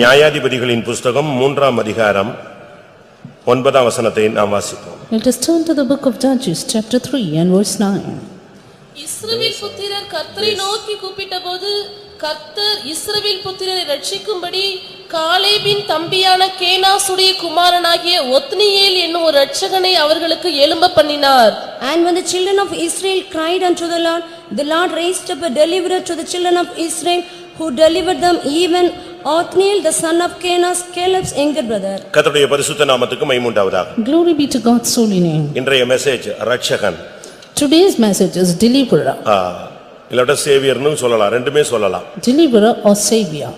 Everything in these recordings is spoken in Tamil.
நியாயாதிபதிகளின் புத்தகம் 3ஆம் அதிகாரம் 9ஆம் வசனத்தை நாம் வாசிப்போம். Let us turn to the book of Judges chapter 3 and verse 9. இஸ்ரவேல் புத்திரர் கர்த்தரை நோக்கி கூப்பிட்டபோது கர்த்தர் இஸ்ரவேல் புத்திரரை ரட்சிக்கும்படி காலேபின் தம்பியான கேனாசுடைய குமாரனாகிய ஒத்னியேல் என்னும் ஒரு இரட்சகனை அவர்களுக்கு எழும்ப பண்ணினார். And when the children of Israel cried unto the Lord raised up a deliverer to the children of Israel, who delivered them, even Othniel the son of Kenaz, Caleb's younger brother. கர்த்தருடைய பரிசுத்த நாமத்துக்கு மகிமை உண்டாவதாக. Glory be to God's holy name. இன்றைய மெசேஜ் இரட்சகன். Today's message is deliverer. இல்லட்ட சேவியர்னு சொல்லலாம், ரெண்டுமே சொல்லலாம். Deliverer or savior.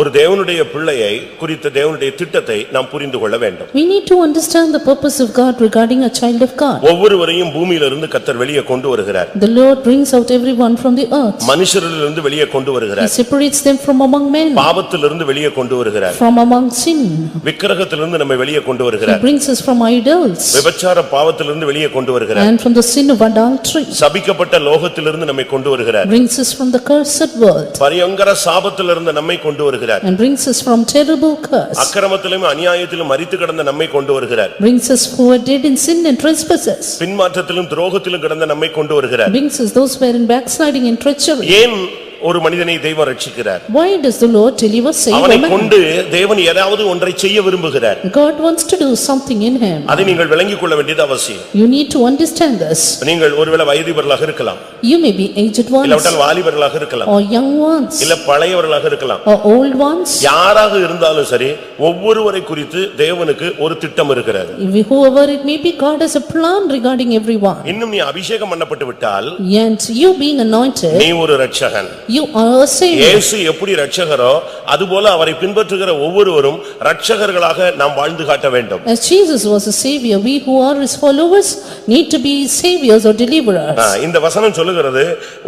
ஒரு தேவனுடைய பிள்ளையை குறித்த தேவனுடைய திட்டத்தை நாம் புரிந்து கொள்ள வேண்டும். We need to understand the purpose of God regarding a child of God. ஒவ்வொருவரையும் பூமியிலிருந்து கர்த்தர் வெளியே கொண்டு வருகிறார். The Lord brings out everyone from the earth. மனுஷரிலிருந்து வெளியே கொண்டு வருகிறார். He separates them from among men. பாவத்திலிருந்து வெளியே கொண்டு வருகிறார். From among sin. விக்கிரகத்திலிருந்து நம்மை வெளியே கொண்டு வருகிறார். He brings us from idols. விபச்சார பாவத்திலிருந்து வெளியே கொண்டு வருகிறார். And from the sin of adultery. சபிக்கப்பட்ட லோகத்திலிருந்து நம்மை கொண்டு வருகிறார். Brings us from the cursed world. பயங்கர சாபத்திலிருந்து நம்மை கொண்டு வருகிறார். And brings us from terrible curse. அக்கிரமத்திலும் அநியாயத்திலும் மரித்து கிடந்த நம்மை கொண்டு வருகிறார். Brings us who are dead in sin and trespasses. பின்மாற்றத்திலும் துரோகத்திலும் கிடந்த நம்மை கொண்டு வருகிறார். Brings us those who are in backsliding and treachery. ஏன் ஒரு மனிதனை தெய்வம் ரட்சிக்கிறார்? Why does the Lord deliver save a அவனை man? கொண்டு தேவன் ஏதாவது ஒன்றை செய்ய விரும்புகிறார். God wants to do something in him. அதை நீங்கள் விளங்கிக் கொள்ள வேண்டியது அவசியம். You need to understand this. நீங்கள் ஒருவேளை வயதிபர்களாக இருக்கலாம், You may be aged ones இல்லாவிட்டால் வாலிபர்களாக இருக்கலாம், or young ones இல்ல பழையவர்களாக இருக்கலாம். or old ones. யாராக இருந்தாலும் சரி, ஒவ்வொருவரை குறித்து தேவனுக்கு ஒரு திட்டம் இருக்கிறது. Whoever it may be, God has a plan regarding everyone. இன்னும் நீ அபிஷேகம் பண்ணப்பட்டு விட்டால், And you being anointed, நீ ஒரு இரட்சகன். you are a savior. இயேசு எப்படி இரட்சகரோ அதுபோல அவரை பின்பற்றுகிற ஒவ்வொருவரும் இரட்சகர்களாக நாம் வாழ்ந்து காட்ட வேண்டும். As Jesus was a savior, we who are his followers need to be saviors or deliverers. இந்த வசனம் சொல்லுகிறது,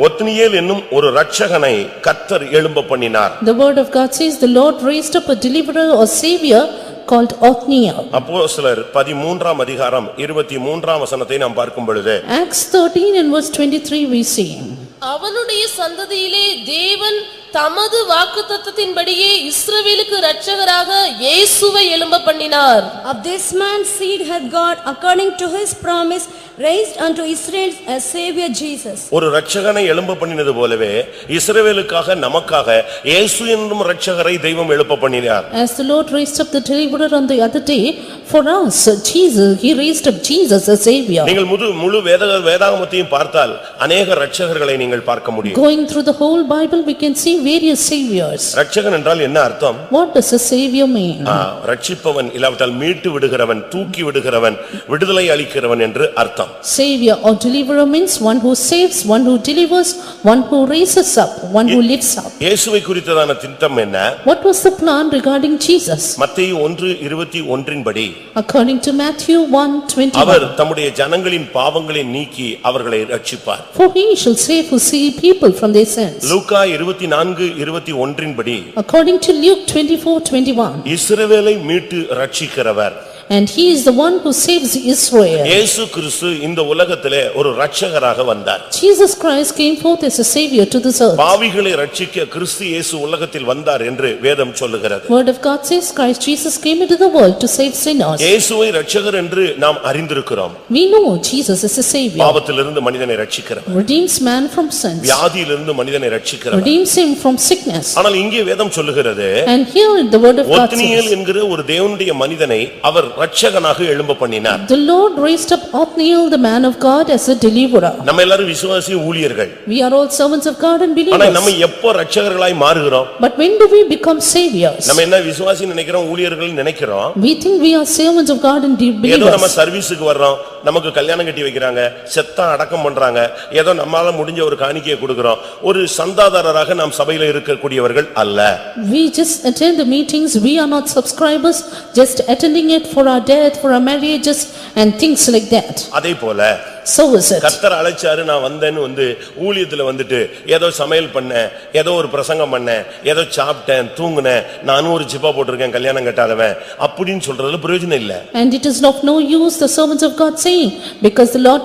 ஒத்னியேல் என்னும் ஒரு இரட்சகனை கர்த்தர் எழும்ப பண்ணினார். The word of God says the Lord raised up a deliverer or savior called Othniel. அப்போஸ்தலர் 13ஆம் அதிகாரம் 23ஆம் வசனத்தை நாம் பார்க்கும் பொழுது, Acts 13 and verse 23 we see. அவனுடைய சந்ததியிலே தேவன் தமது வாக்குத்தத்தத்தின்படியே இஸ்ரவேலுக்கு இரட்சகராக இயேசுவை எழும்ப பண்ணினார். Of this man's seed hath God, according to his promise, raised unto Israel a savior Jesus. ஒரு இரட்சகனை எழும்ப பண்ணினது போலவே இஸ்ரவேலுக்காக நமக்காக இயேசு என்னும் இரட்சகரை தெய்வம் எழுப்ப பண்ணினார். As the Lord raised up the deliverer on the other day, for us Jesus, he raised up Jesus as savior. நீங்கள் முழு வேதாகமத்தையும் பார்த்தால் अनेक இரட்சகர்களை நீங்கள் பார்க்க முடியும். Going through the whole Bible we can see various saviors. இரட்சகன் என்றால் என்ன அர்த்தம்? What does a savior mean? ரட்சிப்பவன் இல்லாவிட்டால் மீட்டு விடுகிறவன், தூக்கி விடுகிறவன், விடுதலை அளிக்கிறவன் என்று அர்த்தம். Savior or deliverer means one who saves, one who delivers, one who raises up, one who lifts up. இயேசுவை குறித்ததான திட்டம் என்ன? What was the plan regarding Jesus? மத்தேயு 1:21 படி, According to Matthew 1:21, அவர் தம்முடைய ஜனங்களின் பாவங்களை நீக்கி அவர்களை ரட்சிப்பார். for he shall save who save people from their sins. லூக்கா 24:21 படி, According to Luke 24:21, இஸ்ரவேலை மீட்டு ரட்சிக்கிறவர். and he is the one who saves Israel. இயேசு கிறிஸ்து இந்த உலகத்திலே ஒரு இரட்சகராக வந்தார். Jesus Christ came forth as a savior to this earth. பாவிகளை ரட்சிக்க கிறிஸ்து இயேசு உலகத்தில் வந்தார் என்று வேதம் சொல்லுகிறது. Word of God says Christ Jesus came into the world to save sinners. இயேசுவை இரட்சகர் என்று நாம் அறிந்திருக்கிறோம். We know Jesus is a savior. பாவத்திலிருந்து மனிதனை ரட்சிக்கிறவர், Redeems man from sins. வியாதியிலிருந்து மனிதனை ரட்சிக்கிறவர். Redeems him from sickness. ஆனால் இங்கே வேதம் சொல்லுகிறது, And here the word of God Othniel says, என்கிற ஒரு தேவனுடைய மனிதனை அவர் இரட்சகனாக எழும்ப பண்ணினார். the Lord raised up Othniel the man of God as a deliverer. நம்ம எல்லாரும் விசுவாசி ஊழியர்கள். We are all servants of God and ஆனா நம்ம believers. எப்போ இரட்சகர்களாய் மாறுகிறோம்? But when do we become saviors? நம்ம என்ன விசுவாசி நினைக்கிறோம், ஊழியர்கள் நினைக்கிறோம். We think we are servants of God and ஏதோ நம்ம believers. சர்வீஸுக்கு வர்றோம், நமக்கு கல்யாணம் கட்டி வைக்கிறாங்க, செத்தா அடக்கம் பண்றாங்க, ஏதோ நம்மால முடிஞ்ச ஒரு காணிக்கையை கொடுக்கிறோம். ஒரு சந்தாதாரராக நாம் சபையில இருக்கக்கூடியவர்கள் அல்ல. We just attend the meetings, we are not subscribers, just attending it for our death, for our marriages and things like that. அதே போல so is it. கர்த்தர் அழைச்சாரு, நான் வந்தேன்னு வந்து ஊழியத்துல வந்துட்டு ஏதோ சமையல் பண்ணேன், ஏதோ ஒரு பிரசங்கம் பண்ணேன், ஏதோ சாப்பிட்டேன், தூங்குனேன், நானும் ஒரு ஜிப்பா போட்டிருக்கேன், கல்யாணம் கட்டாதவன் அப்படின்னு சொல்றதுல பிரயோஜனம் இல்ல. And it is of no use the servants of God saying, because the Lord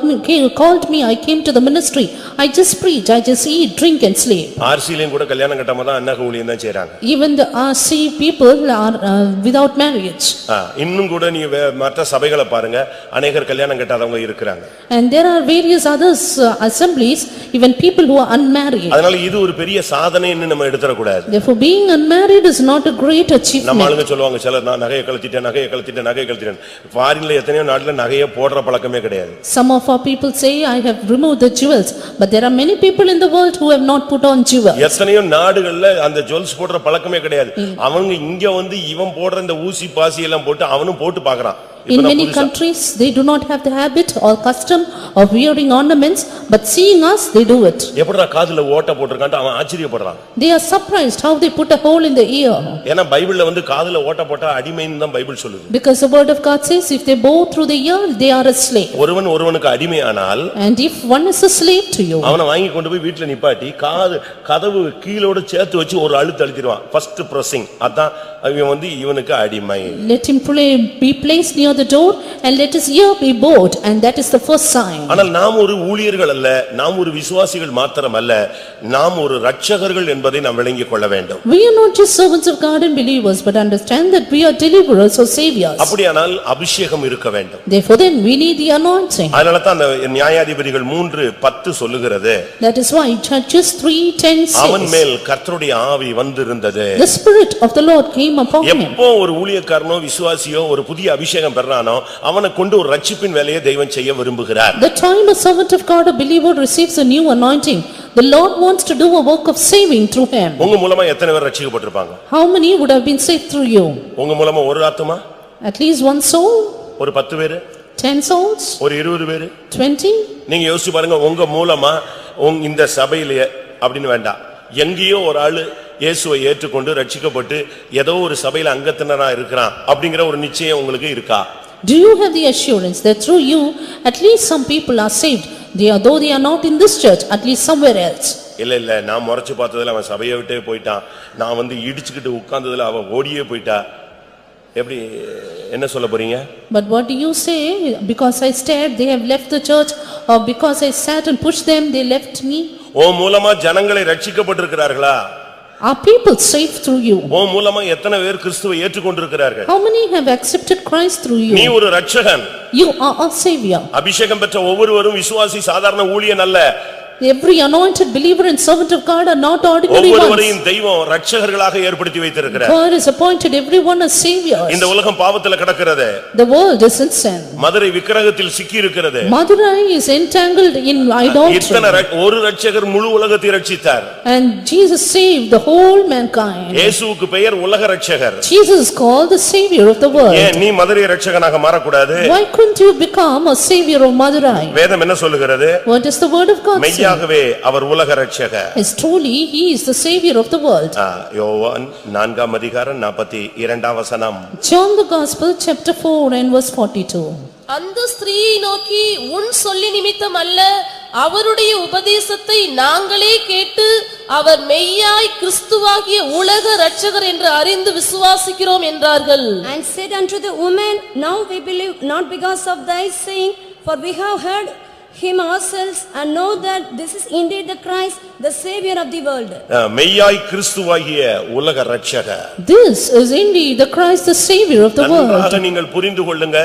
called me, I came to the ministry, I just preach, I just eat, drink and sleep. ஆர்சிலையும் கூட கல்யாணம் கட்டாம தான் அண்ணா ஊழியம் தான் செய்றாங்க. Even the RC people are without marriage. இன்னும் கூட நீ மற்ற சபைகளை பாருங்க, அநேகர் கல்யாணம் கட்டாதவங்க இருக்கிறாங்க. And there are various others assemblies, even people who are unmarried. அதனால இது ஒரு பெரிய சாதனைன்னு நம்ம எடுத்துற கூடாது. Therefore being unmarried is not a great achievement. நம்ம ஆளுங்க சொல்லுவாங்க, சிலர் நான் நகையை கழட்டிட்டேன். ஃபாரின்ல எத்தனையோ நாட்டுல நகையை போடுற பழக்கமே கிடையாது. Some of our people say, I have removed the jewels, but there are many people in the world who have not put on jewels. எத்தனையோ நாடுகள்ல அந்த ஜுவல்ஸ் போடுற பழக்கமே கிடையாது. அவங்க இங்க வந்து இவன் போடுற இந்த ஊசி பாசி எல்லாம் போட்டு அவனும் போட்டு பார்க்கறான். In many countries, they do not have the habit or custom of wearing ornaments, but seeing us, they do it. எப்படிடா காதுல ஓட்ட போட்டுருக்கான்ட்டு அவன் ஆச்சரியப்படுறான். They are surprised how they put a hole in the ear. ஏன்னா பைபிள்ல வந்து காதுல ஓட்ட போட்டா அடிமைன்னு தான் பைபிள் சொல்லுது. Because the word of God says, if they bore through the ear, they are a slave. ஒருவன் ஒருவனுக்கு அடிமையானால், And if one is a slave to you, அவனை வாங்கி கொண்டு போய் வீட்ல நிப்பாட்டி கதவு கீழோட சேர்த்து வச்சு ஒரு அழுத்திடுவான். ஃபர்ஸ்ட் பிரஸிங் அதான் இவன் வந்து இவனுக்கு அடிமை. let him be placed near the door and let his ear be bored, and that is the first sign. ஆனால் நாம் ஒரு ஊழியர்கள் அல்ல, நாம் ஒரு விசுவாசிகள் மாத்திரம் அல்ல, நாம் ஒரு இரட்சகர்கள் என்பதை நாம் விளங்கிக் கொள்ள வேண்டும். We are not just servants of God and believers, but understand that we are deliverers or saviors. அப்படியானால் அபிஷேகம் இருக்க வேண்டும். Therefore then we need the anointing. அதனால தான் அந்த நியாயாதிபதிகள் 3:10 சொல்லுகிறது. That is why Judges 3:10 says, அவன் மேல் கர்த்தருடைய ஆவி வந்திருந்தது. the spirit of the Lord came upon him. எப்போ ஒரு ஊழியக்காரனோ விசுவாசியோ ஒரு புதிய அபிஷேகம் பெறானோ அவனை கொண்டு ஒரு ரட்சிப்பின் வேலையை தெய்வம் செய்ய விரும்புகிறார். The time a servant of God, a believer receives a new anointing, the Lord wants to do a work of saving through him. உங்க மூலமா எத்தனை பேர் ரட்சிக்கப்பட்டிருப்பாங்க? How many would have been saved through you? உங்க மூலமா ஒரு ஆத்துமா? At least one soul? ஒரு 10 பேர்? 10 souls? ஒரு 20 பேர்? 20? நீங்க யோசிச்சு பாருங்க, உங்க மூலமா இந்த சபையிலே அப்படின்னு வேண்டாம், எங்கேயோ ஒரு ஆளு இயேசுவை ஏற்றுக்கொண்டு ரட்சிக்கப்பட்டு ஏதோ ஒரு சபையில அங்கத்தினரா இருக்கிறான் அப்படிங்கிற ஒரு நிச்சயம் உங்களுக்கு இருக்கா? Do you have the assurance that through you at least some people are saved, though they are not in this church, at least somewhere else? இல்ல நான் முறைச்சு பார்த்ததுல அவன் சபையை விட்டே போயிட்டான், நான் வந்து இடிச்சுக்கிட்டு உட்கார்ந்ததுல அவன் ஓடியே போயிட்டா, எப்படி என்ன சொல்ல போறீங்க? But what do you say? Because I stared, they have left the church, or because I sat and pushed them, they left me? ஓ மூலமா ஜனங்களை ரட்சிக்கப்பட்டிருக்கிறார்களா? Are people saved through you? ஓ மூலமா எத்தனை பேர் கிறிஸ்துவை ஏற்றுக்கொண்டிருக்கிறார்கள்? How many have accepted Christ through you? நீ ஒரு இரட்சகன். You are a savior. அபிஷேகம் பெற்ற ஒவ்வொருவரும் விசுவாசி, சாதாரண ஊழியன் அல்ல. Every anointed believer and servant of God are not ordinary ones. ஒவ்வொருவரையும் தெய்வம் இரட்சகர்களாக ஏற்படுத்தி வைத்திருக்கிறார். God has appointed everyone as saviors. இந்த உலகம் பாவத்தில் கிடக்கிறது. The world is in sin. Madurai விக்கிரகத்தில் சிக்கி இருக்கிறது. Madurai is entangled in idolatry. இத்தனை ஒரு இரட்சகர் முழு உலகத்தை ரட்சித்தார். And Jesus saved the whole mankind. இயேசுவுக்கு பெயர் உலக இரட்சகர். Jesus is called the savior of the world. ஏன் நீ மதுரை இரட்சகனாக மாறக்கூடாது? Why couldn't you become a savior of Madurai? வேதம் என்ன சொல்லுகிறது? What does the word of God say? மெய்யாகவே அவர் உலக இரட்சகர். Is truly he is the savior of the world. யோவான் 4:42 John the Gospel chapter 4 and verse 42. அந்த ஸ்திரீயை நோக்கி, உன் சொல்லி நிமித்தம் அல்ல, அவருடைய உபதேசத்தை நாங்களே கேட்டு அவர் மெய்யாய் கிறிஸ்துவாகிய உலக இரட்சகர் என்று அறிந்து விசுவாசிக்கிறோம் என்றார்கள். And said unto the woman, now we believe not because of thy saying, for we have heard him ourselves and know that this is indeed the Christ, the Savior of the world. மெய்யாய் கிறிஸ்துவாகிய உலக இரட்சகர். This is indeed the Christ, the Savior of the world. நன்றாக நீங்கள் புரிந்து கொள்ளுங்க,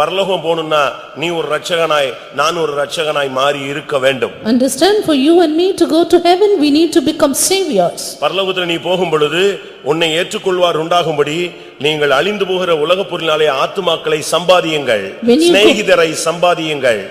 பரலோகம் போணும்னா நீ ஒரு இரட்சகனாய் நான் ஒரு இரட்சகனாய் மாறி இருக்க வேண்டும். Understand, for you and me to go to heaven, we need to become saviors. பரலோகத்தில் நீ போகும் பொழுது உன்னை ஏற்றுக்கொள்வார் உண்டாகும்படி நீங்கள் அழிந்து போகிற உலகப் பொருளினாலே ஆத்துமாக்களை சம்பாதியுங்கள், சிநேகிதரை சம்பாதியுங்கள்.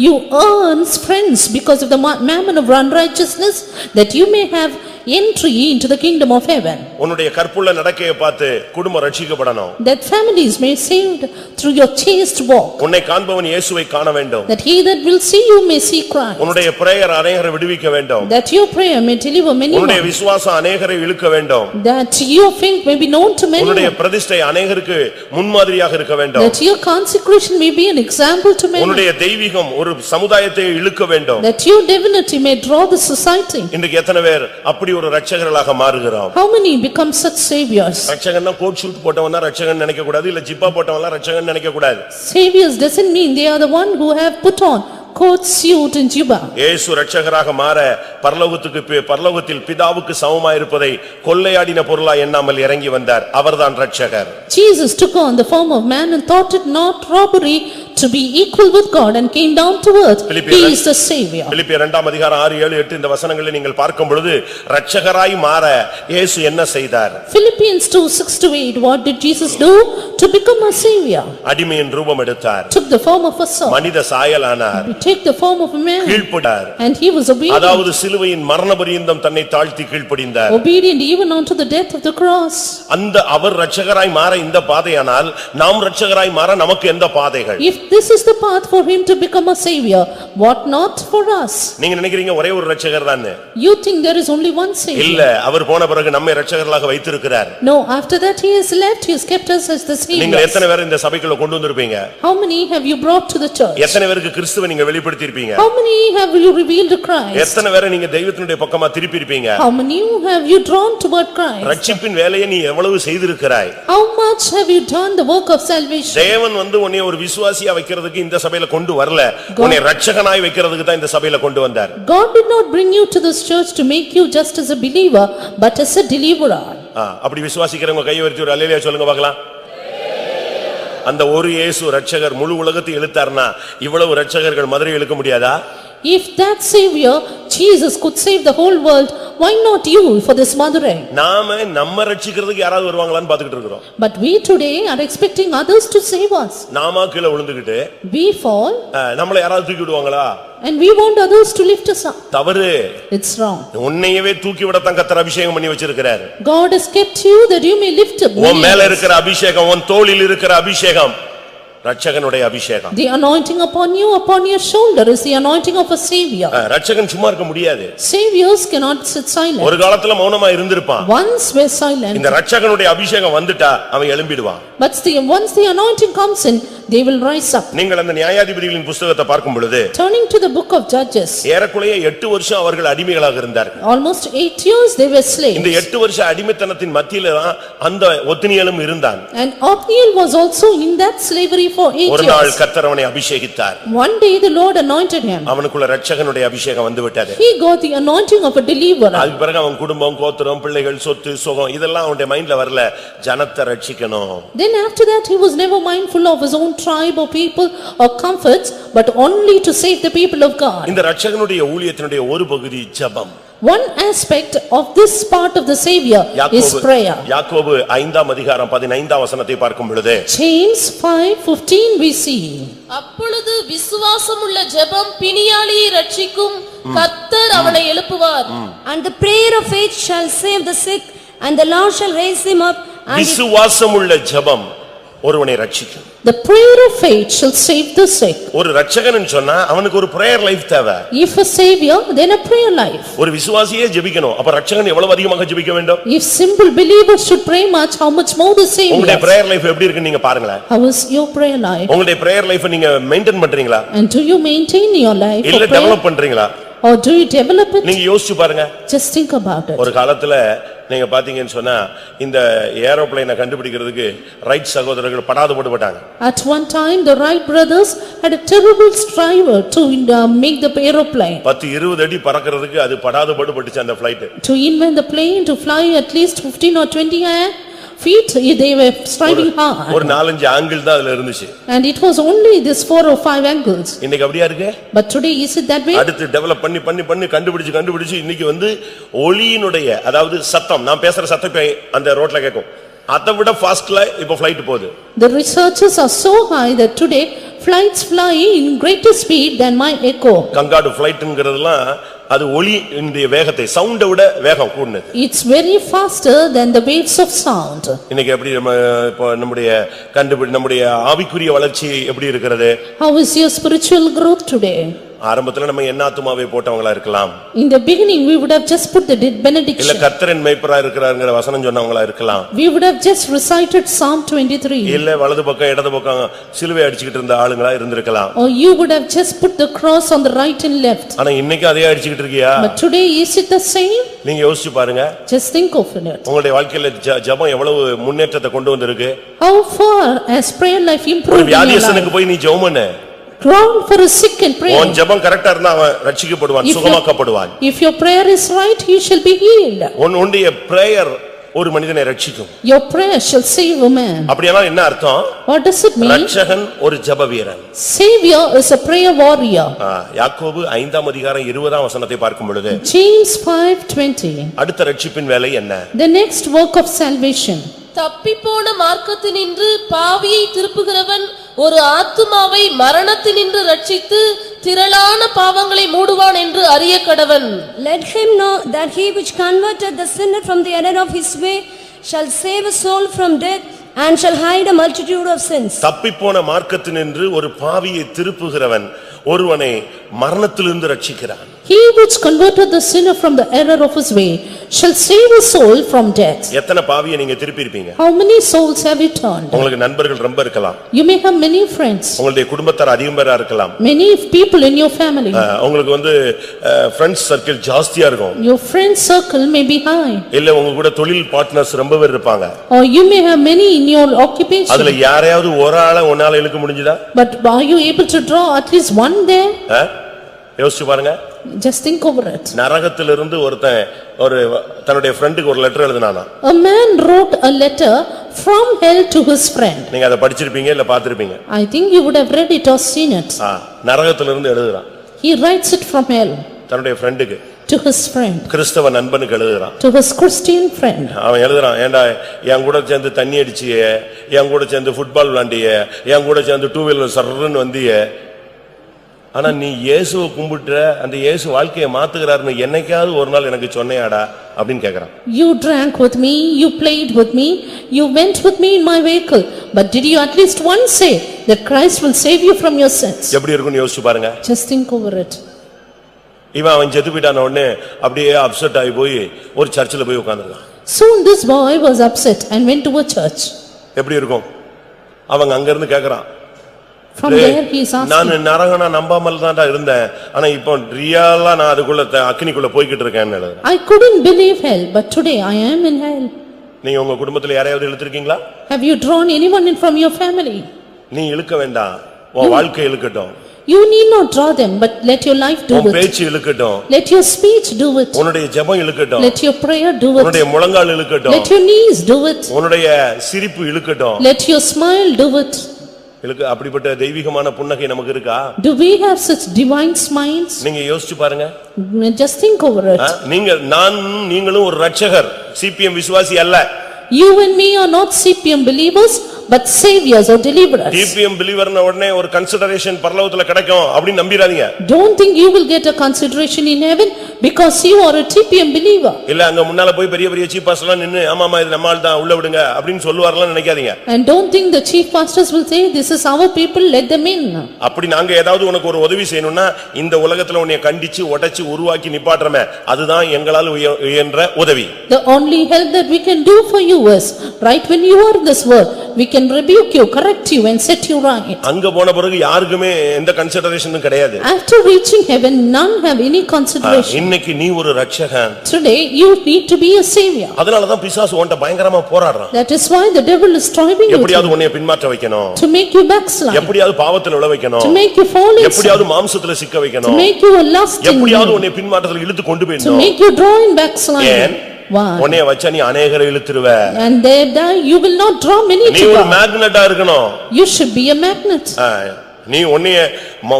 You earn friends because of the mammon of unrighteousness, that you may have entry into the kingdom of heaven. உன்னுடைய கற்புள்ள நடக்கையை பார்த்து குடும்பம் ரட்சிக்கப்படணும். That families may be saved through your chaste walk. உன்னை காண்பவன் இயேசுவை காண வேண்டும். That he that will see you may see Christ. உன்னுடைய பிரேயர் அநேகரை விடுவிக்க வேண்டும். That your prayer may deliver many. உன்னுடைய விசுவாசம் அநேகரை இழுக்க வேண்டும். That your faith may be known to many. உன்னுடைய பிரதிஷ்டை அநேகருக்கு முன்மாதிரியாக இருக்க வேண்டும். That your consecration may be an example to many. உன்னுடைய தெய்வீகம் ஒரு சமுதாயத்தை இழுக்க வேண்டும். That your divinity may draw the society. இன்றைக்கு எத்தனை பேர் அப்படி ஒரு இரட்சகர்களாக மாறுகிறோம்? How many become such saviors? இரட்சகன்னா கோட் ஷூட் போட்டவன் தான் இரட்சகன் நினைக்க கூடாது, இல்ல ஜிப்பா போட்டவன்லாம் இரட்சகன் நினைக்க கூடாது. Saviors doesn't mean they are the one who have put on coat, suit and jubba. இயேசு இரட்சகராக மாற பரலோகத்தில் பிதாவுக்கு சமமாய் இருப்பதை கொள்ளையாடின பொருளாய் எண்ணாமல் இறங்கி வந்தார். அவர்தான் இரட்சகர். Jesus took on the form of man and thought it not robbery to be equal with God and came down to earth. He is the savior. பிலிப்பியர் 2 அதிகாரம் 6, 7, 8 இந்த வசனங்களை நீங்கள் பார்க்கும் பொழுது இரட்சகராய் மாற இயேசு என்ன செய்தார்? Philippians 2:6-8. What did Jesus do to become a savior? அடிமையின் ரூபம் எடுத்தார். Took the form of a servant. மனித சாயலானார். He took the form of a man. கீழ்ப்படிந்தார். And he was obedient. அதாவது சிலுவையின் மரண பரியந்தம் தன்னை தாழ்த்தி கீழ்ப்படிந்தார். Obedient even unto the death of the cross. அந்த அவர் இரட்சகராய் மாற இந்த பாதையானால் நாம் இரட்சகராய் மாற நமக்கு எந்த பாதைகள்? If this is the path for him to become a savior, what not for us? நீங்க நினைக்கிறீங்க ஒரே ஒரு இரட்சகர் தான்? You think there is only one savior? இல்ல, அவர் போன பிறகு நம்மை இரட்சகர்களாக வைத்திருக்கிறார். No, after that he has left, he has kept us as the savior. நீங்க எத்தனை பேர் இந்த சபைக்குள்ள கொண்டு வந்திருப்பீங்க? How many have you brought to the church? எத்தனை பேருக்கு கிறிஸ்துவை நீங்க வெளிப்படுத்தி இருப்பீங்க? How many have you revealed to Christ? எத்தனை பேரை நீங்க தெய்வத்தினுடைய பக்கமா திருப்பி இருப்பீங்க? How many have you drawn toward Christ? ரட்சிப்பின் வேலையை நீ எவ்வளவு செய்திருக்கிறாய்? How much have you done the work of salvation? தேவன் உன்னை ஒரு விசுவாசியா வைக்கிறதுக்கு இந்த சபையில கொண்டு வரல, உன்னை இரட்சகனாய் வைக்கிறதுக்கு தான் இந்த சபையில கொண்டு வந்தார். God did not bring you to this church to make you just as a believer, but as a deliverer. அப்படி விசுவாசிக்கிறவங்க கையை உயர்த்தி ஒரு அல்லேலூயா சொல்லுங்க பார்க்கலாம். அந்த ஒரு இயேசு இரட்சகர் முழு உலகத்தை இழுத்தார்னா இவ்வளவு இரட்சகர்கள் மதுரை இழுக்க முடியாதா? If that savior Jesus could save the whole world, why not you for this Madurai? நாம நம்ம ரட்சிக்கிறதுக்கு யாராவது வருவாங்களான்னு பாத்துக்கிட்டு இருக்கோம். But we today are expecting others to save us. நாம கீழ விழுந்துக்கிட்டு We fall நம்மள யாராவது தூக்கி விடுவாங்களா? and we want others to lift us up. தவறு. It's wrong. உன்னையவே தூக்கி விடத்தான் கர்த்தர் அபிஷேகம் பண்ணி வச்சிருக்கிறார். God has kept you that you may lift up. உன் மேல இருக்கிற அபிஷேகம், உன் தோளில் இருக்கிற அபிஷேகம் இரட்சகனுடைய அபிஷேகம். The anointing upon you, upon your shoulder is the anointing of a savior. இரட்சகன் சும்மா இருக்க முடியாது. Saviors cannot sit silent. ஒரு காலத்துல மௌனமா இருந்திருப்பான். Once were silent. இந்த இரட்சகனுடைய அபிஷேகம் வந்துட்டா அவன் எழும்பிடுவான். But once the anointing comes in, they will rise up. நீங்கள் அந்த நியாயாதிபதிகளின் புத்தகத்தை பார்க்கும் பொழுது Turning to the book of Judges. ஏறக்குறைய 8 வருஷம் அவர்கள் அடிமைகளாக இருந்தார்கள். Almost 8 years they were slaves. இந்த 8 வருஷ அடிமைத்தனத்தின் மத்தியில தான் அந்த ஒத்னியேலும் இருந்தான். And Othniel was also in that slavery for 8 ஒரு நாள் years. கர்த்தர் அவனை அபிஷேகித்தார். One day the Lord anointed him. அவனுக்குள்ள இரட்சகனுடைய அபிஷேகம் வந்து விட்டது. He got the anointing of a deliverer. அதுக்கு பிறகு அவன் குடும்பம், கோத்திரம், பிள்ளைகள், சொத்து, சுகம் இதெல்லாம் அவனுடைய மைண்ட்ல வரல. ஜனத்தை ரட்சிக்கணும். Then after that he was never mindful of his own tribe or people or comforts, but only to save the people of God. இந்த இரட்சகனுடைய ஊழியத்தினுடைய ஒரு பகுதி ஜெபம். One aspect of this part of the savior is prayer. யாக்கோபு 5 அதிகாரம் 15 வசனத்தை பார்க்கும் பொழுது James 5:15 we see. அப்பொழுது விசுவாசமுள்ள ஜெபம் பிணியாளியை ரட்சிக்கும், கர்த்தர் அவனை எழுப்புவார். And the prayer of faith shall save the sick, and the Lord shall raise him up. விசுவாசமுள்ள ஜெபம் ஒருவனை ரட்சிக்கும். The prayer of faith shall save the sick. ஒரு இரட்சகன்னு சொன்னா அவனுக்கு ஒரு பிரேயர் லைஃப் தேவை. If a savior, then a prayer life. ஒரு விசுவாசியே ஜெபிக்கணும். அப்ப இரட்சகன் எவ்வளவு அதிகமாக ஜெபிக்க வேண்டும்? If simple believers should pray much, how much more the savior? உங்களுடைய பிரேயர் லைஃப் எப்படி இருக்குன்னு நீங்க பாருங்களேன். How is your prayer life? உங்களுடைய பிரேயர் லைஃப் நீங்க மெயின்டைன் பண்றீங்களா? And do you maintain your life? இல்ல டெவலப் பண்றீங்களா? Or do you develop it? நீங்க யோசிச்சு பாருங்க. Just think about it. ஒரு காலத்துல நீங்க பாத்தீங்கன்னு சொன்னா இந்த ஏரோப்ளேனை கண்டுபிடிக்கிறதுக்கு ரைட் சகோதரர்கள் படாத பாடுபட்டாங்க. At one time the Wright brothers had a terrible strive to make the aeroplane. 10-20 அடி பறக்கிறதுக்கு அது படாத பாடுபட்டுச்சு அந்த flight. To invent the plane to fly at least 15 or 20 feet, they were striving hard. ஒரு 4-5 ஆங்கிள் தான் அதுல இருந்துச்சு. And it was only this 4 or 5 angles. இன்னைக்கு அப்படியே இருக்கு. But today is it that way? அடுத்து டெவலப் பண்ணி கண்டுபிடிச்சு இன்னைக்கு ஒளியினுடைய அதாவது சத்தம், நான் பேசுற சத்தத்தை அந்த ரோட்ல கேட்கும். அதை விட ஃபாஸ்ட்ல இப்ப ஃளைட் போகுது. The researchers are so high that today flights fly in greater speed than my echo. கங்காடு ஃளைட்ங்கிறதுலாம் அது ஒலியினுடைய வேகத்தை சவுண்டை விட வேகம் கூடுனது. It's very faster than the waves of sound. இன்னைக்கு எப்படி இப்போ நம்முடைய ஆவிக்குரிய வளர்ச்சி எப்படி இருக்கிறது? How is your spiritual growth today? ஆரம்பத்துல நம்ம என்ன ஆத்துமாவை போட்டவங்களா இருக்கலாம். In the beginning we would have just put the benediction. இல்ல கர்த்தரின் மேய்ப்பரா இருக்கிறார்ங்கற வசனம் சொன்னவங்களா இருக்கலாம். We would have just recited Psalm 23. இல்ல வலது பக்கம் இடது பக்கம் சிலுவை அடிச்சிட்டு இருந்த ஆளுங்களா இருந்திருக்கலாம். Or you would have just put the cross on the right and left. ஆனா இன்னைக்கு அதே அடிச்சிட்டு இருக்கியா? But today is it the same? நீங்க யோசிச்சு பாருங்க. Just think of it. உங்களுடைய வாழ்க்கையில ஜெபம் எவ்வளவு முன்னேற்றத்தை கொண்டு வந்திருக்கு? How far has prayer life improved in your வியாதியஸ்தனுக்கு life? போய் நீ ஜெபம் பண்ணு. Ground for a sick and pray. உன் ஜெபம் கரெக்ட்டா இருந்தா அவன் ரட்சிக்கப்படுவான், சுகமாக்கப்படுவான். If your prayer is right, he shall be healed. உன்னுடைய பிரேயர் ஒரு மனிதனை ரட்சிக்கும். Your prayer shall save a man. அப்படினா என்ன அர்த்தம்? What does it mean? Ratchagan ஒரு ஜெப வீரன். Savior is a prayer warrior. யாக்கோபு 5ஆம் அதிகாரம் 20ஆம் வசனத்தை பார்க்கும் பொழுது James 5:20. அடுத்த ரட்சிப்பின் வேலை என்ன? The next work of salvation. தப்பிப்போன மார்க்கத்தினின்று பாவியை திருப்புகிறவன் ஒரு ஆத்துமாவை மரணத்தினின்று ரட்சித்து திரளான பாவங்களை மூடுவான் என்று அறிய கடவன். Let him know that he which converted the sinner from the error of his way shall save a soul from death and shall hide a multitude of sins. தப்பிப்போன மார்க்கத்தினின்று ஒரு பாவியை திருப்புகிறவன் ஒருவனை மரணத்திலிருந்து ரட்சிக்கிறான். He which converted the sinner from the error of his way shall save his soul from death. எத்தனை பாவியை நீங்க திருப்பி இருப்பீங்க? How many souls have you turned? உங்களுக்கு நண்பர்கள் ரொம்ப இருக்கலாம். You may have many friends. உங்களுடைய குடும்பத்தார் அதிகம் பேரா இருக்கலாம். Many people in your family. உங்களுக்கு ஃப்ரெண்ட்ஸ் சர்க்கிள் ஜாஸ்தியா இருக்கும். Your friend circle may be high. இல்ல உங்க கூட தொழில் பார்ட்னர்ஸ் ரொம்ப பேர் இருப்பாங்க. Or you may have many in your occupation. அதுல யாரையாவது ஒரு ஆளை உன்னால இழுக்க முடிஞ்சதா? But are you able to draw at least one there? யோசிச்சு பாருங்க. Just think over it. நரகத்திலிருந்து ஒருத்தன் தன்னுடைய ஃப்ரெண்டுக்கு ஒரு letter எழுதினானா? A man wrote a letter from hell to his friend. நீங்க அதை படிச்சிருப்பீங்க இல்ல பார்த்திருப்பீங்க. I think you would have read it or seen it. நரகத்திலிருந்து எழுதுறான். He writes it from hell. தன்னுடைய ஃப்ரெண்டுக்கு. To his friend. கிறிஸ்தவ நண்பனுக்கு எழுதுறான். To his Christian friend. அவன் எழுதுறான், ஏண்டா என் கூட சேர்ந்து தண்ணி அடிச்சியே, என் கூட சேர்ந்து ஃபுட்பால் விளையாண்டியே, என் கூட சேர்ந்து டூ வீலர் சர்றன்னு வந்தியே, ஆனா நீ இயேசுவை கும்பிட்டுற, அந்த இயேசு வாழ்க்கையை மாத்துகிறாருன்னு என்னைக்காவது ஒரு நாள் எனக்கு சொன்னையாடா அப்படின்னு கேக்குறான். You drank with me, you played with me, you went with me in my vehicle, but did you at least once say that Christ will save you from your sins? எப்படி இருக்குன்னு யோசிச்சு பாருங்க. Just think over it. அவன் செத்து போயிட்டான உடனே அப்படியே அப்செட் ஆகி போய் ஒரு சர்ச்சில் போய் உட்கார்ந்திருக்கான். Soon this boy was upset and went to a church. எப்படி இருக்கும்? அவங்க அங்க இருந்து கேக்குறான். From there he is asking. நான் நரகனா நம்பாமல் தான்டா இருந்தேன், ஆனா இப்போ ரியலா நான் அதுக்குள்ள அக்கினிக்குள்ள போய்கிட்டு இருக்கேன்னு எழுதுறேன். I couldn't believe hell, but today I am in hell. நீங்க உங்க குடும்பத்துல யாரையாவது இழுத்துருக்கீங்களா? Have you drawn anyone in from your family? நீ இழுக்க வேண்டாம், உன் வாழ்க்கை இழுக்கட்டும். You need not draw them, but let your life do உன் it. பேச்சு இழுக்கட்டும். Let your speech do it. உன்னுடைய ஜெபம் இழுக்கட்டும். Let your prayer do it. உன்னுடைய முழங்கால் இழுக்கட்டும். Let your knees do it. உன்னுடைய சிரிப்பு இழுக்கட்டும். Let your smile do it. அப்படிப்பட்ட தெய்வீகமான புன்னகை நமக்கு இருக்கா? Do we have such divine smiles? நீங்க யோசிச்சு பாருங்க. Just think over it. நீங்களும் ஒரு ரட்சகர், சிபிஎம் விசுவாசி அல்ல. You and me are not CPM believers, but saviors or deliverers. CPM believerன உடனே ஒரு கன்சிடரேஷன் பரலோகத்துல கிடைக்கும் அப்படி நம்பிராதீங்க. Don't think you will get a consideration in heaven because you are a TPM believer. இல்ல அங்க முன்னால போய் பெரிய பெரிய சீஃப் பாஸ்டர்லாம் நின்னு ஆமாமா இது நம்மால் தான் உள்ள விடுங்க அப்படினு சொல்லுவார்லாம் நினைக்காதீங்க. And don't think the chief pastors will say this is our people, let them in. அப்படி நாங்க ஏதாவது உனக்கு ஒரு உதவி செய்யணும்னா இந்த உலகத்துல உன்னை கண்டிச்சு உடைச்சு உருவாக்கி நிப்பாட்றமே அதுதான் எங்களால் இயன்ற உதவி. The only help that we can do for you is right when you are in this world we can rebuke you, correct you and set you right. அங்க போன பிறகு யாருக்குமே எந்த கன்சிடரேஷனும் கிடையாது. After reaching heaven none have any consideration. இன்னைக்கு நீ ஒரு Ratchagan. Today you need to be a savior. அதனால தான் பிசாசு உன்கிட்ட பயங்கரமா போராடுறான். That is why the devil is striving you எப்படியாவது உன்னை பின்மாற்ற வைக்கணும். to make you backslide. எப்படியாவது பாவத்துல விழ வைக்கணும். To make you fall in. எப்படியாவது மாம்சத்துல சிக்க வைக்கணும். To make you a lusting. எப்படியாவது உன்னை பின்மாற்றத்துல இழுத்து கொண்டு To போயிடணும். make you draw in backslide. Why? உன்னை வச்சா நீ अनेகரை இழுத்துருவ. And there you will not draw many நீ to ஒரு God. மேக்னெட்டா இருக்கணும். You should be a magnet. நீ உன்னைய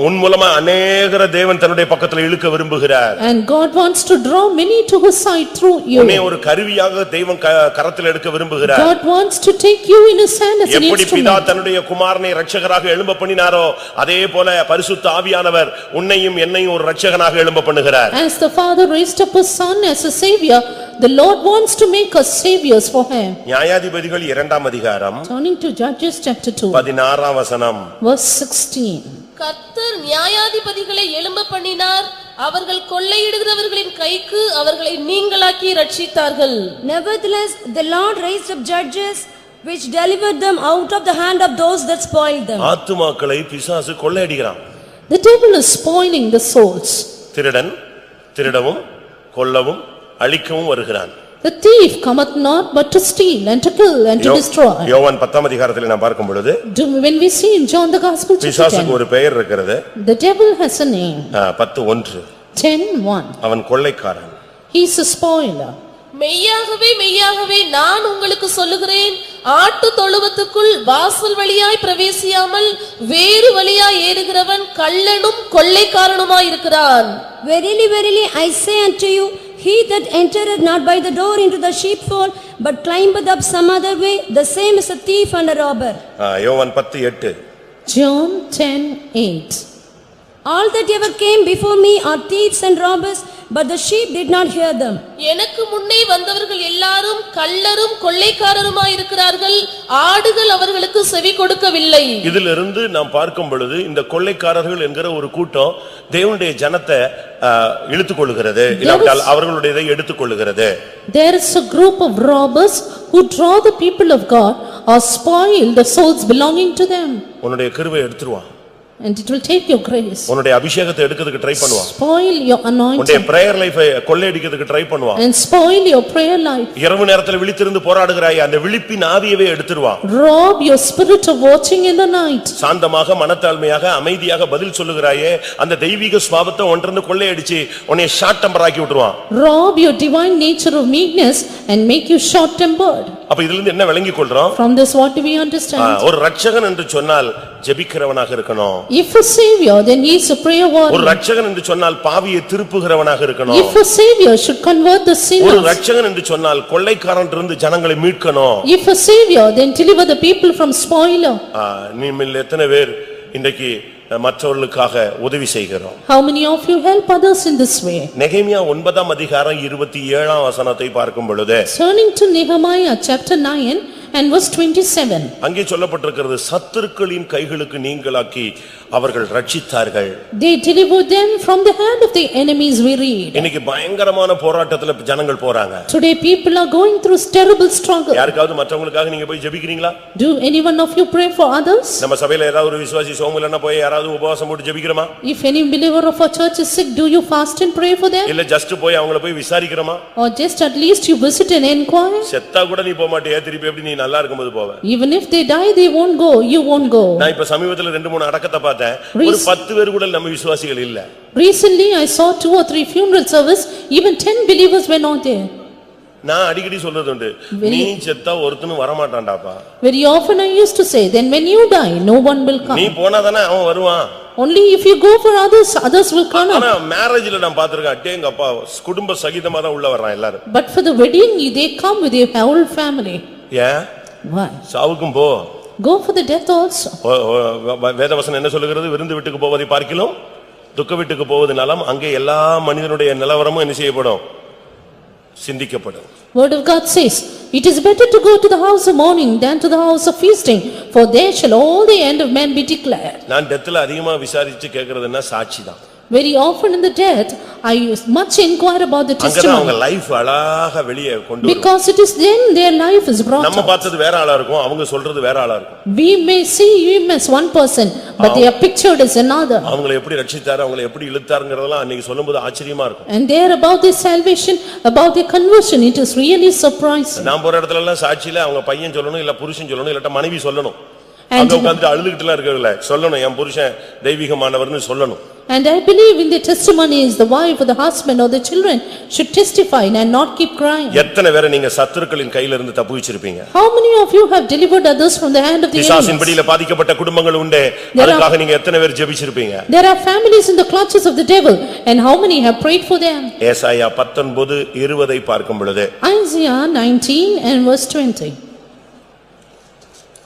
உன் மூலமா அநேகர தேவன் தன்னுடைய பக்கத்துல இழுக்க விரும்புகிறார். And God wants to draw many to his side through you. உன்னை ஒரு கருவியாக தெய்வம் கரத்தில் எடுக்க விரும்புகிறார். God wants to take you in his hand as an எப்படி பிதா instrument. தன்னுடைய குமாரனை இரட்சகராக எழும்ப பண்ணினாரோ அதே போல பரிசுத்த ஆவியானவர் உன்னையும் என்னையும் ஒரு இரட்சகனாக எழும்ப பண்ணுகிறார். As the Father raised up his Son as a savior, the Lord wants to make us saviors for him. நியாயாதிபதிகள் 2ஆம் அதிகாரம் Turning to Judges chapter 2, 16ஆம் வசனம். verse 16. கர்த்தர் நியாயாதிபதிகளை எழும்ப பண்ணினார், அவர்கள் கொள்ளையிடுகிறவர்களின் கைக்கு அவர்களை நீங்களாக்கி ரட்சித்தார்கள். Nevertheless, the Lord raised up judges which delivered them out of the hand of those that spoiled them. ஆத்துமாக்களை பிசாசு கொள்ளையடிக்கிறான். The devil is spoiling the souls. திருடன் திருடவும் கொல்லவும் அழிக்கவும் வருகிறான். The thief cometh not but to steal and to kill and to destroy. யோவான் 10ஆம் அதிகாரத்தில் நாம் பார்க்கும் பொழுது When we see in John the Gospel chapter பிசாசுக்கு 10, ஒரு பெயர் இருக்கிறது. the devil has a name. 10:1. 10:1. அவன் கொள்ளைக்காரன். He is a spoiler. மெய்யாகவே மெய்யாகவே நான் உங்களுக்கு சொல்லுகிறேன், ஆட்டு தொழுவத்துக்குள் வாசல் வழியாய் பிரவேசியாமல் வேறு வழியாய் ஏறுகிறவன் கள்ளனும் கொள்ளைக்காரனுமாயிருக்கிறான். Verily, verily, I say unto you, he that entereth not by the door into the sheepfold, but climbeth up some other way, the same is a thief and a robber. யோவான் 10:8. John 10:8. All that ever came before me are thieves and robbers, but the sheep did not hear them. எனக்கு முன்னே வந்தவர்கள் எல்லாரும் கள்ளரும் கொள்ளைக்காரருமாயிருக்கிறார்கள், ஆடுகள் அவர்களுக்கு செவி கொடுக்கவில்லை. இதிலிருந்து நாம் பார்க்கும் பொழுது இந்த கொள்ளைக்காரர்கள் என்கிற ஒரு கூட்டம் தேவனுடைய ஜனத்தை இழுத்துக்கொள்கிறது, இல்லாவிட்டால் அவர்களுடையதை எடுத்துக்கொள்கிறது. There is a group of robbers who draw the people of God or spoil the souls belonging to them. உன்னுடைய கிருபையை எடுத்துருவான். And it will take your grace. உன்னுடைய அபிஷேகத்தை எடுக்கிறதுக்கு ட்ரை பண்ணுவான். Spoil your உன்னுடைய anointing பிரேயர் லைஃபை கொள்ளையடிக்கிறதுக்கு ட்ரை பண்ணுவான். and spoil your prayer life. இரவு நேரத்துல விழித்திருந்து போராடுகிறாய், அந்த விழிப்பின் ஆவியவே எடுத்துருவான். Rob your spirit of watching in the night. சாந்தமாக மனத்தாழ்மையாக அமைதியாக பதில் சொல்லுகிறாயே, அந்த தெய்வீக சுபாவத்தை ஒன்றிருந்து கொள்ளையடிச்சு உன்னை ஷார்ட் டெம்பர் ஆக்கி விட்டுருவான். Rob your divine nature of meekness and make you short-tempered. அப்ப இதுல இருந்து என்ன விளங்கிக் கொள்றோம்? From this what do we understand? ஒரு ரட்சகன் என்று சொன்னால் ஜெபிக்கிறவனாக இருக்கணும். If a savior, then he is a prayer ஒரு warrior. ரட்சகன் என்று சொன்னால் பாவியை திருப்புகிறவனாக இருக்கணும். If a savior should convert the ஒரு sinners. ரட்சகன் என்று சொன்னால் கொள்ளைக்காரனிலிருந்து ஜனங்களை மீட்கணும். If a savior, then deliver the people from spoiler. நீங்க எத்தனை பேர் இன்றைக்கு மற்றவர்களுக்காக உதவி செய்கிறோம்? How many of you help others in this way? நெகேமியா 9ஆம் அதிகாரம் 27ஆம் வசனத்தை பார்க்கும் பொழுது Turning to Nehemiah chapter 9 and verse 27. அங்கே சொல்லப்பட்டிருக்கிறது, சத்துருக்களின் கைகளுக்கு நீங்களாக்கி அவர்கள் ரட்சித்தார்கள். They delivered them from the hand of the enemies, we read. இன்னைக்கு பயங்கரமான போராட்டத்துல ஜனங்கள் போறாங்க. Today people are going through terrible struggle. யாருக்காவது மற்றவங்களுக்காக நீங்க போய் ஜெபிக்கிறீங்களா? Do any one of you pray for others? நம்ம சபையில யாராவது ஒரு விசுவாசி சோமலன்னா போய் யாராவது உபவாசம் போட்டு ஜெபிக்கிறோமா? If any believer of our church is sick, do you fast and pray for them? இல்ல ஜஸ்ட் போய் அவங்கள போய் விசாரிக்கிறோமா? Or just at least you visit and inquire? செத்தா கூட நீ போக மாட்டியா, திருப்பி எப்படி நீ நல்லா இருக்கும்போது போவ? Even if they die, they won't go, you won't go. நான் இப்ப சமீபத்துல 2-3 அடக்கத்தை பார்த்தேன். ஒரு 10 பேர் கூட நம்ம விசுவாசிகள் இல்ல. Recently I saw 2 or 3 funeral service, even 10 believers were not there. நான் அடிக்கடி சொல்றது உண்டு, நீ செத்தா ஒருத்தனும் வர மாட்டான்டாப்பா. Very often I used to say, then when you die, no one will come. நீ போனாதானே அவன் வருவான். Only if you go for others, others will come. ஆனா மேரேஜ்ல நான் பாத்துர்க்கேன், அட்டேங்கப்பா குடும்ப சகிதமா தான் உள்ள வர்றான் எல்லாரும். But for the wedding, they come with their whole family. ஏன்? Why? சாவுக்கும் போ. Go for the death also. வேதவசனம் என்ன சொல்லுகிறது? விருந்து வீட்டுக்கு போவதை பார்க்கிலும் துக்க வீட்டுக்கு போவது நலம். அங்கே எல்லா மனிதனுடைய நிலவரமும் என்ன செய்யப்படும்? சிந்திக்கப்படும். Word of God says, it is better to go to the house of mourning than to the house of feasting, for there shall all the end of men be declared. நான் டெத்ல அதிகமா விசாரிச்சு கேக்குறதுன்னா சாட்சி தான். Very often in the death, I much inquire about the அங்கதான் அவங்க testimony. லைஃப் அழகா வெளியே கொண்டு வரும். Because it is then their life is brought நம்ம out. பார்த்தது வேற ஆளா இருக்கும், அவங்க சொல்றது வேற ஆளா இருக்கும். We may see him as one person, but they are pictured as another. அவங்களை எப்படி ரட்சித்தாரு, அவங்களை எப்படி இழுத்தாருங்கறதெல்லாம் அன்னைக்கு சொல்லும்போது ஆச்சரியமா இருக்கும். And there about their salvation, about their conversion, it is really surprising. நான் போற இடத்துல எல்லாம் சாட்சியில அவங்க பையன் சொல்லணும், இல்ல புருஷன் சொல்லணும், இல்ல மனைவி சொல்லணும். And அங்க உட்கார்ந்து அழுதுகிட்டுலாம் இருக்கறதுல சொல்லணும், என் புருஷன் தெய்வீகமானவர்னு சொல்லணும். And I believe in the testimonies, the wife or the husband or the children should testify and not keep crying. எத்தனை பேரை நீங்க சத்துருக்களின் கையில இருந்து தப்புவிச்சிருப்பீங்க? How many of you have delivered others from the hand of the பிசாசின் enemies? பிடியில பாதிக்கப்பட்ட குடும்பங்கள் உண்டு. அதுக்காக நீங்க எத்தனை பேர் ஜெபிச்சிருப்பீங்க? There are families in the clutches of the devil, and how many have prayed for them? ஏசாயா 19:20 பார்க்கும் பொழுது Isaiah 19 and verse 20.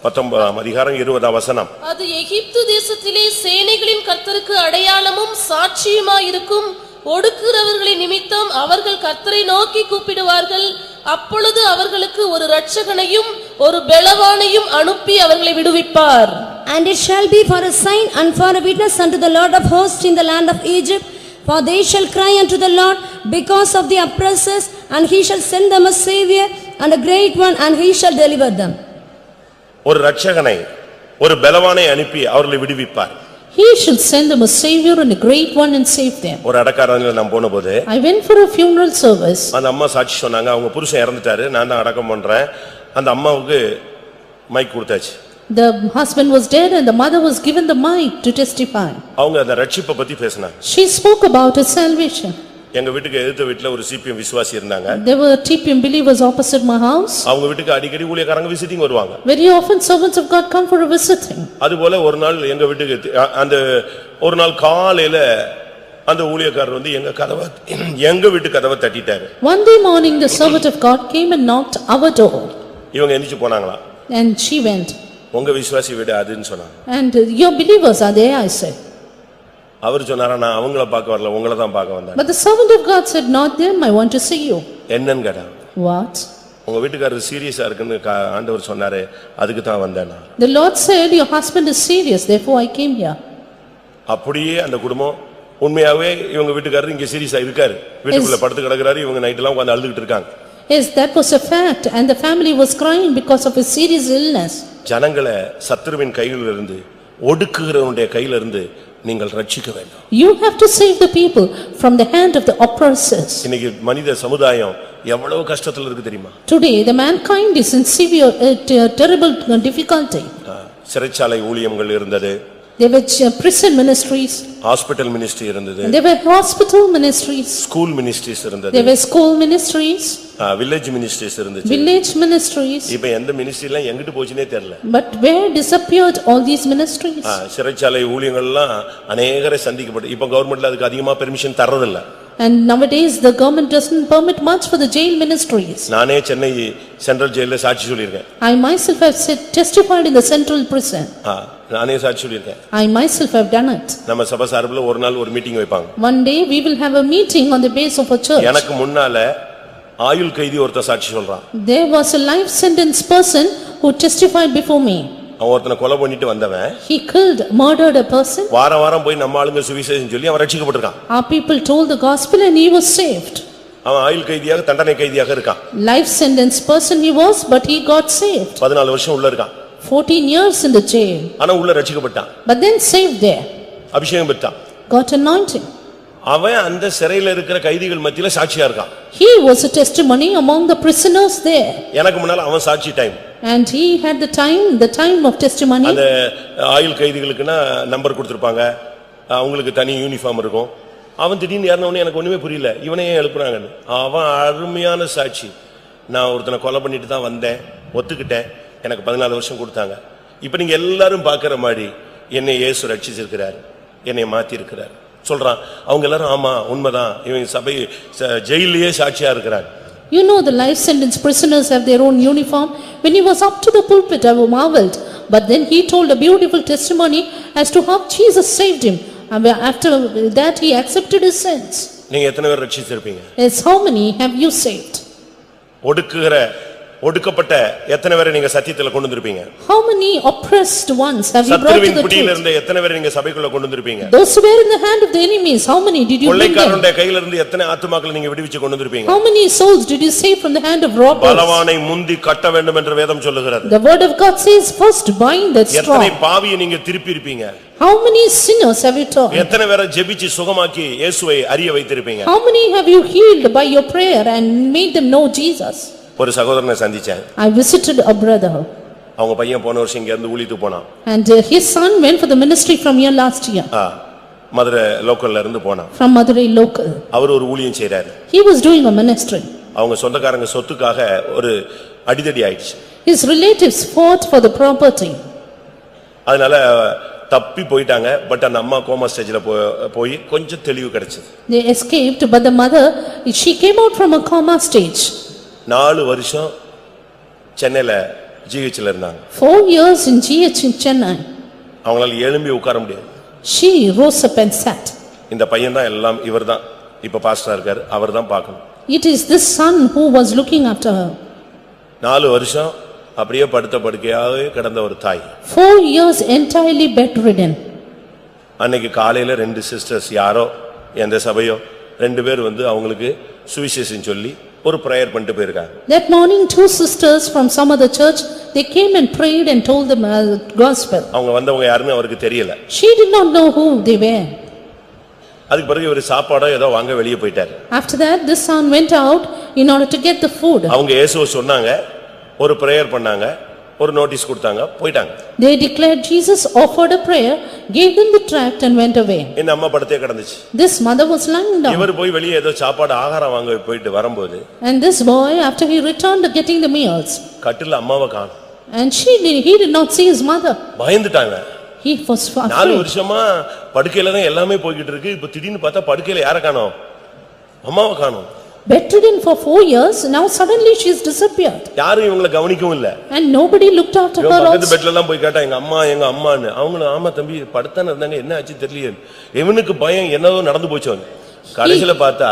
19 அதிகாரம் 20 வசனம். அது எகிப்து தேசத்திலே சேனைகளின் கர்த்தருக்கு அடையாளமும் சாட்சியுமாயிருக்கும். ஒடுக்குகிறவர்களின் நிமித்தம் அவர்கள் கர்த்தரை நோக்கி கூப்பிடுவார்கள். அப்பொழுது அவர்களுக்கு ஒரு இரட்சகனையும் ஒரு பெலவானையும் அனுப்பி அவர்களை விடுவிப்பார். And it shall be for a sign and for a witness unto the Lord of hosts in the land of Egypt. For they shall cry unto the Lord because of the oppressors, and he shall send them a savior and a great one, and he shall deliver them. ஒரு இரட்சகனை ஒரு பெலவானை அனுப்பி அவர்களை விடுவிப்பார். He shall send them a savior and a great one and save them. ஒரு அடக்காரனில நான் போனபோது I went for a funeral service. அந்த அம்மா சாட்சி சொன்னாங்க. அவங்க புருஷன் இறந்துட்டாரு, நான் தான் அடக்கம் பண்றேன். அந்த அம்மாவுக்கு மைக் கொடுத்தாச்சு. The husband was dead and the mother was given the mic to testify. அவங்க அந்த ரட்சிப்பை பத்தி பேசினாங்க. She spoke about his salvation. எங்க வீட்டுக்கு எதிர்த்த வீட்ல ஒரு சிபிஎம் விசுவாசி இருந்தாங்க. There were TPM believers opposite my house. அவங்க வீட்டுக்கு அடிக்கடி ஊழியக்காரங்க விசிட்டிங் வருவாங்க. Very often servants of God come for a visiting. அதுபோல ஒரு நாள் எங்க வீட்டுக்கு அந்த ஒரு நாள் காலையில அந்த ஊழியக்காரர் வந்து எங்க வீட்டு கதவை தட்டிட்டாரு. One day morning the servant of God came and knocked our door. இவங்க எந்திரிச்சு போனாங்களா? And she went. உங்க விசுவாசி வீடு அதுன்னு சொன்னாங்க. And your believers are there, I said. அவர் சொன்னாரா, நான் அவங்கள பார்க்க வரல, உங்களை தான் பார்க்க வந்தேன். But the servant of God said, not them, I want to see you. என்னன்னு கேட்டாங்க. What? உங்க வீட்டுக்காரர் சீரியஸா இருக்குன்னு ஆண்டவர் சொன்னாரு, அதுக்கு தான் வந்தேன். The Lord said, your husband is serious, therefore I came here. அப்படியே அந்த குடும்பம் உண்மையாவே இவங்க வீட்டுக்காரர் இங்க சீரியஸா இருக்காரு, வீட்டுக்குள்ள படுத்து கிடக்குறாரு, இவங்க நைட் எல்லாம் உட்கார்ந்து அழுதுகிட்டு இருக்காங்க. Yes, that was a fact, and the family was crying because of his serious illness. ஜனங்களை சத்துருவின் கையில இருந்து ஒடுக்குகிறவனுடைய கையில இருந்து நீங்கள் ரட்சிக்க வேண்டும். You have to save the people from the hand of the oppressors. இன்னைக்கு மனித சமுதாயம் எவ்வளவு கஷ்டத்துல இருக்கு தெரியுமா? Today the mankind is in severe terrible difficulty. சிறைச்சாலை ஊழியங்கள் இருந்தது. There were prison ministries. Hospital ministry இருந்தது. There were hospital ministries. School ministries இருந்தது. There were school ministries. Village ministries இருந்துச்சு. Village ministries. இப்போ எந்த மினிஸ்ட்ரி எல்லாம் எங்கிட்டு போச்சுனே தெரியல. But where disappeared all these ministries? சிறைச்சாலை ஊழியங்கள் எல்லாம் अनेகரை சந்திக்கப்பட்டு இப்போ கவர்மெண்ட்ல அதுக்கு அதிகமா பெர்மிஷன் தரது இல்ல. And nowadays the government doesn't permit much for the jail ministries. நானே சென்னை சென்ட்ரல் ஜெயில்ல சாட்சி சொல்லிருக்கேன். I myself have testified in the central prison. நானே சாட்சி சொல்லிருக்கேன். I myself have done it. நம்ம சபை சார்புல ஒரு நாள் ஒரு மீட்டிங் வைப்பாங்க. One day we will have a meeting on the base of a church. எனக்கு முன்னால ஆயுள் கைதி ஒருத்தர் சாட்சி சொல்றான். There was a life sentence person who testified before me. அவன் ஒருத்தனை கொலை பண்ணிட்டு வந்தவன். He murdered a person. வாரம் போய் நம்ம ஆளுங்க சுவிசேஷம் சொல்லி அவன் ரட்சிக்கப்பட்டிருக்கான். Our people told the gospel and he was saved. அவன் ஆயுள் கைதியாக தண்டனை கைதியாக இருக்கான். Life sentence person he was, but he got saved. 14 வருஷம் உள்ள இருக்கான். 14 years in the jail. ஆனா உள்ள ரட்சிக்கப்பட்டான். But then saved there. அபிஷேகம் பெற்றான். Got anointing. அவன் அந்த சிறையில இருக்கிற கைதிகள் மத்தியில சாட்சியா இருக்கான். He was a testimony among the prisoners there. எனக்கு முன்னால அவன் சாட்சி time. And he had the time of testimony. அந்த ஆயுள் கைதிகளுக்குனா நம்பர் கொடுத்திருப்பாங்க. அவங்களுக்கு தனி யூனிஃபார்ம் இருக்கும். அவன் திடீர்னு ஏறனவனே எனக்கு ஒண்ணுமே புரியல. இவனே எழுப்புறாங்கன்னு. அவன் அருமையான சாட்சி. நான் ஒருத்தனை கொலை பண்ணிட்டு தான் வந்தேன். ஒத்துக்கிட்டேன். எனக்கு 14 வருஷம் கொடுத்தாங்க. இப்போ நீங்க எல்லாரும் பார்க்கிற மாதிரி என்னை இயேசு ரட்சிச்சிருக்கிறார். என்னை மாத்தி இருக்கிறார். சொல்றான். அவங்க எல்லாரும் ஆமா உண்மைதான். இவன் சபை ஜெயிலிலேயே சாட்சியா இருக்கிறான். You know the life sentence prisoners have their own uniform. When he was up to the pulpit I marveled. But then he told a beautiful testimony as to how Jesus saved him. And after that he accepted his sins. நீங்க எத்தனை பேர் ரட்சிச்சிருப்பீங்க? Yes, how many have you saved? ஒடுக்கப்பட்ட எத்தனை பேரை நீங்க சத்தியத்துல கொண்டு வந்திருப்பீங்க? How many oppressed ones have you brought to சத்துருவின் the பிடியில truth? இருந்து எத்தனை பேரை நீங்க சபைக்குள்ள கொண்டு வந்திருப்பீங்க? Those who were in the hand of the enemies, how many did you bring them? கொள்ளைக்காரனுடைய கையில இருந்து எத்தனை ஆத்துமாக்களை நீங்க விடுவிச்சு கொண்டு வந்திருப்பீங்க? How many souls did you save from the hand of robbers? பலவானை முந்தி கட்ட வேண்டும் என்று வேதம் சொல்லுகிறது. The word of God says first bind that strong. எத்தனை பாவியை நீங்க திருப்பி இருப்பீங்க? How many sinners have you turned? எத்தனை பேரை ஜெபிச்சு சுகமாக்கி இயேசுவை அறிய வைத்திருப்பீங்க? How many have you healed by your prayer and made them know Jesus? ஒரு சகோதரனை சந்திச்சேன். I visited a brother. அவங்க பையன் போன வருஷம் இங்க இருந்து ஊழியத்துக்கு போனான். And his son went for the ministry from here last year. Madurai லோக்கல்ல இருந்து போனான். from Madurai local. அவர் ஒரு ஊழியம் செய்றாரு. He was doing a ministry. அவங்க சொந்தக்காரங்க சொத்துக்காக ஒரு அடிதடி ஆயிடுச்சு. His relatives fought for the property. அதனால தப்பி போயிட்டாங்க. பட் அந்த அம்மா கோமா ஸ்டேஜ்ல போய் கொஞ்சம் தெளிவு கிடைச்சது. They escaped, but the mother, she came out from a coma stage. 4 வருஷம் சென்னையில ஜிஹெச்ல இருந்தாங்க. 4 years in GH in Chennai. அவங்களால எழும்பி உட்கார முடியாது. She rose up and sat. இந்த பையன் தான் எல்லாம், இவர்தான் இப்ப பாஸ்டரா இருக்காரு, அவர்தான் பார்க்கணும். It is this son who was looking after her. 4 வருஷம் அப்படியே படுத்த படுக்கையாவே கிடந்த ஒரு தாய். 4 years entirely bedridden. அன்னைக்கு காலையில 2 சிஸ்டர்ஸ் யாரோ எந்த சபையோ 2 பேர் வந்து அவங்களுக்கு சுவிசேஷம் சொல்லி ஒரு பிரேயர் பண்ணிட்டு போயிருக்காங்க. That morning 2 sisters from some other church, they came and prayed and told them gospel. அவங்க வந்தவங்க யாருன்னு அவருக்கு தெரியல. She did not know who they were. அதுக்கு பிறகு இவர் சாப்பாடோ ஏதோ வாங்க வெளியே போயிட்டாரு. After that, this son went out in order to get the food. அவங்க இயேசுவை சொன்னாங்க, ஒரு பிரேயர் பண்ணாங்க, ஒரு நோட்டீஸ் கொடுத்தாங்க, போயிட்டாங்க. They declared Jesus, offered a prayer, gave them the tract and went away. இந்த அம்மா படுத்தே கிடந்துச்சு. This mother was lying down. இவர் போய் வெளியே ஏதோ சாப்பாடு ஆகாரம் வாங்க போயிட்டு வரும்போது, And this boy, after he returned getting the meals, கட்டில அம்மாவை காணோம். and he did not see his mother. பயந்துட்டாங்க. He was 4 afraid. வருஷமா படுக்கையில தான் எல்லாமே போய்கிட்டு இருக்கு. இப்ப திடீர்னு பார்த்தா படுக்கையில யாரை காணோம்? அம்மாவை காணோம். Bedridden for 4 years, now suddenly she has disappeared. யாரும் இவங்களை கவனிக்கவும் இல்ல. And nobody looked after her பக்கத்து also. பெட்ல எல்லாம் போய் கேட்டா எங்க அம்மான்னு. அவங்க ஆமா தம்பி படுத்தானே இருந்தாங்க, என்ன ஆச்சு தெரியல. இவனுக்கு பயம் என்னதோ நடந்து போச்சு. கடைசில பார்த்தா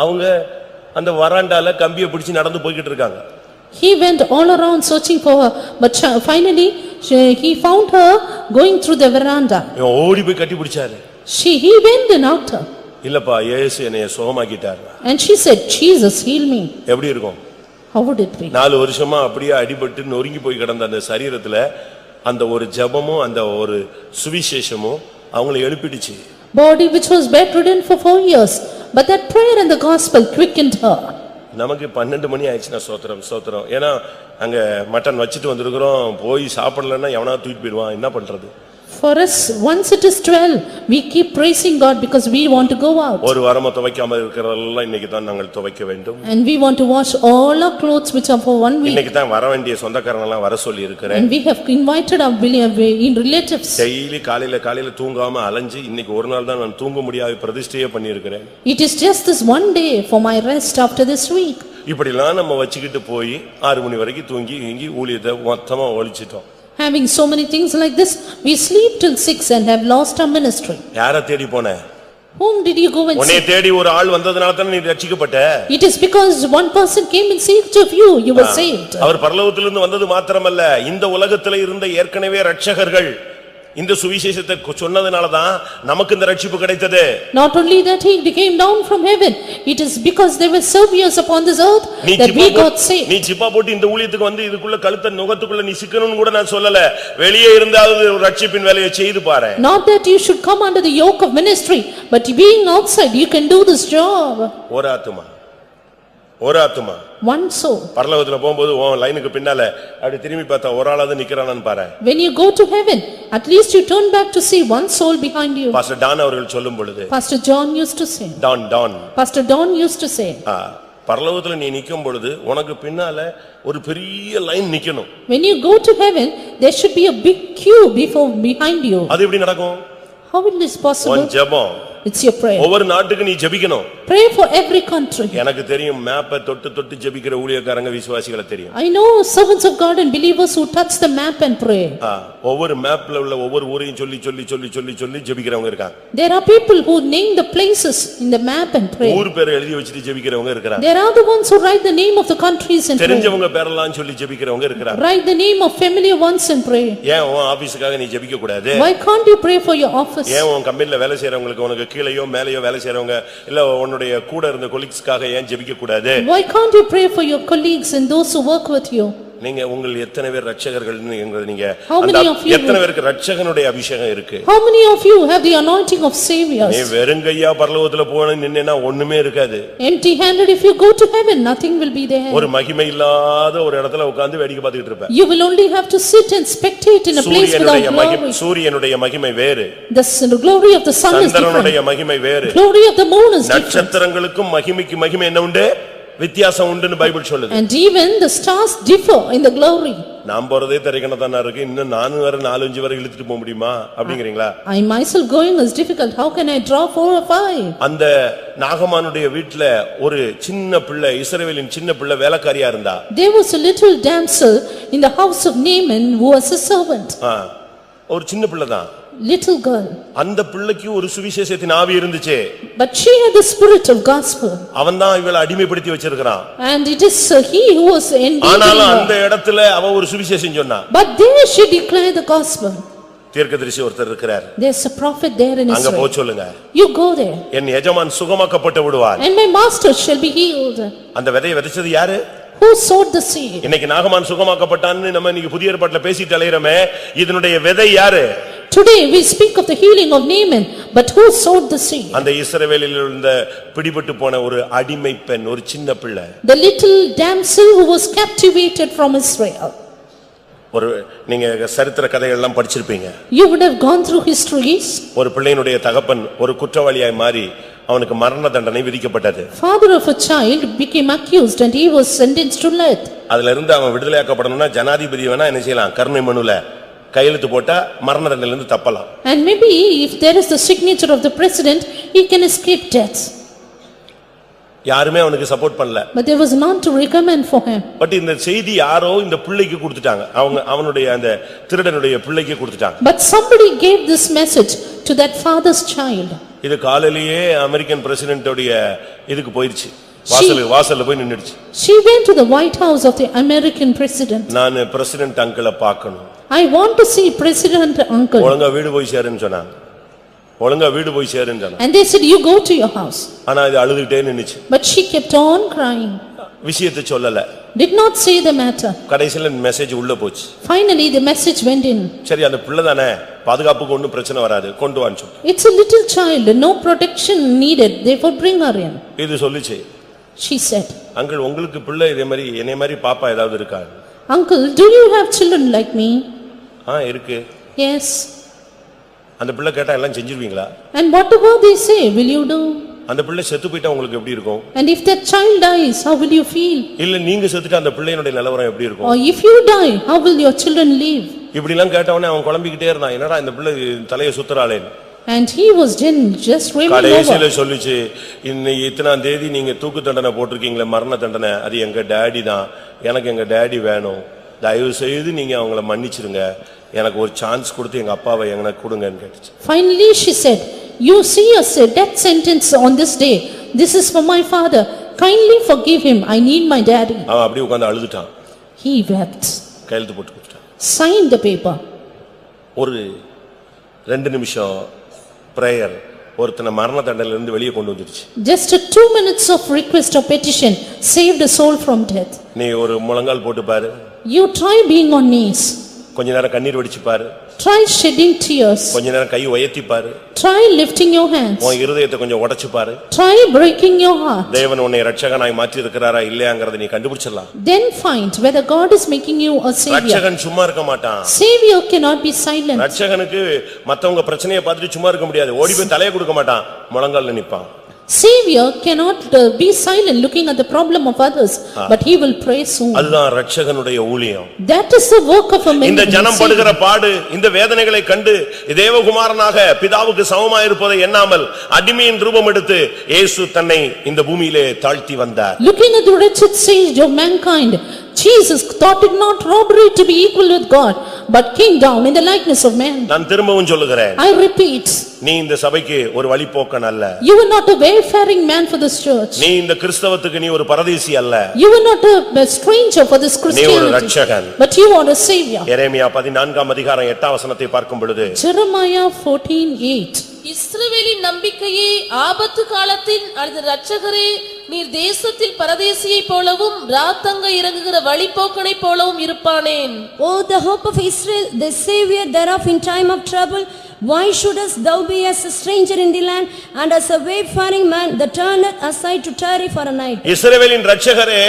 அவங்க அந்த வராண்டால கம்பியை பிடிச்சு நடந்து போய்கிட்டு இருக்காங்க. He went all around searching for her, but finally he found her going through the veranda. இவன் ஓடி போய் கட்டி பிடிச்சாரு. He went and hugged her. இல்லப்பா இயேசு என்னைய சுகமாக்கிட்டார். And she said, Jesus, heal me. எப்படி இருக்கும்? How would it be? 4 வருஷமா அப்படியே அடிபட்டு நொறுங்கி போய் கிடந்த அந்த சரீரத்துல அந்த ஒரு ஜெபமும் அந்த ஒரு சுவிசேஷமும் அவங்களை எழுப்பிடுச்சு. Body which was bedridden for 4 years, but that prayer and the gospel quickened her. நமக்கு 12 மணி ஆயிடுச்சுன்னா சோத்திரம். ஏன்னா அங்க மட்டன் வச்சிட்டு வந்திருக்கிறோம், போய் சாப்பிடலன்னா எவனா தூக்கிட்டு போயிடுவான், என்ன பண்றது? For us, once it is 12, we keep praising God because we want to go out. ஒரு வாரமா துவைக்காம இருக்கிறதெல்லாம் இன்னைக்கு தான் நாங்கள் துவைக்க வேண்டும். And we want to wash all our clothes which are for 1 week. இன்னைக்கு தான் வர வேண்டிய சொந்தக்காரங்க எல்லாம் வர சொல்லி இருக்கிறேன். And we have invited our relatives. Daily காலையில தூங்காம அலைஞ்சு இன்னைக்கு ஒரு நாள் தான் நான் தூங்க முடியாத பிரதிஷ்டையே பண்ணி இருக்கிறேன். It is just this one day for my rest after this week. இப்படிலாம் நம்ம வச்சுக்கிட்டு போய் 6 மணி வரைக்கும் தூங்கி ஊழியத்தை மொத்தமா ஒழிச்சிட்டோம். Having so many things like this, we sleep till 6 and have lost our ministry. யாரை தேடி போன? Whom did you go and உன்னை see? தேடி ஒரு ஆள் வந்ததனால தான் நீ ரட்சிக்கப்பட்ட. It is because one person came in search of you, you were saved. அவர் பரலோகத்திலிருந்து வந்தது மாத்திரமல்ல, இந்த உலகத்திலே இருந்த ஏற்கனவே ரட்சகர்கள் இந்த சுவிசேஷத்தை சொன்னதனால தான் நமக்கு இந்த ரட்சிப்பு கிடைத்தது. Not only that, he came down from heaven. It is because there were saviors upon this earth that we got saved. நீ சிப்பா போட்டு இந்த ஊழியத்துக்கு வந்து இதுக்குள்ள கழுத்தை நுகத்துக்குள்ள நீ சிக்கணும்னு கூட நான் சொல்லல. வெளியே இருந்தாவது ரட்சிப்பின் வேலையை செய்து பாரு. Not that you should come under the yoke of ministry, but being outside you can do this job. ஒரு ஆத்துமா One soul. பரலோகத்துல போகும்போது உன் லைனுக்கு பின்னால அப்படி திரும்பி பார்த்தா ஒரு ஆளாவது நிக்கிறானான்னு பாரு. When you go to heaven, at least you turn back to see one soul behind you. Pastor Don அவர்கள் சொல்லும் பொழுது, Pastor John used to say. Don Pastor Don used to say. பரலோகத்துல நீ நிக்கும் பொழுது உனக்கு பின்னால ஒரு பெரிய லைன் நிக்கணும். When you go to heaven, there should be a big queue behind you. அது எப்படி நடக்கும்? How will this possible? உன் ஜெபம், It's your prayer. ஒவ்வொரு நாட்டுக்கு நீ ஜெபிக்கணும். Pray for every country. எனக்கு தெரியும் மேப்பை தொட்டு ஜெபிக்கிற ஊழியக்காரங்க விசுவாசிகளை தெரியும். I know servants of God and believers who touch the map and pray. ஒவ்வொரு மேப்ல உள்ள ஒவ்வொரு ஊரையும் சொல்லி ஜெபிக்கிறவங்க இருக்காங்க. There are people who name the places in the map and pray. ஊர் பேரை எழுதி வச்சிட்டு ஜெபிக்கிறவங்க இருக்காங்க. There are the ones who write the name of the countries and pray. தெரிஞ்சவங்க பேரெல்லாம் சொல்லி ஜெபிக்கிறவங்க இருக்காங்க. Write the name of familiar ones and pray. ஏன் உன் ஆபீஸ்க்காக நீ ஜெபிக்க கூடாது? Why can't you pray for your office? ஏன் உன் கம்பெனில வேலை செய்றவங்களுக்கு உனக்கு கீழயோ மேலயோ வேலை செய்றவங்க இல்ல உன்னுடைய கூட இருந்த கொலீக்ஸ்க்காக ஏன் ஜெபிக்க கூடாது? Why can't you pray for your colleagues and those who work with you? நீங்க உங்கள் எத்தனை பேர் ரட்சகர்கள்னு எங்களை நீங்க How many அந்த of you- எத்தனை பேருக்கு ரட்சகனுடைய அபிஷேகம் இருக்கு? How many of you have the anointing of நீ saviors? வெறுங்கையா பரலோகத்துல போன நின்னா ஒண்ணுமே இருக்காது. Empty handed, if you go to heaven, nothing will be there. ஒரு மகிமை இல்லாத ஒரு இடத்துல உட்கார்ந்து வேடிக்கை பார்த்துட்டு இருப்ப. You will only have to sit and spectate in a place without glory. சூரியனுடைய மகிமை வேறு, The glory of the sun is different. சந்திரனுடைய மகிமை வேறு, Glory of the moon is different. நட்சத்திரங்களுக்கும் மகிமைக்கு மகிமை என்ன உண்டு? வித்தியாசம் உண்டுன்னு பைபிள் சொல்லுது. And even the stars differ in the glory. நாம் போறதே தரிக்கணத்தானா இருக்கு, இன்னும் நானும் வேற 4-5 வரை இழுத்துட்டு போக முடியுமா அப்படிங்கறீங்களா? I myself going is difficult, how can I draw 4 or 5? அந்த நாகமானுடைய வீட்ல ஒரு சின்ன பிள்ளை, இஸ்ரவேலின் சின்ன பிள்ளை வேலைக்காரியா இருந்தா. There was a little damsel in the house of Naaman who was a servant. ஒரு சின்ன பிள்ளை தான். Little girl. அந்த பிள்ளைக்கு ஒரு சுவிசேஷத்தின் ஆவி இருந்துச்சு. But she had the spirit of gospel. அவன் தான் இவளை அடிமைப்படுத்தி வச்சிருக்கான். And it is he who was engaging ஆனாலும் அந்த her. இடத்துல அவ ஒரு சுவிசேஷம் சொன்னா. But there she declared the gospel. தீர்க்கதரிசி ஒருத்தர் இருக்கிறார். There's a prophet there in அங்க போ Israel. சொல்லுங்க. You go there. என் எஜமான் சுகமாக்கப்பட்டு விடுவார். And my master shall be healed. அந்த விதையை விதைச்சது யாரு? Who sowed the seed? இன்னைக்கு நாகமான் சுகமாக்கப்பட்டான்னு நம்ம இன்னைக்கு புதிய ஏற்பாட்டுல பேசிட்டு அலையறமே, இதனுடைய விதை யாரு? Today we speak of the healing of Naaman, but who sowed the seed? அந்த இஸ்ரவேலில் இருந்த பிடிபட்டு போன ஒரு அடிமை பெண், ஒரு சின்ன பிள்ளை. The little damsel who was captivated from Israel. ஒரு நீங்க சரித்திர கதைகள் எல்லாம் படிச்சிருப்பீங்க. You would have gone through histories. ஒரு பிள்ளையினுடைய தகப்பன் ஒரு குற்றவாளியாய் மாறி அவனுக்கு மரண தண்டனை விதிக்கப்பட்டது. Father of a child became accused and he was sentenced to death. அதுல இருந்து அவன் விடுதலையாக்கப்படணும்னா ஜனாதிபதி வேணா என்ன செய்யலாம்? கருணை மனுல கையெழுத்து போட்டா மரண தண்டனையில இருந்து தப்பலாம். And maybe if there is the signature of the president, he can escape death. யாருமே அவனுக்கு சப்போர்ட் பண்ணல. But there was none to recommend for him. But இந்த செய்தி யாரோ இந்த பிள்ளைக்கு கொடுத்துட்டாங்க. அவனுடைய அந்த திருடனுடைய பிள்ளைக்கு கொடுத்துட்டாங்க. But somebody gave this message to that father's child. இது காலையிலேயே அமெரிக்கன் பிரசிடென்ட்டோட இதுக்கு போயிருச்சு. வாசல்ல போய் நின்னுடுச்சு. She went to the White House of the American president. நான் பிரசிடென்ட் அங்கிளை பார்க்கணும். I want to see President uncle. ஒழுங்கா வீடு போய் சேருன்னு சொன்னாங்க. ஒழுங்கா வீடு போய் சேருன்னு சொன்னாங்க. And they said you go to your house. ஆனா இது அழுதுட்டே நின்னுச்சு. But she kept on crying. விஷயத்தை சொல்லல. Did not say the matter. கடைசில மெசேஜ் உள்ள போச்சு. Finally the message went in. சரி அந்த பிள்ளை தானே, பாதுகாப்புக்கு ஒண்ணும் பிரச்சனை வராது, கொண்டு வான்னு சொல்லு. It's a little child, no protection needed, therefore bring her in. இது சொல்லுச்சு. She said, அங்கிள் உங்களுக்கு பிள்ளை இதே மாதிரி என்னை மாதிரி பாப்பா ஏதாவது இருக்கா? Uncle, do you have children like me? இருக்கு. Yes. அந்த பிள்ளை கேட்டா எல்லாம் செஞ்சிருவீங்களா? And whatever they say, will you do? அந்த பிள்ளை செத்து போயிட்டா உங்களுக்கு எப்படி இருக்கும்? And if that child dies, how will you feel? இல்ல நீங்க செத்துட்டா அந்த பிள்ளையோட நிலவரம் எப்படி இருக்கும்? Or if you die, how will your children live? இப்படி எல்லாம் கேட்டவனே அவன் குழம்பிக்கிட்டே இருந்தான், என்னடா இந்த பிள்ளை தலையை சுத்துறாளே. And he was just raving கடைசில over. சொல்லுச்சு, இன்னைக்கு இத்தனாம் தேதி நீங்க தூக்கு தண்டனை போட்டிருக்கீங்களே, மரண தண்டனை, அது எங்க டாடி தான், எனக்கு எங்க டாடி வேணும், தயவு செய்து நீங்க அவங்கள மன்னிச்சிருங்க, எனக்கு ஒரு சான்ஸ் கொடுத்து எங்க அப்பாவை எனக்கு கொடுங்கன்னு கேட்டுச்சு. Finally she said, you see a death sentence on this day, this is for my father, kindly forgive him, I need my daddy. அவன் அப்படியே உட்கார்ந்து அழுதுட்டான். He wept. கையெழுத்து போட்டு கொடுத்துட்டான். Signed the paper. ஒரு 2 நிமிஷம் பிரேயர் ஒருத்தனை மரண தண்டனையில இருந்து வெளியே கொண்டு வந்துருச்சு. Just 2 minutes of request or petition saved a soul from death. நீ ஒரு முழங்கால் போட்டு பாரு. You try being on knees. கொஞ்ச நேரம் கண்ணீர் வடிச்சு பாரு. Try shedding tears. கொஞ்ச நேரம் கை உயர்த்தி பாரு. Try lifting your hands. உன் இருதயத்தை கொஞ்சம் உடைச்சு பாரு. Try breaking your heart. தேவன் உன்னை இரட்சகனாய் மாற்றி இருக்கிறாரா இல்லையாங்கறதை நீ கண்டுபிடிச்சிடலாம். Then find whether God is making you a savior. இரட்சகன் சும்மா இருக்க மாட்டான். Savior cannot be silent. இரட்சகனுக்கு மத்தவங்க பிரச்சனையை பார்த்துட்டு சும்மா இருக்க முடியாது. ஓடி போய் தலையை கொடுக்க மாட்டான், முழங்கால்ல நிப்பான். Savior cannot be silent looking at the problem of others, but he will pray soon. அதுதான் இரட்சகனுடைய ஊழியம். That is the work of a man. இந்த ஜனம் படுகிற பாடு, இந்த வேதனைகளை கண்டு தேவகுமாரனாக பிதாவுக்கு சமமாய் இருப்பதை எண்ணாமல் அடிமையின் ரூபம் எடுத்து இயேசு தன்னை இந்த பூமியிலே தாழ்த்தி வந்தார். Looking at the wretched stage of mankind, Jesus thought it not robbery to be equal with God, but came down in the likeness of man. நான் திரும்பவும் சொல்லுகிறேன், I repeat, நீ இந்த சபைக்கு ஒரு வழிபோக்கன் அல்ல. you are not a wayfaring man for this church. நீ இந்த கிறிஸ்தவத்துக்கு நீ ஒரு பரதேசி அல்ல. You are not a stranger for this நீ ஒரு Christianity, இரட்சகன். but you are a savior. எரேமியா 14 அதிகாரம் 8 வசனத்தை பார்க்கும் பொழுது, Jeremiah 14:8. இஸ்ரவேலின் நம்பிக்கையே ஆபத்து காலத்தின் அல்லது இரட்சகரே நீர் தேசத்தில் பரதேசியைப் போலவும் ராத்தங்க இறங்குகிற வழிபோக்கனைப் போலவும் இருப்பானேன். O the hope of Israel, the Savior thereof in time of trouble, why shouldest thou be as a stranger in the land and as a wayfaring man that turneth aside to tarry for a night? இஸ்ரவேலின் இரட்சகரே,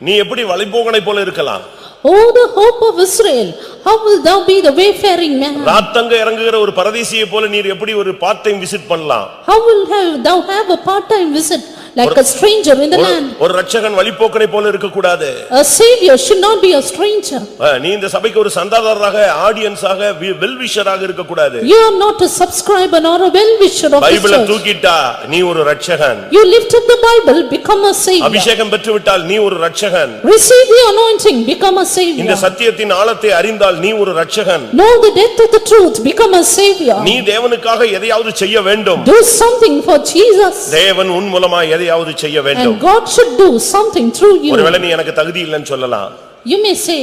நீ எப்படி வழிபோக்கனை போல இருக்கலாம்? Oh, the hope of Israel, how will thou be the wayfaring man? ராத்தங்க இறங்குகிற ஒரு பரதேசியை போல நீர் எப்படி ஒரு பார்ட் டைம் விசிட் பண்ணலாம்? How will thou have a part-time visit like a stranger in the land? ஒரு இரட்சகன் வழிபோக்கனை போல இருக்க கூடாது. A savior should not be a stranger. நீ இந்த சபைக்கு ஒரு சந்தாதாரராக, ஆடியன்ஸாக, வெல்விஷராக இருக்க கூடாது. You are not a subscriber nor a well-wisher of this பைபிளை church. தூக்கிட்டா நீ ஒரு இரட்சகன். You lift up the Bible, become a savior. அபிஷேகம் பெற்றுவிட்டால் நீ ஒரு இரட்சகன். Receive the anointing, become a savior. இந்த சத்தியத்தின் ஆழத்தை அறிந்தால் நீ ஒரு இரட்சகன். Know the depth of the truth, become a savior. நீ தேவனுக்காக எதையாவது செய்ய வேண்டும். Do something for Jesus. தேவன் உன் மூலமா எதையாவது செய்ய வேண்டும். And God should do something through you. ஒருவேளை நீ எனக்கு தகுதி இல்லைன்னு சொல்லலாம். You may say,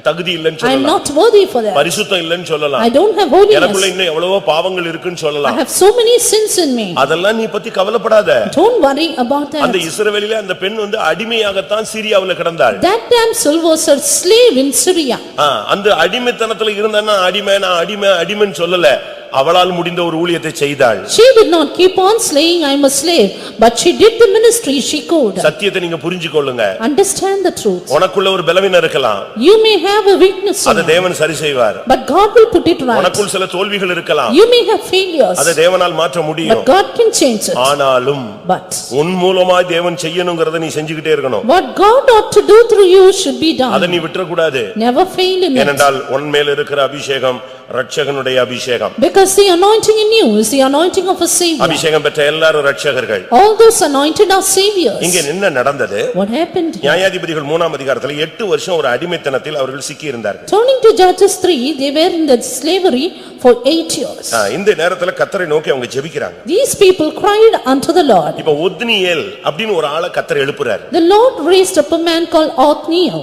தகுதி இல்லைன்னு I am சொல்லலாம். not worthy for that. பரிசுத்தம் இல்லைன்னு சொல்லலாம். I don't have holiness. எனக்குள்ள இன்னும் எவ்வளவோ பாவங்கள் இருக்குன்னு I சொல்லலாம். have so many sins in me. அதெல்லாம் நீ பத்தி கவலைப்படாத. Don't worry about அந்த that. இஸ்ரவேலிலே அந்த பெண் அடிமையாகத்தான் சீரியாவுல கிடந்தாள். That damsel was a slave in Syria. அந்த அடிமைத்தனத்துல இருந்தா அடிமைன்னு சொல்லல. அவளால் முடிந்த ஒரு ஊழியத்தை செய்தாள். She did not keep on saying I am a slave, but she did the ministry she could. சத்தியத்தை நீங்க புரிஞ்சுக்கொள்ளுங்க. Understand the truth. உனக்குள்ள ஒரு பலவீனம் இருக்கலாம். You may have a weakness, அதை தேவன் சரி செய்வார். but God will put it right. உனக்குள்ள சில தோல்விகள் இருக்கலாம். You may have failures, அதை தேவனால் மாற்ற முடியும். but God can change it. ஆனாலும் But உன் மூலமாய் தேவன் செய்யணும்ங்கறதை நீ செஞ்சிட்டே இருக்கணும். what God ought to do through you should be அதை done. நீ விட்டுற கூடாது. Never fail in it. ஏனென்றால் உன் மேல் இருக்கிற அபிஷேகம் இரட்சகனுடைய அபிஷேகம். Because the anointing in you is the anointing of a savior. அபிஷேகம் பெற்ற எல்லாரும் இரட்சகர்கள். All those anointed are saviors. இங்க என்ன நடந்தது? What happened? நியாயாதிபதிகள் 3ஆம் அதிகாரத்தில் 8 வருஷம் ஒரு அடிமைத்தனத்தில் அவர்கள் சிக்கி இருந்தார்கள். Turning to Judges 3, they were in the slavery for 8 years. இந்த நேரத்துல கர்த்தரை நோக்கி அவங்க ஜெபிக்கிறாங்க. These people cried unto the Lord. இப்ப ஒத்னியேல் அப்படினு ஒரு ஆளை கர்த்தர் எழுப்புறார். The Lord raised up a man called Othniel.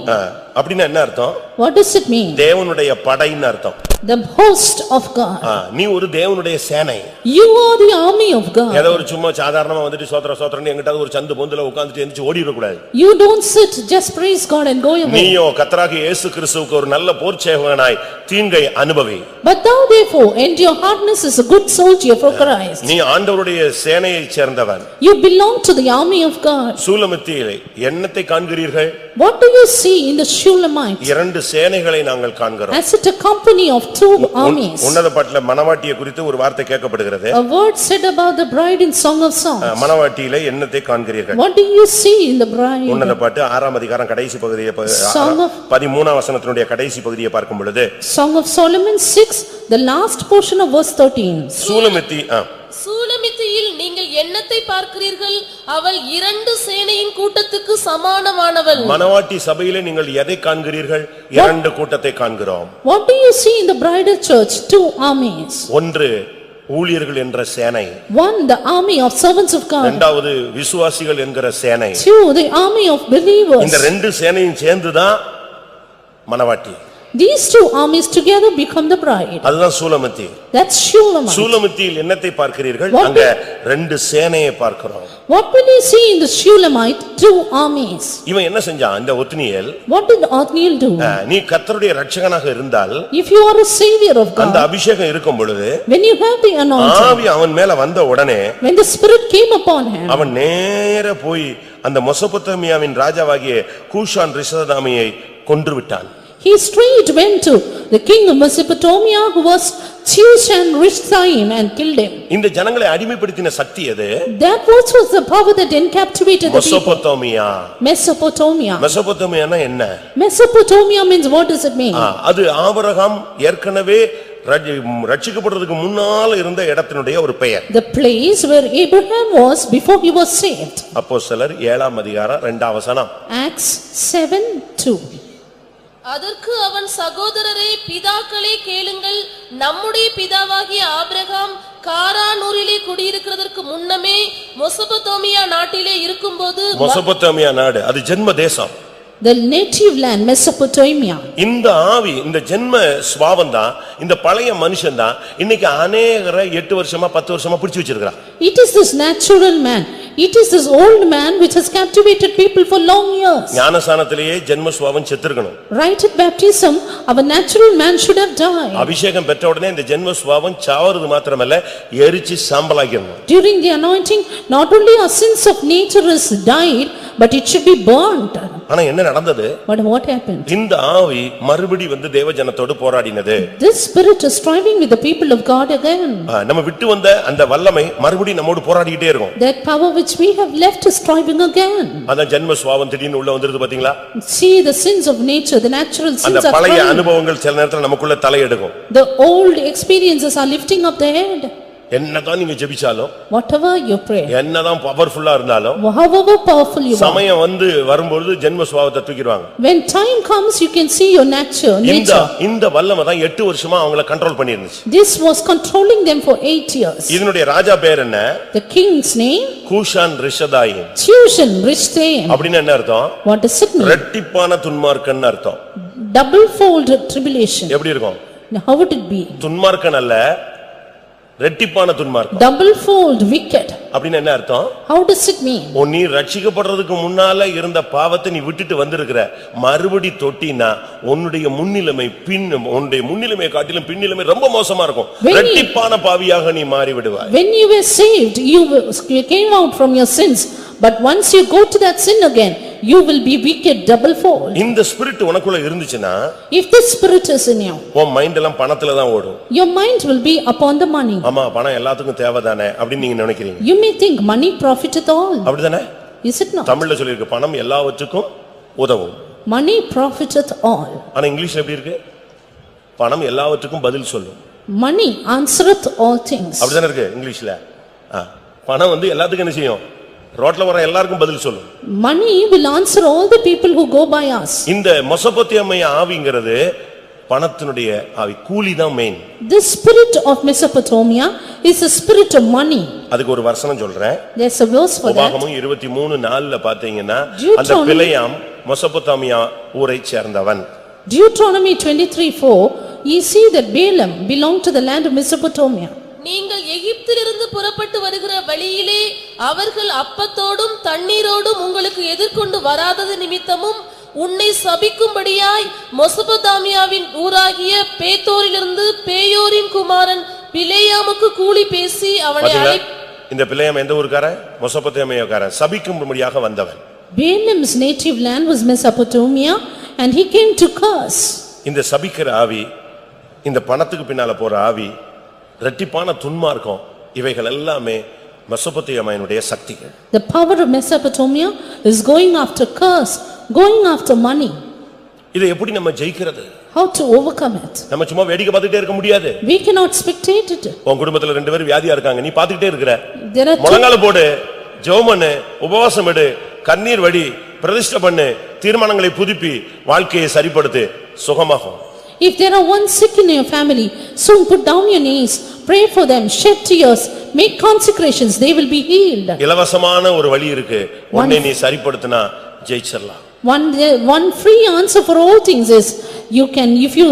அப்படினா என்ன அர்த்தம்? What does it mean? தேவனுடைய படைன்னு அர்த்தம். The host of God. நீ ஒரு தேவனுடைய சேனை. You are the army of God. ஏதோ ஒரு சும்மா சாதாரணமா வந்துட்டு சோத்ரன்னு எங்கிட்டாவது ஒரு சந்து பொந்துல உட்கார்ந்துட்டு எந்திச்சு ஓடிர கூடாது. You don't sit, just praise God and go away. நீயோ கர்த்தராகிய இயேசு கிறிஸ்துவுக்கு ஒரு நல்ல போர்ச்சேவகனாய் தீங்கை அனுபவி. But thou therefore and your hardness is a good soldier for Christ. நீ ஆண்டவருடைய சேனையைச் சேர்ந்தவன். You belong to the army of God. சூலமித்தியிலே என்னத்தை காண்கிறீர்கள்? What do you see in the Shulamite? இரண்டு சேனைகளை நாங்கள் காண்கிறோம். As it a company of two armies. உன்னத பாட்டுல மணவாட்டியை குறித்து ஒரு வார்த்தை கேட்கப்படுகிறது. A word said about the bride in Song of Songs. மணவாட்டியிலே என்னத்தை காண்கிறீர்கள்? What do you see in the bride? உன்னத பாட்டு 6ஆம் அதிகாரம் கடைசி பகுதியை 13ஆம் வசனத்தினுடைய கடைசி பகுதியை பார்க்கும் பொழுது Song of Solomon 6, the last portion of verse 13. Shulamite சூலமித்தியில் நீங்கள் என்னத்தை பார்க்கிறீர்கள்? அவள் இரண்டு சேனையின் கூட்டத்துக்கு சமானமானவள். மணவாட்டி சபையிலே நீங்கள் எதை காண்கிறீர்கள்? இரண்டு கூட்டத்தை காண்கிறோம். What do you see in the bridal church? Two armies. ஒன்று ஊழியர்கள் என்ற சேனை. One, the army of servants of God. இரண்டாவது விசுவாசிகள் என்கிற சேனை. Two, the army of believers. இந்த ரெண்டு சேனையும் சேர்ந்துதான் மணவாட்டி. These two armies together become the bride. அதுதான் சூலமித்தி. That's Shulamite. சூலமித்தியில் என்னத்தை பார்க்கிறீர்கள்? அங்க ரெண்டு சேனையை பார்க்கிறோம். What will you see in the Shulamite? Two armies. இவன் என்ன செஞ்சான்? இந்த Othniel What did Othniel do? நீ கர்த்தருடைய இரட்சகனாக இருந்தால், If you are a savior of அந்த God, அபிஷேகம் இருக்கும் பொழுது, when you have the anointing, ஆவி அவன் மேல வந்த உடனே when the Spirit came upon him, அவன் நேர போய் அந்த மெசொப்பொத்தாமியாவின் ராஜாவாகிய கூஷான் ரிஷதாமியை கொன்று விட்டான். he straight went to the king of Mesopotamia who was Cushan-Rishathaim and killed him. இந்த ஜனங்களை அடிமைப்படுத்தின சக்தி எது? That was the power that encaptivated the people. Mesopotamia. Mesopotamia. மெசொப்பொத்தாமியானா என்ன? Mesopotamia means what does it mean? அது ஆபிரகாம் ஏற்கனவே ரட்சிக்கப்படுறதுக்கு முன்னால இருந்த இடத்தினுடைய ஒரு பெயர். The place where Abraham was before he was saved. அப்போஸ்தலர் 7ஆம் அதிகாரம் 2ஆம் வசனம். Acts 7:2. அதற்கு அவன், சகோதரரே, பிதாக்களே கேளுங்கள். நம்முடைய பிதாவாகிய ஆபிரகாம் காரானூரிலே குடியிருக்கிறதற்கு முன்னமே மெசொப்பொத்தாமியா நாட்டிலே இருக்கும்போது, மெசொப்பொத்தாமியா நாடு அது ஜென்ம தேசம். The native land Mesopotamia. இந்த ஆவி, இந்த ஜென்ம சுபாவம் தான், இந்த பழைய மனுஷன் தான் இன்னைக்கு அநேகரை 8 வருஷமா 10 வருஷமா பிடிச்சு வச்சிருக்கான். It is this natural man. It is this old man which has captivated people for long years. ஞானஸ்நானத்திலேயே ஜென்ம சுபாவம் செத்துருக்கணும். Right at baptism, our natural man should have died. அபிஷேகம் பெற்ற உடனே இந்த ஜென்ம சுபாவம் சாவறது மாத்திரமல்ல, எரிச்சு சாம்பலாகிடணும். During the anointing, not only our sins of nature is died, but it should be burnt. ஆனா என்ன நடந்தது? But what happened? இந்த ஆவி மறுபடி வந்து தேவஜனத்தோடு போராடினது. This spirit is striving with the people of God again. நம்ம விட்டு வந்த அந்த வல்லமை மறுபடி நம்மோடு போராடிட்டே இருக்கும். That power which we have left is striving again. அத ஜென்ம சுபாவம் திடீர்னு உள்ள வந்திருது பாத்தீங்களா? See the sins of nature, the natural sins அந்த are பழைய striving. அனுபவங்கள் சில நேரத்துல நமக்குள்ள தலையெடுக்கும். The old experiences are lifting up the head. என்னதான் நீங்க ஜெபிச்சாலும், Whatever you pray, என்னதான் பவர்ஃபுல்லா இருந்தாலும், however powerful you are, சமயம் வந்து வரும்போது ஜென்ம சுபாவத்தை தூக்கிடுவாங்க. when time comes you can see your nature. இந்த வல்லமை தான் 8 வருஷமா அவங்கள control பண்ணிருந்துச்சு. This was controlling them for 8 years. இதனுடைய ராஜா பேர் என்ன? The king's name Kushan ரிஷதாயிம். Cushan Rishathaim. அப்படின்னு என்ன அர்த்தம்? What does it mean? ரெட்டிப்பான துன்மார்க்கன் அர்த்தம். Double fold tribulation. எப்படி இருக்கும்? Now, how would it be? துன்மார்க்கன் அல்ல, ரெட்டிப்பான துன்மார்க்கம். Double fold wicked. அப்படின்னு என்ன அர்த்தம்? How does it mean? நீ ரட்சிக்கப்படுறதுக்கு முன்னால இருந்த பாவத்தை நீ விட்டுட்டு வந்திருக்கிற, மறுபடி தொட்டினா உன்னுடைய முன்னிலைமை உன்னுடைய முன்னிலைமை காட்டிலும் பின்னிலைமை ரொம்ப மோசமா இருக்கும். ரெட்டிப்பான பாவியாக நீ மாறி விடுவாய். When you were saved, you came out from your sins, but once you go to that sin again, you will be wicked double fold. இந்த ஸ்பிரிட் உனக்குள்ள இருந்துச்சுனா, If this spirit is in you, உன் மைண்ட் எல்லாம் பணத்துல தான் ஓடும். your mind will be upon the money. ஆமா, பணம் எல்லாத்துக்கும் தேவைதானே அப்படி நீங்க நினைக்கிறீங்க. You may think money profiteth all. அப்படிதானே? Is it not? தமிழ்ல சொல்லிருக்கு, பணம் எல்லாவற்றுக்கும் உதவும். Money profiteth all. ஆனா இங்கிலீஷ்ல எப்படி இருக்கு? பணம் எல்லாவற்றுக்கும் பதில் சொல்லும். Money answereth all things. அப்படிதானே இருக்கு இங்கிலீஷ்ல. பணம் வந்து எல்லாத்துக்கும் என்ன செய்யும்? ரோட்ல வர எல்லாருக்கும் பதில் சொல்லும். Money will answer all the people who go by us. இந்த மெசொப்பொத்தேமியா ஆவிங்கிறது பணத்தினுடைய ஆவி, கூலி தான் main. This spirit of Mesopotamia is a spirit of money. அதுக்கு ஒரு வசனம் சொல்றேன். There's a verse for that. உபாகமம் 23:4ல பாத்தீங்கன்னா, அந்த பிலேயாம் மெசொப்பொத்தேமியா ஊரை சேர்ந்தவன். Deuteronomy 23:4, ye see that Balaam belonged to the land of Mesopotamia. நீங்கள் எகிப்திலிருந்து புறப்பட்டு வருகிற வழியிலே அவர்கள் அப்பத்தோடும் தண்ணீரோடும் உங்களுக்கு எதிர்கொண்டு வராதது நிமித்தமும் உன்னை சபிக்கும்படியாய் மெசொப்பொத்தாமியாவின் ஊராகிய பேத்தோரிலிருந்து பேயோரின் குமாரன் பிலேயாமுக்கு கூலி பேசி அவனை இந்த பிலேயாம் எந்த ஊர்க்காரன்? மெசொப்பொத்தேமியாக்காரன், சபிக்கும்படியாக வந்தவன். Balaam's native land was Mesopotamia and he came to curse. இந்த சபிக்கிற ஆவி, இந்த பணத்துக்கு பின்னால போற ஆவி, ரெட்டிப்பான துன்மார்க்கம், இவைகள் எல்லாமே மெசொப்பொத்தேமியாவினுடைய சக்திகள். The power of Mesopotamia is going after curse, going after money. இதை எப்படி நம்ம ஜெயிக்கிறது? How to overcome it? நம்ம சும்மா வேடிக்கை பார்த்துட்டே இருக்க முடியாது. We cannot spectate it. உன் குடும்பத்துல 2 பேர் வியாதியா இருக்காங்க, நீ பார்த்துட்டே இருக்கற. There are முழங்கால போடு, ஜெபம் பண்ணு, உபவாசம் எடு, கண்ணீர் வடி, பிரதிஷ்டை பண்ணு, தீர்மானங்களை புதுப்பி, வாழ்க்கையை சரிப்படுத்து, சுகமாகும். If there are one sick in your family, soon put down your knees, pray for them, shed tears, make consecrations, they will be healed. இலவசமான ஒரு வழி இருக்கு, உன்னை நீ சரிப்படுத்தினா ஜெயிச்சிரலாம். One free answer for all things is, you can, if you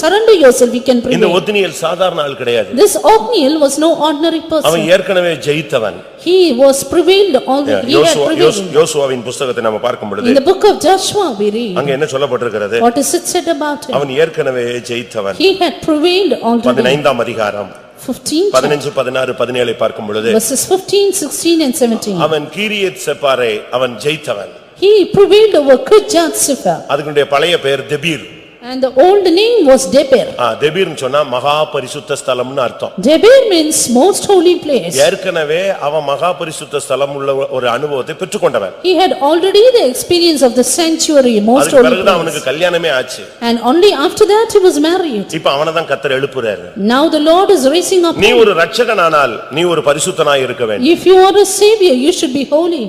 surrender yourself, you can prevail. இந்த ஒத்னியேல் சாதாரண ஆள் கிடையாது. This Othniel was no ordinary person. அவன் ஏற்கனவே ஜெயித்தவன். He was prevailed already. He had prevailed. யோசுவாவின் புத்தகத்தை நாம பார்க்கும் பொழுது, In the book of Joshua we read, அங்க என்ன சொல்லப்பட்டிருக்கிறது? what is it said about him? அவன் ஏற்கனவே ஜெயித்தவன். He had prevailed already. 15ஆம் அதிகாரம் 15, 15, 16, 17 பார்க்கும் பொழுது, verses 15, 16 and 17. அவன் கீரியத் செப்பாரை அவன் ஜெயித்தவன். He prevailed over Kirjath Sepher. அதுக்குடைய பழைய பெயர் தெபீர். And the old name was Debir. தெபீர்னு சொன்னா மகா பரிசுத்த ஸ்தலம்னு அர்த்தம். Debir means most holy place. ஏற்கனவே அவன் மகா பரிசுத்த ஸ்தலம் உள்ள ஒரு அனுபவத்தை பெற்றுக்கொண்டவன். He had already the experience of the sanctuary, most அதுக்கு holy பிறகுதான் place. அவனுக்கு கல்யாணமே ஆச்சு. And only after that he was married. இப்ப அவனை தான் கர்த்தர் எழுப்புறாரு. Now the Lord is raising up நீ him. ஒரு இரட்சகனானால் நீ ஒரு பரிசுத்தனாய் இருக்க வேண்டும். If you are a savior, you should be holy.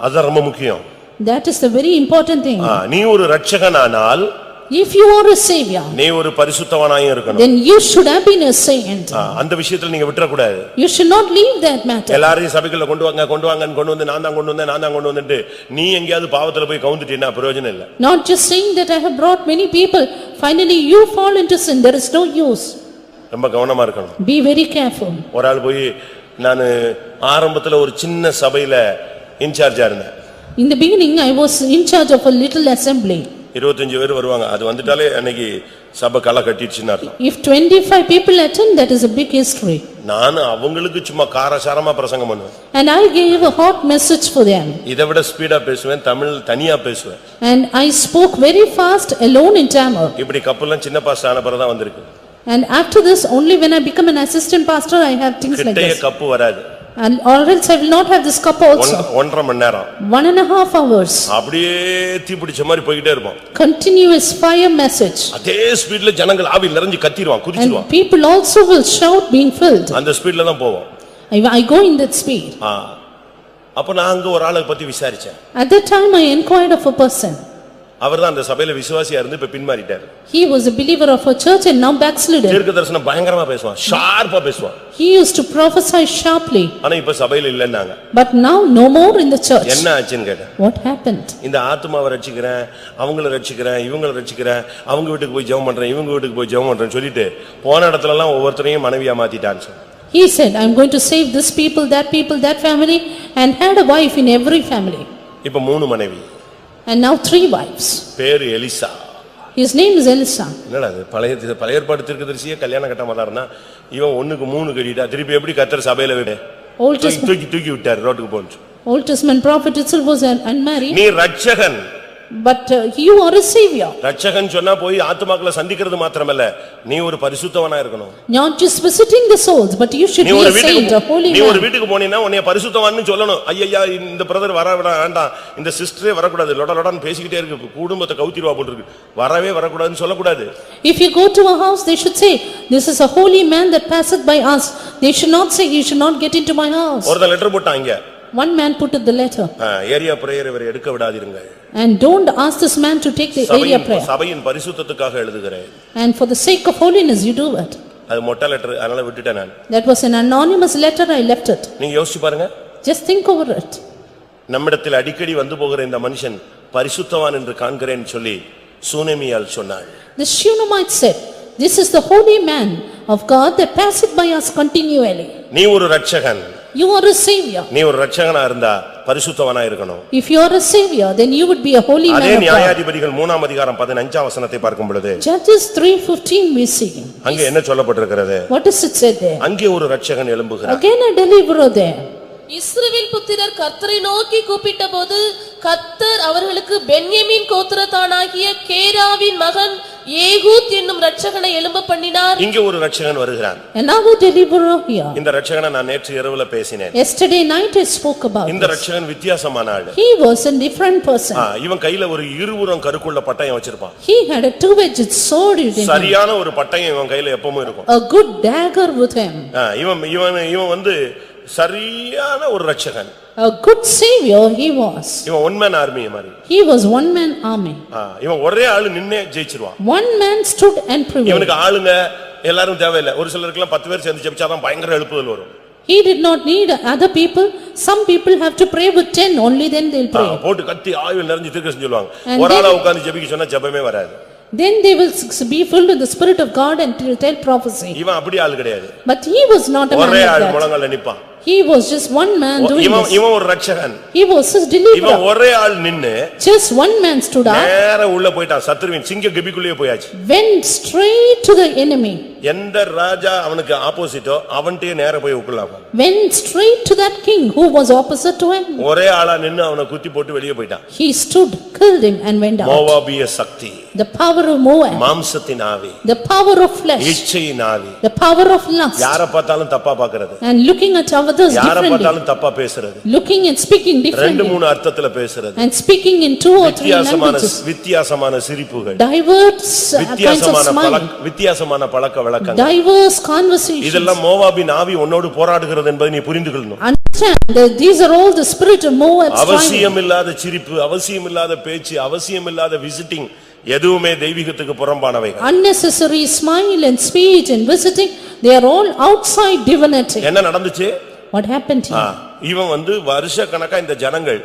அது ரொம்ப முக்கியம். That is the very important thing. நீ ஒரு இரட்சகனானால் If you are a savior, நீ ஒரு பரிசுத்தவானாயும் இருக்கணும். then you should have been a saint. அந்த விஷயத்துல நீங்க விட்டுற கூடாது. You should not leave that matter. எல்லாரையும் சபைக்குள்ள கொண்டு வாங்கன்னு கொண்டு வந்து நான் தான் கொண்டு வந்துட்டு நீ எங்கயாவது பாவத்துல போய் கவுந்துட்டீன்னா பிரயோஜனம் இல்ல. Not just saying that I have brought many people, finally you fall into sin, there is no use. ரொம்ப கவனமா இருக்கணும். Be very careful. ஒரு ஆள் போய் நான் ஆரம்பத்துல ஒரு சின்ன சபையில இன்சார்ஜா இருந்தேன். In the beginning I was in charge of a little assembly. 25 பேர் வருவாங்க. அது வந்துட்டாலே அன்னைக்கு சபை களை கட்டிடுச்சுன்னு அர்த்தம். If 25 people attend, that is a big history. நான் அவங்களுக்கு சும்மா காரசாரமா பிரசங்கம் பண்ணுவேன். And I gave a hot message for them. இதை விட ஸ்பீடா பேசுவேன், தமிழ் தனியா பேசுவேன். And I spoke very fast alone in Tamil. இப்படி கப்பல்லாம் சின்ன பாஸ்டர் ஆன பிறகு தான் வந்திருக்கு. And after this, only when I become an assistant pastor, I have things like கிட்டையே this. Cup வராது. And or else I will not have this cup also. 1.5 மணி நேரம் 1.5 hours. அப்படியே தீ பிடிச்ச மாதிரி போயிட்டே இருப்போம். Continuous fire message. அதே ஸ்பீட்ல ஜனங்கள் ஆவி நிறைஞ்சு கத்திடுவாங்க, குதிச்சிடுவாங்க. And people also will shout being filled. அந்த ஸ்பீட்ல தான் போவோம். I go in that speed. அப்ப நான் அங்க ஒரு ஆளை பத்தி விசாரிச்சேன். At that time I inquired of a person. அவர்தான் அந்த சபையில விசுவாசியா இருந்து இப்ப பின்மாறிட்டார். He was a believer of a church and now backslidden. தீர்க்கதரிசனம் பயங்கரமா பேசுவான், ஷார்ப்பா பேசுவான். He used to prophesy sharply. ஆனா இப்ப சபையில இல்லன்னாங்க. But now no more in the church. என்ன ஆச்சுன்னு கேட்டேன். What happened? இந்த ஆத்துமாவை ரட்சிக்கிறேன், அவங்கள ரட்சிக்கிறேன், இவங்கள ரட்சிக்கிறேன், அவங்க வீட்டுக்கு போய் ஜெபம் பண்றேன், இவங்க வீட்டுக்கு போய் ஜெபம் பண்றேன்னு சொல்லிட்டு போன இடத்துல எல்லாம் ஒவ்வொருத்தரையும் மனைவியா மாத்திட்டான்னு சொன்னான். He said, I'm going to save this people, that family, and had a wife in every family. இப்ப 3 மனைவி. And now 3 wives. பேரு Elisha. His name is Elisha. என்னடா இது பழைய ஏற்பாடு தீர்க்கதரிசியே கல்யாணம் கட்டாம இருந்தாருன்னா இவன் 1க்கு 3 கட்டிட்டா திருப்பி எப்படி கர்த்தர் சபையில விடு தூக்கி விட்டாரு ரோட்டுக்கு போச்சு. Old Testament prophet itself was unmarried. நீ Ratchagan. But you are a savior. Ratchagan சொன்னா போய் ஆத்துமாக்களை சந்திக்கிறது மாத்திரமல்ல, நீ ஒரு பரிசுத்தவனா இருக்கணும். Not just visiting the souls, but you should be a saint, a holy நீ ஒரு man. வீட்டுக்கு போனீனா உன்னை பரிசுத்தவான்னு சொல்லணும். ஐயா இந்த பிரதர் வர வேண்டாம், இந்த சிஸ்டரே வரக்கூடாது, லொடலொடன்னு பேசிக்கிட்டே இருக்கு, குடும்பத்தை கவுத்திடுவா போட்டுருக்கு, வரவே வரக்கூடாதுன்னு சொல்லக்கூடாது. If you go to a house, they should say, this is a holy man that passeth by us. They should not say, you should not get into my house. ஒருத்தன் லெட்டர் போட்டான் இங்க. One man put the letter. Area prayer இவரை எடுக்க விடாதீங்க. And don't ask this man to take the area prayer. சபையின் பரிசுத்தத்துக்காக எழுதுகிறேன். And for the sake of holiness you do it. அது மொட்டை லெட்டர், அதனால விட்டுட்டேன் நான். That was an anonymous letter, I left it. நீங்க யோசிச்சு பாருங்க. Just think over it. நம்மிடத்தில் அடிக்கடி வந்து போகிற இந்த மனுஷன் பரிசுத்தவான் என்று காண்கிறேன்னு சொல்லி சூனேமியால் சொன்னாள். The Shunammite said, this is the holy man of God that passeth by us continually. நீ ஒரு Ratchagan. You are a savior. நீ ஒரு ரட்சகனா இருந்தா பரிசுத்தவனா இருக்கணும். If you are a savior, then you would be a holy man அதே of God. நியாயாதிபதிகள் 3ஆம் அதிகாரம் 15ஆம் வசனத்தை பார்க்கும் பொழுது Judges 3:15 we see. அங்கே என்ன சொல்லப்பட்டிருக்கிறது? What is it said there? அங்கே ஒரு Ratchagan எழும்புகிறார். Again a deliverer there. இஸ்ரவேல் புத்திரர் கர்த்தரை நோக்கி கூப்பிட்டபோது கர்த்தர் அவர்களுக்கு பென்யமீன் கோத்திரத்தானாகிய கேராவின் மகன் ஏகூத் என்னும் ரட்சகனை எழும்ப பண்ணினார். இங்கே ஒரு ரட்சகன் வருகிறான். Another deliverer here. இந்த ரட்சகனை நான் நேற்று இரவுல பேசினேன். Yesterday night I spoke about இந்த this. ரட்சகன் வித்தியாசமான ஆளு. He was a different person. இவன் கையில ஒரு இருபுறம் கருக்குள்ள பட்டயம் வச்சிருப்பான். He had a two-edged sword in him. சரியான ஒரு பட்டயம் இவன் கையில எப்பவும் இருக்கும். A good dagger with him. இவன் வந்து சரியான ஒரு Ratchagan. A good savior he was. இவன் ஒன் மேன் ஆர்மி மாதிரி. He was one man army. இவன் ஒரே ஆளு நின்னே ஜெயிச்சிருவான். One man stood and prevailed. இவனுக்கு ஆளுங்க எல்லாரும் தேவையில்லை. ஒரு சிலருக்குலாம் 10 பேர் சேர்ந்து ஜெபிச்சாதான் பயங்கர எழுப்புதல் வரும். He did not need other people. Some people have to pray with 10, only then they'll pray. போட்டு கத்தி ஆயுள் நிறைஞ்சு தீர்க்க சொல்லுவாங்க. ஒரு ஆளா உட்கார்ந்து ஜெபிக்க சொன்னா ஜெபமே வராது. Then they will be filled with the spirit of God and tell prophecy. இவன் அப்படி ஆளு கிடையாது. But he was not a man ஒரே like ஆள் that. முழங்கால்ல Nippon. He was just one man doing this. இவன் ஒரு Ratchagan. He was his deliverer. இவன் ஒரே ஆள் நின்னு Just one man stood up. நேரா உள்ள போய்ட்டான். சத்ருவின் சிங்க கெபிக்குள்ளே போயாச்சு. Went straight to the enemy. எந்த ராஜா அவனுக்கு ஆப்போசிட்டோ அவன்கிட்டயே நேரா போய் உட்கார்லாம். Went straight to that king who was opposite to him. ஒரே ஆளா நின்னு அவனை குத்தி போட்டு வெளியே போய்ட்டான். He stood, killed him and went out. மோவாபிய Sakthi. The power of Moab. மாம்சத்தின் ஆவி. The power of flesh. இச்சையின் ஆவி. The power of lust. யாரை பார்த்தாலும் தப்பா பார்க்கிறது. And looking at others யாரை differently. பார்த்தாலும் தப்பா பேசுறது. Looking and speaking differently. 2-3 அர்த்தத்துல பேசுறது. And speaking in 2 or 3 languages. வித்தியாசமான சிரிப்புகள். Diverse kinds of smile. வித்தியாசமான பழக்க வழக்கங்கள். Diverse conversations. இதெல்லாம் மோவாபின் ஆவி உன்னோடு போராடுகிறது என்பதை நீ புரிந்து கொள்ளணும். Understand that these are all the spirit of Moab striving. அவசியமில்லாத சிரிப்பு, அவசியமில்லாத பேச்சு, அவசியமில்லாத விசிட்டிங், எதுவுமே தெய்வீகத்துக்கு புறம்பானவைகள். Unnecessary smile and speech and visiting, they are all outside divinity. என்ன நடந்துச்சு? What happened here? இவன் வருஷ கணக்கா இந்த ஜனங்கள்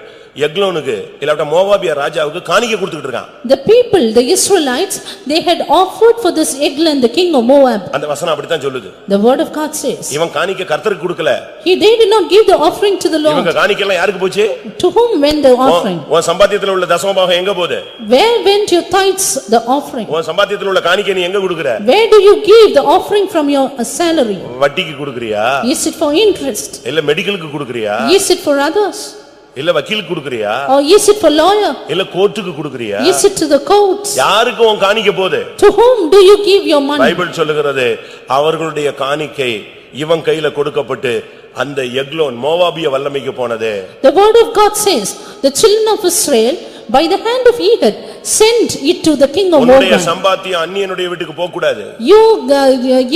எக்லோனுக்கு இல்லாட்ட மோவாபிய ராஜாவுக்கு காணிக்கை கொடுத்துட்டு இருக்கான். The people, the Israelites, they had offered for this Eglon, the king of Moab. அந்த வசனம் அப்படிதான் சொல்லுது. The word of God says. இவன் காணிக்கை கர்த்தருக்கு கொடுக்கல. They did not give the offering to the Lord. இவங்க காணிக்கை எல்லாம் யாருக்கு போச்சு? To whom went the offering? உன் சம்பாத்தியத்துல உள்ள தசமபாகம் எங்க போகுது? Where went your tithes, the offering? உன் சம்பாத்தியத்துல உள்ள காணிக்கை நீ எங்க கொடுக்கற? Where do you give the offering from your salary? வட்டிக்கு கொடுக்கறியா? Is it for interest? இல்ல மெடிக்கலுக்கு கொடுக்கறியா? Is it for others? இல்ல வக்கீலுக்கு கொடுக்கறியா? Or is it for lawyer? இல்ல கோர்ட்டுக்கு கொடுக்கறியா? Is it to the courts? யாருக்கு உன் காணிக்கை போகுது? To whom do you give your money? Bible சொல்லுகிறது அவர்களுடைய காணிக்கை இவன் கையில கொடுக்கப்பட்டு அந்த எக்லோன் மோவாபிய வல்லமைக்கு போனது. The word of God says, the children of Israel by the hand of Ehud sent it to the king of உன்னுடைய Moab. சம்பாத்தியம் அந்நியனுடைய வீட்டுக்கு போக கூடாது. Your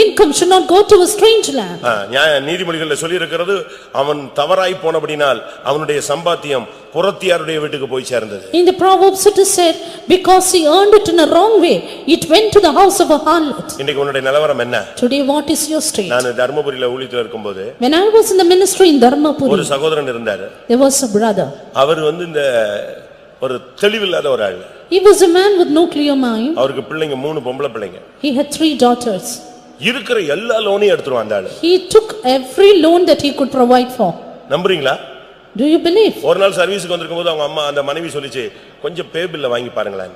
income should not go to a strange land. நீதிமொழிகள்ல சொல்லி இருக்கிறது அவன் தவறாய் போனபடினால் அவனுடைய சம்பாத்தியம் புறத்தியாருடைய வீட்டுக்கு போய் சேர்ந்தது. In the Proverbs it is said, because he earned it in a wrong way, it went to the house of a harlot. இன்னைக்கு உன்னுடைய நிலவரம் என்ன? Today what is your state? நான் தர்மபுரியில ஊழியத்துல இருக்கும்போது When I was in the ministry in Dharmapuri, ஒரு சகோதரன் இருந்தார். there was a brother. அவர் இந்த ஒரு தெளிவில்லாத ஒரு ஆள். He was a man with no clear mind. அவருக்கு பிள்ளைங்க 3 பொம்பளை பிள்ளைங்க. He had 3 daughters. இருக்கிற எல்லா லோனையும் எடுத்துட்டு வந்தாள். He took every loan that he could provide for. நம்புறீங்களா? Do you believe? ஒரு நாள் சர்வீஸ்க்கு வந்திருக்கும்போது அவங்க அம்மா அந்த மனைவி சொல்லிச்சு கொஞ்சம் பே பில்ல வாங்கி பாருங்களேன்.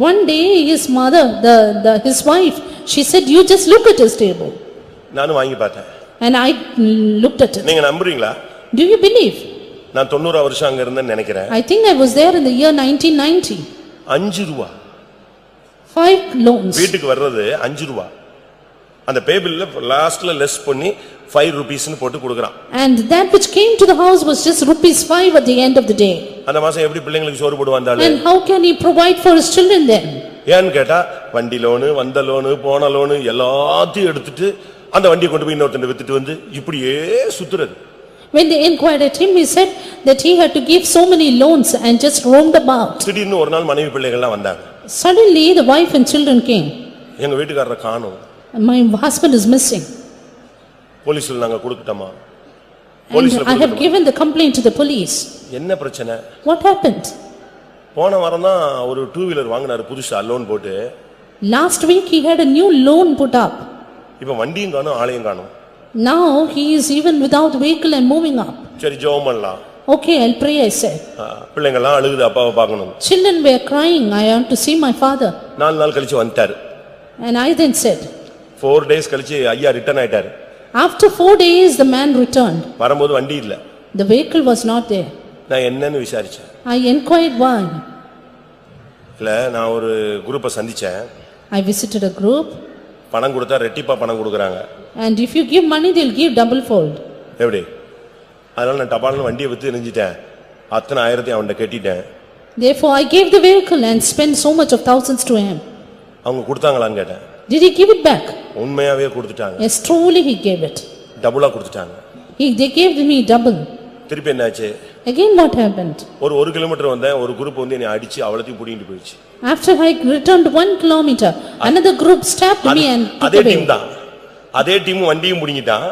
One day his mother, his wife, she said, you just look at his table. நானும் வாங்கி பார்த்தேன். And I looked at it. நீங்க நம்புறீங்களா? Do you believe? நான் 90 வருஷம் அங்க இருந்தேன்னு நினைக்கிறேன். I think I was there in the year 1990. 5 ரூபாய் 5 loans. வீட்டுக்கு வர்றது 5 ரூபாய். அந்த பே பில்ல லாஸ்ட்ல லெஸ் பண்ணி 5 rupees னு போட்டு கொடுக்கறான். And that which came to the house was just ₹5 at the end of the day. அந்த மாசம் எப்படி பிள்ளைங்களுக்கு சோறு போடுவாந்தாளே? And how can he provide for his children then? ஏன்னு கேட்டா வண்டி லோன், வந்த லோன், போன லோன் எல்லாத்தையும் எடுத்துட்டு அந்த வண்டியை கொண்டு போய் இன்னொருத்தன் வித்துட்டு வந்து இப்படியே சுத்துறது. When they inquired at him, he said that he had to give so many loans and just roamed about. திடீர்னு ஒரு நாள் மனைவி பிள்ளைகள்லாம் வந்தாங்க. Suddenly the wife and children came. எங்க வீட்டுக்காரரை காணோம். My husband is missing. போலீஸ்ல நாங்க கொடுத்துட்டோமா? And I have given the complaint to the police. என்ன பிரச்சனை? What happened? போன வாரம் தான் ஒரு 2 வீலர் வாங்குனாரு புதுசா லோன் போட்டு. Last week he had a new loan put up. இப்ப வண்டியும் காணோம், ஆளையும் காணோம். Now he is even without vehicle and moving up. சரி ஜெபம் பண்ணலாம். Okay, I'll pray, I said. பிள்ளைங்கலாம் அழுகுது அப்பாவை பார்க்கணும். Children were crying, I want to see my father. 4 நாள் கழிச்சு வந்துட்டாரு. And I then said, 4 days கழிச்சு ஐயா ரிட்டர்ன் ஆயிட்டாரு. after 4 days the man returned. வரும்போது வண்டி இல்ல. The vehicle was not there. நான் என்னன்னு விசாரிச்சேன். I inquired why. இல்ல நான் ஒரு குரூப்பை சந்திச்சேன். I visited a group. பணம் கொடுத்தா ரெட்டிப்பா பணம் கொடுக்கறாங்க. And if you give money, they'll give double fold. எப்படி? அதனால நான் டபால்னு வண்டியை வித்து எரிஞ்சிட்டேன். அத்தனை 1000 அவன்கிட்ட கட்டிட்டேன். Therefore I gave the vehicle and spent so much of thousands to him. அவங்க கொடுத்தாங்களான்னு கேட்டேன். Did he give it back? உண்மையாவே கொடுத்துட்டாங்க. Yes, truly he gave it. டபுளா கொடுத்துட்டாங்க. They gave me double. திருப்பி என்னாச்சு? Again what happened? ஒரு 1 கிலோமீட்டர் வந்தேன், ஒரு குரூப் வந்து என்னை அடிச்சு அவளத்தையும் புடிங்கிட்டு போயிடுச்சு. After I returned 1 kilometer, another group stabbed me and took அதே away. டீம் தான். அதே டீம் வண்டியும் புடிங்கிட்டான்.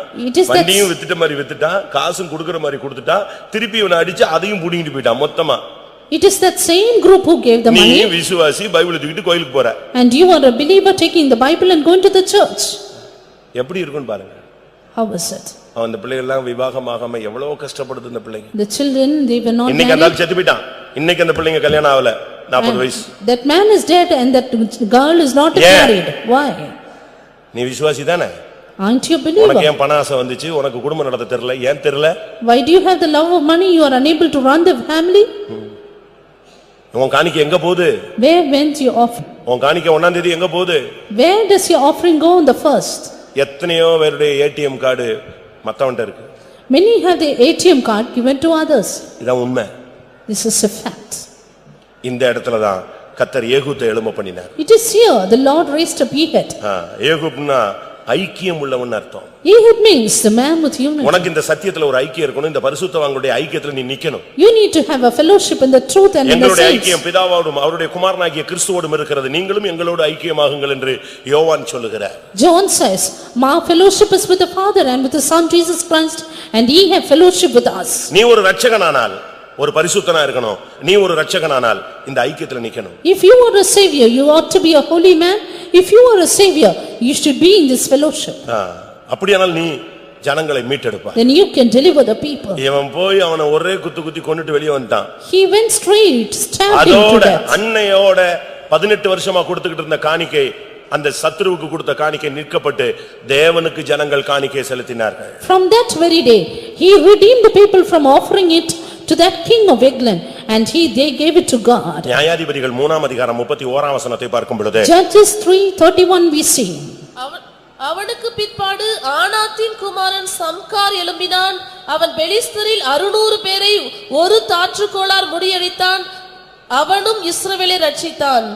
வண்டியும் வித்துட்ட மாதிரி வித்துட்டான், காசும் கொடுக்கிற மாதிரி கொடுத்துட்டான். திருப்பி இவனை அடிச்சு அதையும் புடிங்கிட்டு போயிட்டான் மொத்தமா. It is that same group who gave the money. நீ விசுவாசி பைபிளை தூக்கிட்டு கோயிலுக்கு போற. And you are a believer taking the Bible and going to the church. எப்படி இருக்குன்னு பாருங்க. How was it? அந்த பிள்ளைகள் எல்லாம் விவாகமாகாம எவ்வளவு கஷ்டப்படுது இந்த பிள்ளைங்க. The children, they were not இன்னைக்கு married. அந்த செத்து போயிட்டான். இன்னைக்கு அந்த பிள்ளைங்க கல்யாணம் ஆகல. 40 வயசு. That man is dead and that girl is not married. Why? நீ விசுவாசி தானே? Aren't you a உனக்கு believer? ஏன் பண ஆசை வந்துச்சு? உனக்கு குடும்பம் நடத்த தெரியல. ஏன் தெரியல? Why do you have the love of money? You are unable to run the family? உன் காணிக்கை எங்க போகுது? Where went your offering? உன் காணிக்கை 1ஆம் தேதி எங்க போகுது? Where does your offering go on the first? எத்தனையோ பேருடைய ஏடிஎம் கார்டு மத்தவன்ட்ட இருக்கு. Many have the ATM card given to others. இதான் உண்மை. This is a fact. இந்த இடத்துல தான் கர்த்தர் ஏகூத்தை எழும்ப பண்ணினார். It is here the Lord raised up Ehud. ஏகூப்னா ஐக்கியம் உள்ளவன் அர்த்தம். Ehud means the man with unity. உனக்கு இந்த சத்தியத்துல ஒரு ஐக்கியம் இருக்கணும். இந்த பரிசுத்தவான்களுடைய ஐக்கியத்துல நீ நிக்கணும். You need to have a fellowship in the truth and in the எங்களுடைய saints. ஐக்கியம் பிதாவோடும் அவருடைய குமாரனாகிய கிறிஸ்துவோடும் இருக்கிறது. நீங்களும் எங்களோடு ஐக்கியமாகுங்கள் என்று யோவான் சொல்லுகிறார். John says, "My fellowship is with the Father and with the Son Jesus Christ, and ye have fellowship with us." நீ ஒரு இரட்சகனானால் ஒரு பரிசுத்தனா இருக்கணும். நீ ஒரு இரட்சகனானால் இந்த ஐக்கியத்துல நிக்கணும். If you are a savior, you ought to be a holy man. If you are a savior, you should be in this fellowship. அப்படியானால் நீ ஜனங்களை மீட்டெடுப்பா. Then you can deliver the people. இவன் போய் அவனை ஒரே குத்தி கொன்னுட்டு வெளியே வந்துட்டான். He went straight, stabbed him to death. அன்னையோட 18 வருஷமா கொடுத்துக்கிட்டு இருந்த காணிக்கை அந்த சத்துருவுக்கு கொடுத்த காணிக்கை நிற்கப்பட்டு தேவனுக்கு ஜனங்கள் காணிக்கை செலுத்தினார்கள். From that very day, he redeemed the people from offering it to that king of Eglon, and they gave it to God. நியாயாதிபதிகள் 3ஆம் அதிகாரம் 31ஆம் வசனத்தை பார்க்கும் பொழுது Judges 3:31 we see. அவனுக்கு பிற்பாடு ஆனாத்தின் குமாரன் சம்கார் எழும்பினான். அவன் பெலிஸ்தரில் 600 பேரை ஒரு தாற்றுக்கோளார் முறியடித்தான். அவனும் இஸ்ரவேலை ரட்சித்தான்.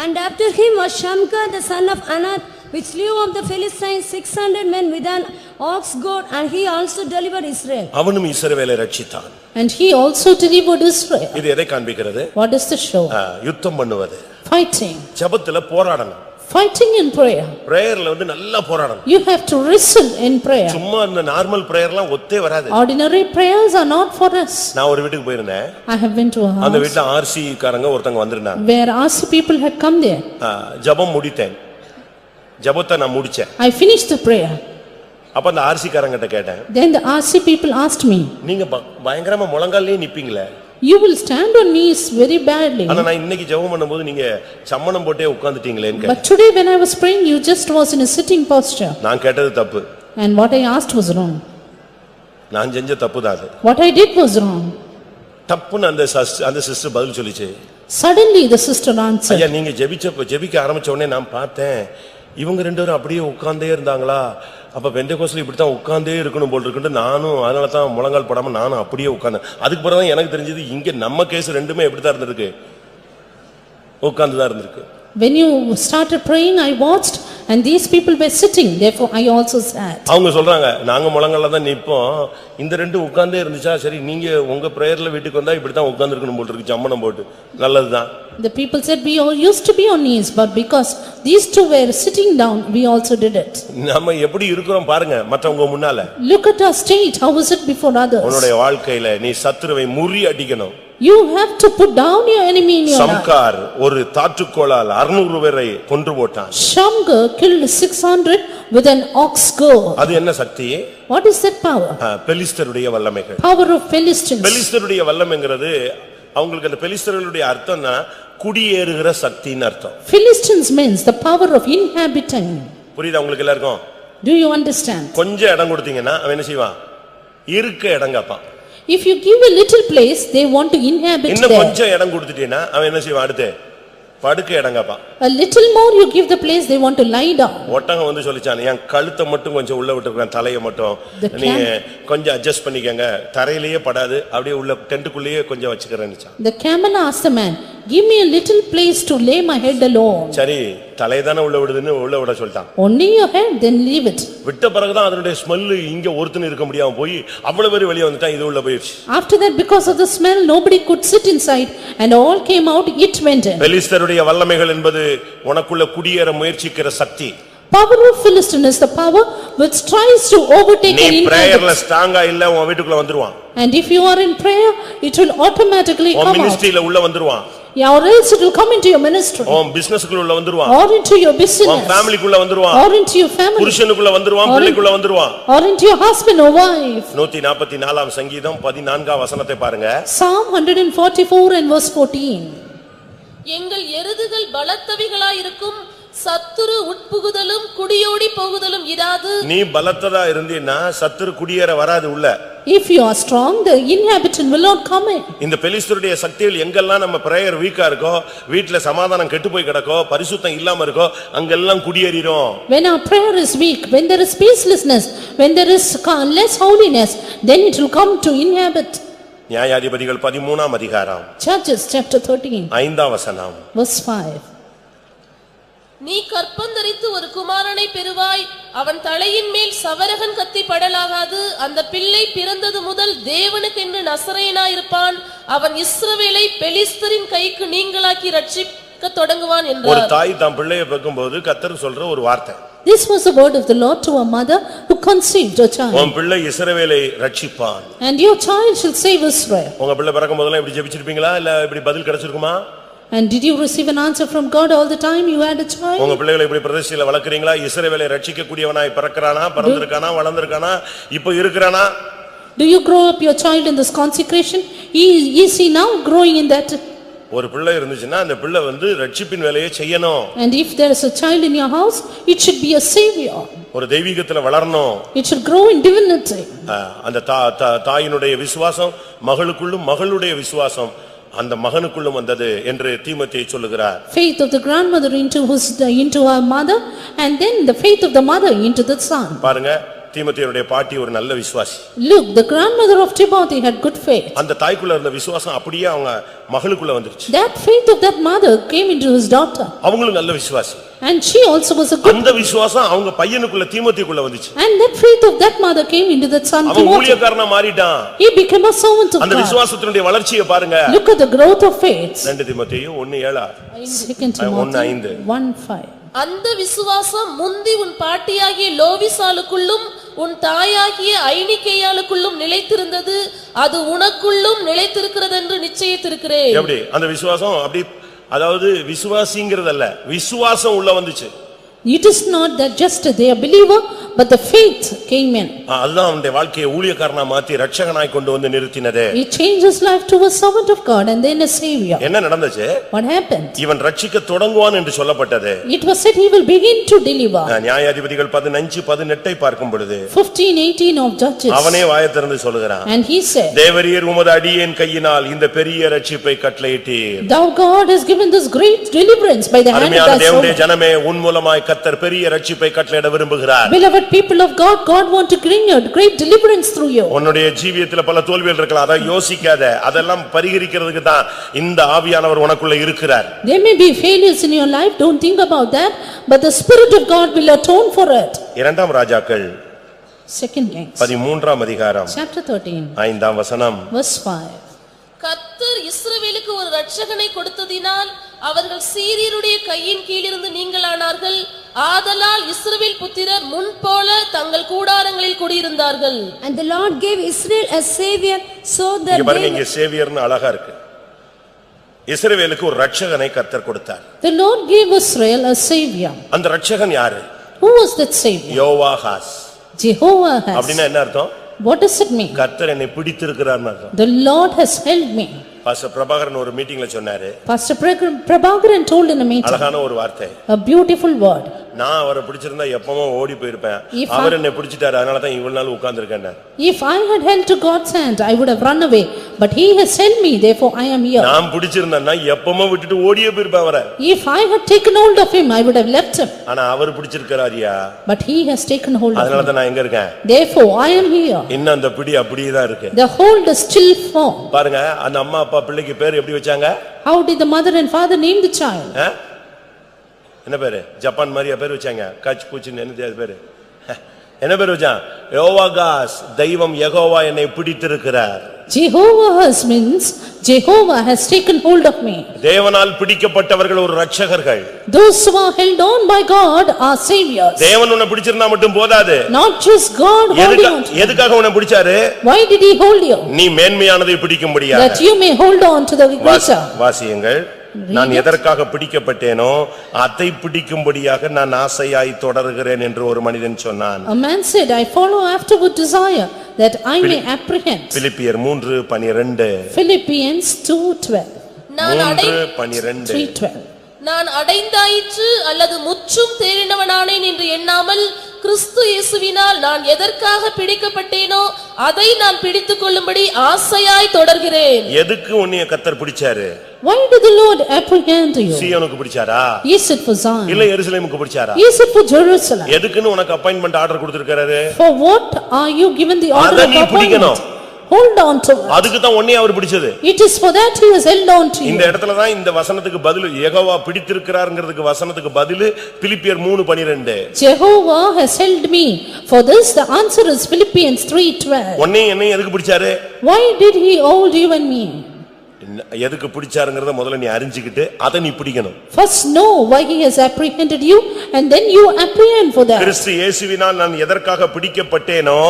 And after him was Shamgar the son of Anath, which slew of the Philistines 600 men with an ox goad, and he also delivered Israel. அவனும் இஸ்ரவேலை ரட்சித்தான். And he also delivered Israel. இது எதை காண்பிக்கிறது? What does this show? யுத்தம் பண்ணுவது. Fighting. ஜெபத்துல போராடணும். Fighting in prayer. பிரேயர்ல வந்து நல்லா போராடணும். You have to wrestle in prayer. சும்மா இந்த நார்மல் பிரேயர்லாம் ஒத்தே வராது. Ordinary prayers are not for us. நான் ஒரு வீட்டுக்கு போயிருந்தேன். I have been to a house. அந்த வீட்ல ஆர்சி காரங்க ஒருத்தங்க வந்திருந்தாங்க. Where RC people had come there. ஜெபம் முடித்தேன். ஜெபத்தை நான் முடிச்சேன். I finished the prayer. அப்ப அந்த ஆர்சி காரங்கிட்ட கேட்டேன். Then the RC people asked me, நீங்க பயங்கரமா முழங்கால்லே நிப்பீங்களே. You will stand on knees very badly. ஆனா நான் இன்னைக்கு ஜெபம் பண்ணும்போது நீங்க சம்மணம் போட்டே உட்கார்ந்துட்டீங்களேன்னு. But today when I was praying, you just was in a sitting posture. நான் கேட்டது தப்பு. And what I asked was wrong. நான் செஞ்ச தப்பு தான் அது. What I did was wrong. தப்புன்னு அந்த சிஸ்டர் பதில் சொல்லிச்சு. Suddenly the sister answered. ஐயா நீங்க ஜெபிக்க ஆரம்பிச்ச உடனே நான் பார்த்தேன் இவங்க ரெண்டு பேரும் அப்படியே உட்கார்ந்தே இருந்தாங்களா. அப்ப பெந்தேகோஸ்ல இப்படி தான் உட்கார்ந்தே இருக்கணும் போல் இருக்குன்னு நானும் அதனால தான் முழங்கால் போடாம நானும் அப்படியே உட்கார்ந்தேன். அதுக்கு பிறகு தான் எனக்கு தெரிஞ்சது இங்க நம்ம கேஸ் ரெண்டுமே எப்படி தான் இருந்திருக்கு, உட்கார்ந்து தான் இருந்திருக்கு. When you started praying, I watched and these people were sitting, therefore I also sat. அவங்க சொல்றாங்க நாங்க முழங்கால்ல தான் நிப்போம், இந்த ரெண்டு உட்கார்ந்தே இருந்துச்சா சரி நீங்க உங்க பிரேயர்ல வீட்டுக்கு வந்தா இப்படி தான் உட்கார்ந்து இருக்கணும் போல் இருக்கு சம்மணம் போட்டு. நல்லதுதான். The people said we all used to be on knees, but because these two were sitting down, we also did it. நாம எப்படி இருக்கிறோம் பாருங்க மற்றவங்க முன்னால. Look at our state, how is it before others? உன்னுடைய வாழ்க்கையில நீ சத்துருவை முறியடிக்கணும். You have to put down your enemy in your life. சம்கார் ஒரு தாற்றுக்கோளால் 600 பேரை கொன்று போட்டான். Shamgar killed 600 with an ox goad. அது என்ன சக்தி? What is that power? பெலிஸ்தருடைய வல்லமைகள். Power of Philistines. பெலிஸ்தருடைய வல்லமைங்கிறது அவங்களுக்கு அந்த பெலிஸ்தர்களுடைய அர்த்தம்னா குடியேறுகிற சக்தின்னு அர்த்தம். Philistines means the power of inhabiting. புரியுதா உங்களுக்கு எல்லாருக்கும்? Do you understand? கொஞ்சம் இடம் கொடுத்தீங்கன்னா அவன் என்ன செய்வான்? இருக்க இடம் கேட்பான். If you give a little place, they want to inhabit இன்னும் there. கொஞ்சம் இடம் கொடுத்துட்டீங்கன்னா அவன் என்ன செய்வான்? அடுத்து படுக்க இடம் கேட்பான். A little more you give the place, they want to lie down. ஒட்டகம் வந்து சொல்லிச்சான் என் கழுத்தை மட்டும் கொஞ்சம் உள்ள விட்டுருக்கேன், தலையை மட்டும் நீங்க கொஞ்சம் அட்ஜஸ்ட் பண்ணிக்கங்க, தரையிலேயே படாது அப்படியே உள்ள டென்ட்டுக்குள்ளேயே கொஞ்சம் வச்சுக்கிறேன்னு. The camel asked the man, give me a little place to lay my head alone. சரி தலையை தானே உள்ள விடுதுன்னு உள்ள விட சொல்லிட்டான். Only your head, then leave it. விட்ட பிறகுதான் அதனுடைய ஸ்மெல் இங்க ஒருத்தன் இருக்க முடியாம போய் அவ்வளவு பேர் வெளியே வந்துட்டான், இது உள்ள போயிடுச்சு. After that, because of the smell, nobody could sit inside and all came out, it went in. பெலிஸ்தருடைய வல்லமைகள் என்பது உனக்குள்ள குடியேற முயற்சிக்கிற சக்தி. Power of Philistine is the power which tries to overtake நீ and பிரேயர்ல inhabit. ஸ்ட்ராங்கா இல்ல உன் வீட்டுக்குள்ள வந்துருவான். And if you are in prayer, it will automatically உன் come out. மினிஸ்ட்ரியில உள்ள வந்துருவான். Yeah, or else it will come into your ministry. உன் பிசினஸ்க்குள்ள உள்ள வந்துருவான். Or into your உன் business. ஃபேமிலிக்குள்ள வந்துருவான். Or into your family. புருஷனுக்குள்ள வந்துருவான், பிள்ளைக்குள்ள வந்துருவான். Or into your husband or wife. 144ஆம் சங்கீதம் 14ஆம் வசனத்தை பாருங்க. Psalm 144 and verse 14. எங்கள் எருதுகள் பலத்தவிகளாயிருக்கும், சத்துரு உட்புகுதலும் குடியோடி போகுதலும் இராது. நீ பலத்ததா இருந்தீன்னா சத்துரு குடியேற வராது உள்ள. If you are strong, the inhabitant will not come in. இந்த பெலிஸ்தருடைய சக்தியில் எங்கெல்லாம் நம்ம பிரேயர் வீக்கா இருக்கோ, வீட்ல சமாதானம் கெட்டு போய் கிடக்கோ, பரிசுத்தம் இல்லாம இருக்கோ, அங்கெல்லாம் குடியேறிரும். When our prayer is weak, when there is peacelessness, when there is less holiness, then it will come to inhabit. நியாயாதிபதிகள் 13ஆம் அதிகாரம் Judges chapter 13 5ஆம் வசனம். verse 5. நீ கற்பந்தரித்து ஒரு குமாரனை பெறுவாய், அவன் தலையின் மேல் சவரகன் கத்தி படலாகாது. அந்த பிள்ளை பிறந்தது முதல் தேவனுக்கென்று நசரேயனாயிருப்பான். அவன் இஸ்ரவேலை பெலிஸ்தரின் கைக்கு நீங்களாக்கி ரட்சிக்க தொடங்குவான் ஒரு என்றார். தாய் தான் பிள்ளையை பெக்கும்போது கர்த்தர் சொல்ற ஒரு வார்த்தை. This was the word of the Lord to a mother who conceived a child. உன் பிள்ளை இஸ்ரவேலை ரட்சிப்பான். And your child shall save Israel. உங்க பிள்ளை பிறக்கும் போதெல்லாம் இப்படி ஜெபிச்சிருப்பீங்களா இல்ல இப்படி பதில் கிடைச்சிருக்குமா? And did you receive an answer from God all the time you had a child? உங்க பிள்ளைகளை இப்படி பிரதிஷ்டையில வளர்க்கறீங்களா? இஸ்ரவேலை ரட்சிக்க கூடியவனாய் பிறக்கறானா, பிறந்திருக்கானா, வளர்ந்திருக்கானா, இப்போ இருக்கறானா? Do you grow up your child in this consecration? Is he now growing in that? ஒரு பிள்ளை இருந்துச்சுன்னா அந்த பிள்ளை ரட்சிப்பின் வேலையை செய்யணும். And if there is a child in your house, it should be a savior. ஒரு தெய்வீகத்துல வளரணும். It should grow in divinity. அந்த தாயினுடைய விசுவாசம் மகளுக்குள்ளும் மகளுடைய விசுவாசம் அந்த மகனுக்குள்ளும் வந்தது என்று தீமோத்தேயு சொல்லுகிறார். Faith of the grandmother into her mother, and then the faith of the mother into the son. பாருங்க, தீமோத்தேயுடைய பாட்டி ஒரு நல்ல விசுவாசி. Look, the grandmother of Timothy had good faith. அந்த தாய்க்குள்ள இருந்த விசுவாசம் அப்படியே அவங்க மகளுக்குள்ள வந்துருச்சு. That faith of that mother came into his daughter. அவங்களும் நல்ல விசுவாசி. And she also was a good. அந்த விசுவாசம் அவங்க பையனுக்குள்ள தீமோத்தேயுக்குள்ள வந்துச்சு. And that faith of that mother came into that son அவன் Timothy. ஊழியக்காரனா மாறிட்டான். He became a servant of அந்த God. விசுவாசத்தினுடைய வளர்ச்சியை பாருங்க. Look at the growth of faith. 2 தீமோத்தேயு 1:7. 2 Timothy 1:5. அந்த விசுவாசம் முந்தி உன் பாட்டியாகிய லோவிசாலுக்குள்ளும் உன் தாயாகிய ஐனிக்கேயாளுக்குள்ளும் நிலைத்திருந்தது, அது உனக்குள்ளும் நிலைத்திருக்கிறது என்று நிச்சயித்திருக்கிறேன். எப்படி அந்த விசுவாசம் அப்படி, அதாவது விசுவாசிங்கிறதல்ல, விசுவாசம் உள்ள வந்துச்சு. It is not that just they are believer, but the faith came in. அதுதான் அவனுடைய வாழ்க்கையை ஊழியக்காரனா மாத்தி ரட்சகனாய் கொண்டு வந்து நிறுத்தினதே. He changed his life to a servant of God and then a savior. என்ன நடந்துச்சு? What happened? இவன் ரட்சிக்க தொடங்குவான் என்று சொல்லப்பட்டது. It was said he will begin to deliver. நியாயாதிபதிகள் 15:18 பார்க்கும் பொழுது 15:18 of Judges. அவனே வாயை திறந்து சொல்லுகிறான். And he said, தேவரீர் உமது அடியேன் கையினால் இந்த பெரிய ரட்சிப்பை கட்டளையிட்டீர். Thou God has given this great deliverance by the hand of அருமையான thy தேவனுடைய servant. ஜனமே, உன் மூலமாய் கர்த்தர் பெரிய ரட்சிப்பை கட்டளையிட விரும்புகிறார். Beloved people of God, God want to bring a great deliverance through you. உன்னுடைய ஜீவியத்துல பல தோல்விகள் இருக்கலாம், அதை யோசிக்காத. அதெல்லாம் பரிகரிக்கிறதுக்கு தான் இந்த ஆவியானவர் உனக்குள்ள இருக்கிறார். There may be failures in your life, don't think about that, but the Spirit of God will atone for it. இரண்டாம் ராஜாக்கள் 2 Kings 13ஆம் அதிகாரம் chapter 13 5ஆம் வசனம். verse 5. கர்த்தர் இஸ்ரவேலுக்கு ஒரு இரட்சகனை கொடுத்ததினால் அவர்கள் சீரியருடைய கையின் கீழிருந்து நீங்களானார்கள். ஆதலால் இஸ்ரவேல் புத்திரர் முன்போல தங்கள் கூடாரங்களில் குடியிருந்தார்கள். And the Lord gave Israel a savior so that இங்க பாருங்க, இங்க சேவியர்னு அழகா இருக்கு. இஸ்ரவேலுக்கு ஒரு இரட்சகனை கர்த்தர் கொடுத்தார். The Lord gave Israel a savior. அந்த இரட்சகன் யாரு? Who was that savior? யோவாகாஸ். Jehovah has. அப்படின்னா என்ன அர்த்தம்? What does it mean? கர்த்தர் என்னை பிடித்திருக்கிறார்னு அர்த்தம். The Lord has held me. Pastor Prabhakaran ஒரு மீட்டிங்ல சொன்னாரு. Pastor Prabhakaran told in a meeting. அழகான ஒரு வார்த்தை. A beautiful word. நான் அவரை பிடிச்சிருந்தா எப்பவும் ஓடி போயிருப்பேன். அவர் என்னை பிடிச்சிட்டாரு, அதனால தான் இவ்வளவு நாள் உட்கார்ந்திருக்கேன். If I had held to God's hand, I would have run away, but he has held me, therefore I am here. நான் பிடிச்சிருந்தேன்னா எப்பவும் விட்டுட்டு ஓடியே போயிருப்பேன் அவரை. If I had taken hold of him, I would have left him. ஆனா அவர் பிடிச்சிருக்காரியா? But he has taken hold of அதனால me. தான் நான் எங்க இருக்கேன். Therefore I am here. இன்னும் அந்த பிடி அப்படியே தான் இருக்கு. The hold is still firm. பாருங்க, அந்த அம்மா அப்பா பிள்ளைக்கு பேர் எப்படி வச்சாங்க? How did the mother and father name the child? என்ன பேரு? ஜப்பான் மாதிரியா பேர் வச்சாங்க? கச் பூச்சின்னு என்ன பேரு? என்ன பேர் வச்சான்? யோவாகாஸ். தெய்வம் யெகோவா என்னை பிடித்திருக்கிறார். Jehovah means Jehovah has taken hold of me. தேவனால் பிடிக்கப்பட்டவர்கள் ஒரு இரட்சகர்கள். Those who are held on by God are saviors. தேவன் உன்னை பிடிச்சிருந்தா மட்டும் போதாது. Not just God holding on. எதுக்காக உன்னை பிடிச்சாரு? Why did he hold you? நீ மேன்மையானதை பிடிக்கும்படியாக. That you may hold on to the greater. வாசியுங்கள். நான் எதற்காக பிடிக்கப்பட்டேனோ அதை பிடிக்கும்படியாக நான் ஆசையாய் தொடர்கிறேன் என்று ஒரு மனிதன் சொன்னான். A man said, I follow after with desire that I may apprehend. பிலிப்பியர் 3:12. Philippians 2:12. 3:12. 3:12. நான் அடைந்தாயிற்று அல்லது முற்றும் தேறினவனானேன் என்று எண்ணாமல் கிறிஸ்து இயேசுவினால் நான் எதற்காக பிடிக்கப்பட்டேனோ அதை நான் பிடித்துக் கொள்ளும்படி ஆசையாய் தொடர்கிறேன். எதுக்கு உன்னைய கர்த்தர் பிடிச்சாரு? Why did the Lord apprehend you? சீயோனுக்கு பிடிச்சாரா? Is it for Zion? இல்ல எருசலேமுக்கு பிடிச்சாரா? Is it for Jerusalem? எதுக்குன்னு உனக்கு அப்பாயின்ட்மென்ட் ஆர்டர் கொடுத்திருக்காரு? For what are you given the order of நீ appointment? பிடிக்கணும். Hold on to it. அதுக்கு தான் உன்னை அவர் பிடிச்சது. It is for that he has held on to you. இந்த இடத்துல தான் இந்த வசனத்துக்கு பதில் யெகோவா பிடித்திருக்கிறார்ங்கிறதுக்கு வசனத்துக்கு பதில் பிலிப்பியர் 3:12. Jehovah has held me. For this the answer is Philippians 3:12. உன்னை என்னை எதுக்கு பிடிச்சாரு? Why did he hold you and me? எதுக்கு பிடிச்சாருங்கறத முதல்ல நீ அறிஞ்சிக்கிட்டு அத நீ பிடிக்கணும். First know why he has apprehended you and then you apprehend for that. கிறிஸ்து இயேசுவினால் நான் எதற்காக பிடிக்கப்பட்டேனோ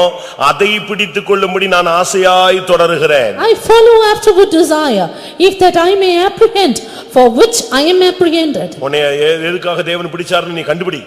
அதை பிடித்துக்கொள்ளும்படி நான் ஆசையாய் தொடருகிறேன். I follow after with desire, if that I may apprehend for which I am apprehended. உன்னை எதுக்காக தேவன் பிடிச்சாருன்னு நீ கண்டுபிடி.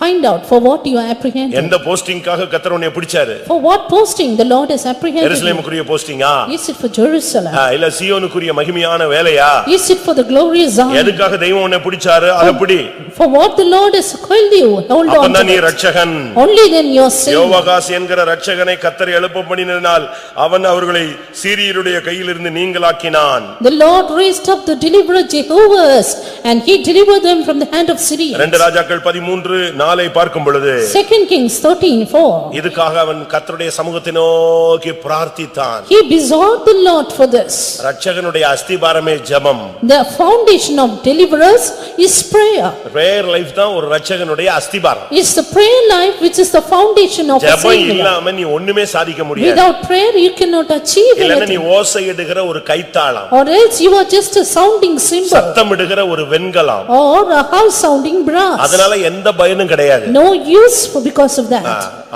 Find out for what you are apprehended. எந்த போஸ்டிங்காக கர்த்தர் உன்னை பிடிச்சாரு? For what posting the Lord has apprehended you? எருசலேமுக்குரிய போஸ்டிங்கா? Is it for Jerusalem? இல்ல சீயோனுக்குரிய மகிமையான வேலையா? Is it for the glorious Zion? எதுக்காக தெய்வம் உன்னை பிடிச்சாரு அத பிடி. For what the Lord has called you, hold on அப்பதான் நீ to it. Ratchagan. Only then you are saved. யோவாகாஸ் என்கிற ரட்சகனை கர்த்தர் எழுப்ப பண்ணினதினால் அவன் அவர்களை சீரியருடைய கையிலிருந்து நீங்கலாக்கினான். The Lord raised up the deliverer Jehovah's and he delivered them from the hand of Syria. 2 ராஜாக்கள் 13:4 பார்க்கும் பொழுது 2 Kings 13:4. இதுக்காக அவன் கர்த்தருடைய சமூகத்தை நோக்கி பிரார்த்தித்தான். He besought the Lord for this. ரட்சகனுடைய அஸ்திபாரமே ஜெபம். The foundation of deliverers is prayer. Prayer life தான் ஒரு ரட்சகனுடைய அஸ்திபாரம். It's the prayer life which is the foundation of a ஜெபம் savior. இல்லாம நீ ஒண்ணுமே சாதிக்க முடியாது. Without prayer you cannot achieve இல்லன்னா நீ anything. ஓசையிடுகிற ஒரு கைத்தாளம், Or else you are just a sounding cymbal சத்தமிடுகிற ஒரு வெண்கலம். or a house sounding brass. அதனால எந்த பயனும் கிடையாது. No use because of that.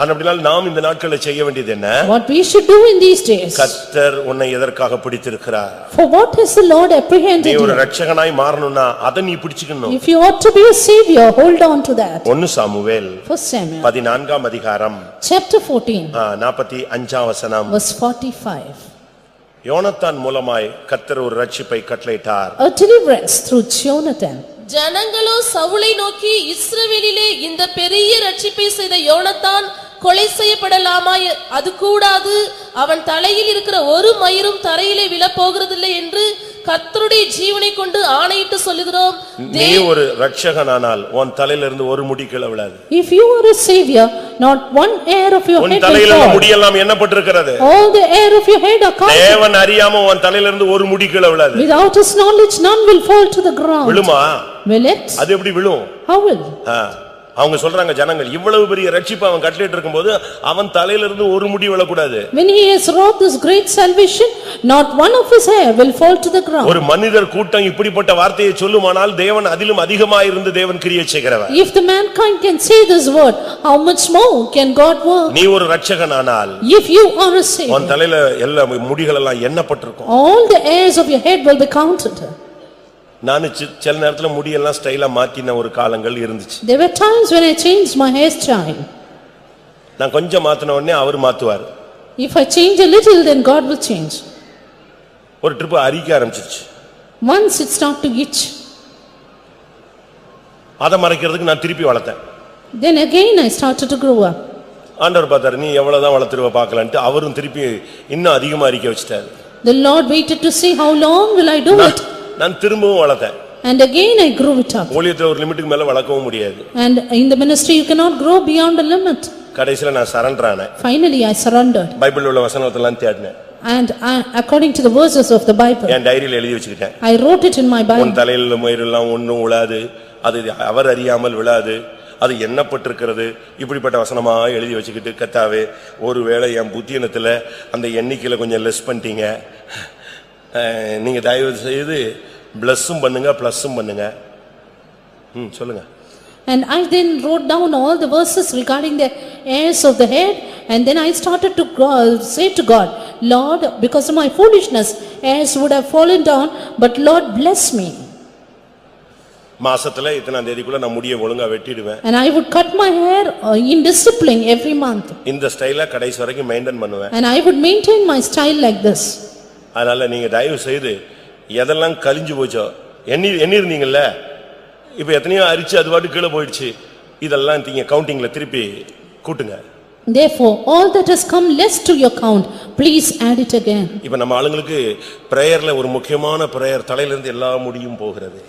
ஆனபடியால் நாம் இந்த நாட்களில் செய்ய வேண்டியது என்ன? What we should do in these days. கர்த்தர் உன்னை எதற்காக பிடித்திருக்கிறார்? For what has the Lord apprehended நீ ஒரு you? ரட்சகனாய் மாறணும்னா அத நீ பிடிச்சுக்கணும். If you ought to be a savior, hold on to that. 1 Samuel 1 Samuel 14ஆம் அதிகாரம் chapter 14 45ஆம் வசனம். verse 45. யோனத்தான் மூலமாய் கர்த்தர் ஒரு ரட்சிப்பை கட்டளையிட்டார். A deliverance through Jonathan. ஜனங்களோ சவுலை நோக்கி, இஸ்ரவேலிலே இந்த பெரிய ரட்சிப்பை செய்த யோனத்தான் கொலை செய்யப்படலாமா? அது கூடாது, அவன் தலையில் இருக்கிற ஒரு மயிரும் தரையிலே விழப்போகிறதில்லை என்று கர்த்தருடைய ஜீவனை கொண்டு ஆணையிட்டு சொல்லுகிறோம். நீ ஒரு ரட்சகனானால் உன் தலையில இருந்து ஒரு முடி கீழே விழாது. If you are a savior, not one hair of your உன் head தலையில will உள்ள fall. முடியெல்லாம் எண்ணப்பட்டிருக்கிறது. All the hair of your head are counted. தேவன் அறியாம உன் தலையில இருந்து ஒரு முடி கீழே விழாது. Without his knowledge, none will fall to the ground. விழுமா? Will it? அது எப்படி விழும்? How will? அவங்க சொல்றாங்க ஜனங்கள் இவ்வளவு பெரிய ரட்சிப்பு அவன் கட்டளையிட்டு இருக்கும்போது அவன் தலையில இருந்து ஒரு முடி விழக்கூடாது. When he has wrought this great salvation, not one of his hair will fall to the ground. ஒரு மனிதர் கூட்டம் இப்படிப்பட்ட வார்த்தையை சொல்லுமானால் தேவன் அதிலும் அதிகமாக இருந்து தேவன் கிரியை செய்கிறவர். If the mankind can say this word, how much more can God work? நீ ஒரு ரட்சகனானால் If you are a savior, உன் தலையில எல்லா முடிகள் எல்லாம் எண்ணப்பட்டிருக்கும். all the hairs of your head will be counted. நான் சில நேரத்துல முடியெல்லாம் ஸ்டைலா மாத்தின ஒரு காலங்கள் இருந்துச்சு. There were times when I changed my hairstyle. நான் கொஞ்சம் மாத்தின உடனே அவர் மாத்துவார். If I change a little, then God will change. ஒரு ட்ரிப் அரிக்க ஆரம்பிச்சிருச்சு. Once it started to itch. அதை மறைக்கிறதுக்கு நான் திருப்பி வளர்த்தேன். Then again I started to grow up. ஆண்டவர் பார்த்தாரு, நீ எவ்வளவுதான் வளர்த்துருவ பார்க்கலான்ட்டு அவரும் திருப்பி இன்னும் அதிகமா அரிக்க வச்சிட்டாரு. The Lord waited to see how long will I do it. நான் திரும்பவும் வளர்த்தேன். And again I grew it up. ஊழியத்துல ஒரு லிமிட்டுக்கு மேல வளர்க்கவும் முடியாது. And in the ministry you cannot grow beyond a limit. கடைசில நான் சரண்டர் ஆனேன். Finally I surrendered. பைபிள்ல உள்ள வசனத்தெல்லாம் தேடினேன். And according to the verses of the Bible, என் டைரியில எழுதி வச்சுக்கிட்டேன். I wrote it in my உன் Bible. தலையில மயிரெல்லாம் ஒண்ணும் விழாது, அது அவர் அறியாமல் விழாது, அது எண்ணப்பட்டிருக்கிறது. இப்படிப்பட்ட வசனமா எழுதி வச்சுக்கிட்டு, கர்த்தாவே ஒருவேளை என் புத்தியனத்துல அந்த எண்ணிக்கையில கொஞ்சம் லெஸ் பண்ணிட்டீங்க, நீங்க தயவு செய்து பிளஸ்ஸும் பண்ணுங்க பிளஸ்ஸும் பண்ணுங்க. சொல்லுங்க. And I then wrote down all the verses regarding the hairs of the head, and then I started to say to God, Lord, because of my foolishness hairs would have fallen down, but Lord bless me. மாசத்துல இத்தனாம் தேதிக்குள்ள நான் முடிய ஒழுங்கா வெட்டிடுவேன். And I would cut my hair in discipline every month. இந்த ஸ்டைல கடைசி வரைக்கும் மெயின்டைன் பண்ணுவேன். And I would maintain my style like this. அதனால நீங்க தயவு செய்து எதெல்லாம் கலிஞ்சு போச்சோ எண்ணி இருந்தீங்கல்ல, இப்ப எத்தனையோ அரிச்சு அது பாட்டு கீழே போயிடுச்சு, இதெல்லாம் நீங்க கவுண்டிங்ல திருப்பி கூட்டுங்க. Therefore all that has come less to your count, please add it again. இப்ப நம்ம ஆளுங்களுக்கு பிரேயர்ல ஒரு முக்கியமான பிரேயர், தலையில இருந்து எல்லா முடியும் போகிறது.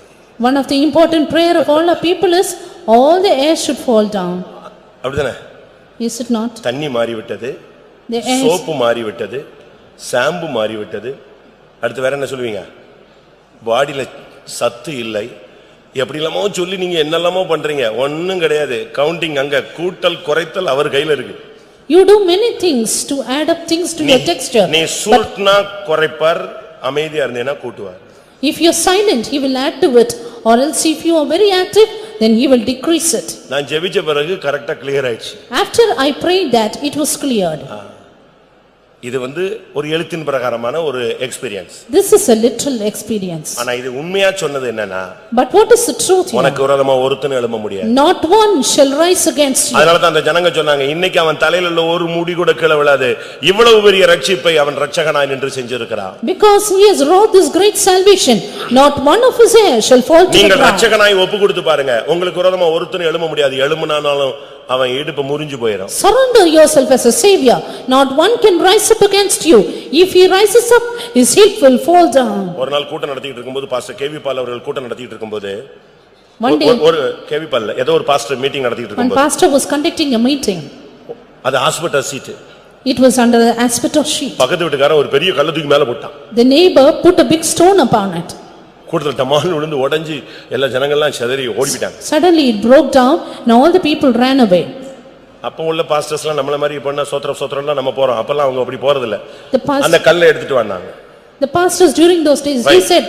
One of the important prayer of all our people is all the hair should fall down. அப்படிதானே? Is it not? தண்ணி மாறி விட்டது, The hairs, சோப்பு மாறி விட்டது, சாம்பு மாறிவிட்டது. அடுத்து வேற என்ன சொல்லுவீங்க? பாடியில சத்து இல்லை. எப்படி இல்லாமோ சொல்லி நீங்க என்னெல்லாமோ பண்றீங்க. ஒன்னும் கிடையாது. கவுண்டிங் அங்க கூட்டல் குறைத்தல் அவர் கையில இருக்கு. You do many things to add up things to your texture. நீ சுருட்னா குறைப்பார், அமைதியா இருந்தேனா கூட்டுவார். If you are silent, he will add to it, or else if you are very active, then he will decrease it. நான் ஜெபிச்ச பிறகு கரெக்ட்டா கிளியர் ஆயிடுச்சு. After I prayed that, it was cleared. இது ஒரு எழுத்தின் பிரகாரமான ஒரு experience. This is a literal experience. ஆனா இது உண்மையா சொன்னது என்னன்னா, But what is the truth here? உனக்கு விரோதமா ஒருத்தனும் எழும்ப முடியாது. Not one shall rise against you. அதனால தான் அந்த ஜனங்க சொன்னாங்க, இன்னைக்கு அவன் தலையில உள்ள ஒரு முடி கூட கீழ விழாது. இவ்வளவு பெரிய ரட்சிப்பை அவன் இரட்சகனாய் நின்று செஞ்சிருக்கிறான். Because he has wrought this great salvation, not one of his hair shall fall to the நீங்கள் ground. இரட்சகனாய் ஒப்பு கொடுத்து பாருங்க, உங்களுக்கு விரோதமா ஒருத்தனும் எழும்ப முடியாது. எழும்பினாலும் அவன் இடுப்பு முறிஞ்சு போயிடும். Surrender yourself as a savior. Not one can rise up against you. If he rises up, his head will fall down. ஒரு நாள் கூட்டம் நடத்திட்டு இருக்கும்போது பாஸ்டர் கேவி பால் அவர்கள் கூட்டம் நடத்திட்டு இருக்கும்போது, One day, ஒரு கேவி பால் ஏதோ ஒரு பாஸ்டர் மீட்டிங் நடத்திட்டு when இருக்கும்போது, pastor was conducting a meeting, அது hospital seat. it was under the asbestos sheet. பக்கத்து வீட்டுக்காரன் ஒரு பெரிய கல்லை தூக்கி மேல போட்டான். The neighbor put a big stone upon it. கூட்டத்துல டமால்னு விழுந்து உடைஞ்சு எல்லா ஜனங்கள்லாம் சிதறி ஓடிட்டாங்க. Suddenly it broke down and all the people ran away. அப்ப உள்ள பாஸ்டர்ஸ்லாம் நம்மள மாதிரி பண்ண சோத்ரம்லாம் நம்ம போறோம். அப்பலாம் அவங்க அப்படி போறது இல்ல. The past- அந்த கல்லை எடுத்துட்டு வந்தாங்க. The pastors during those days, he said,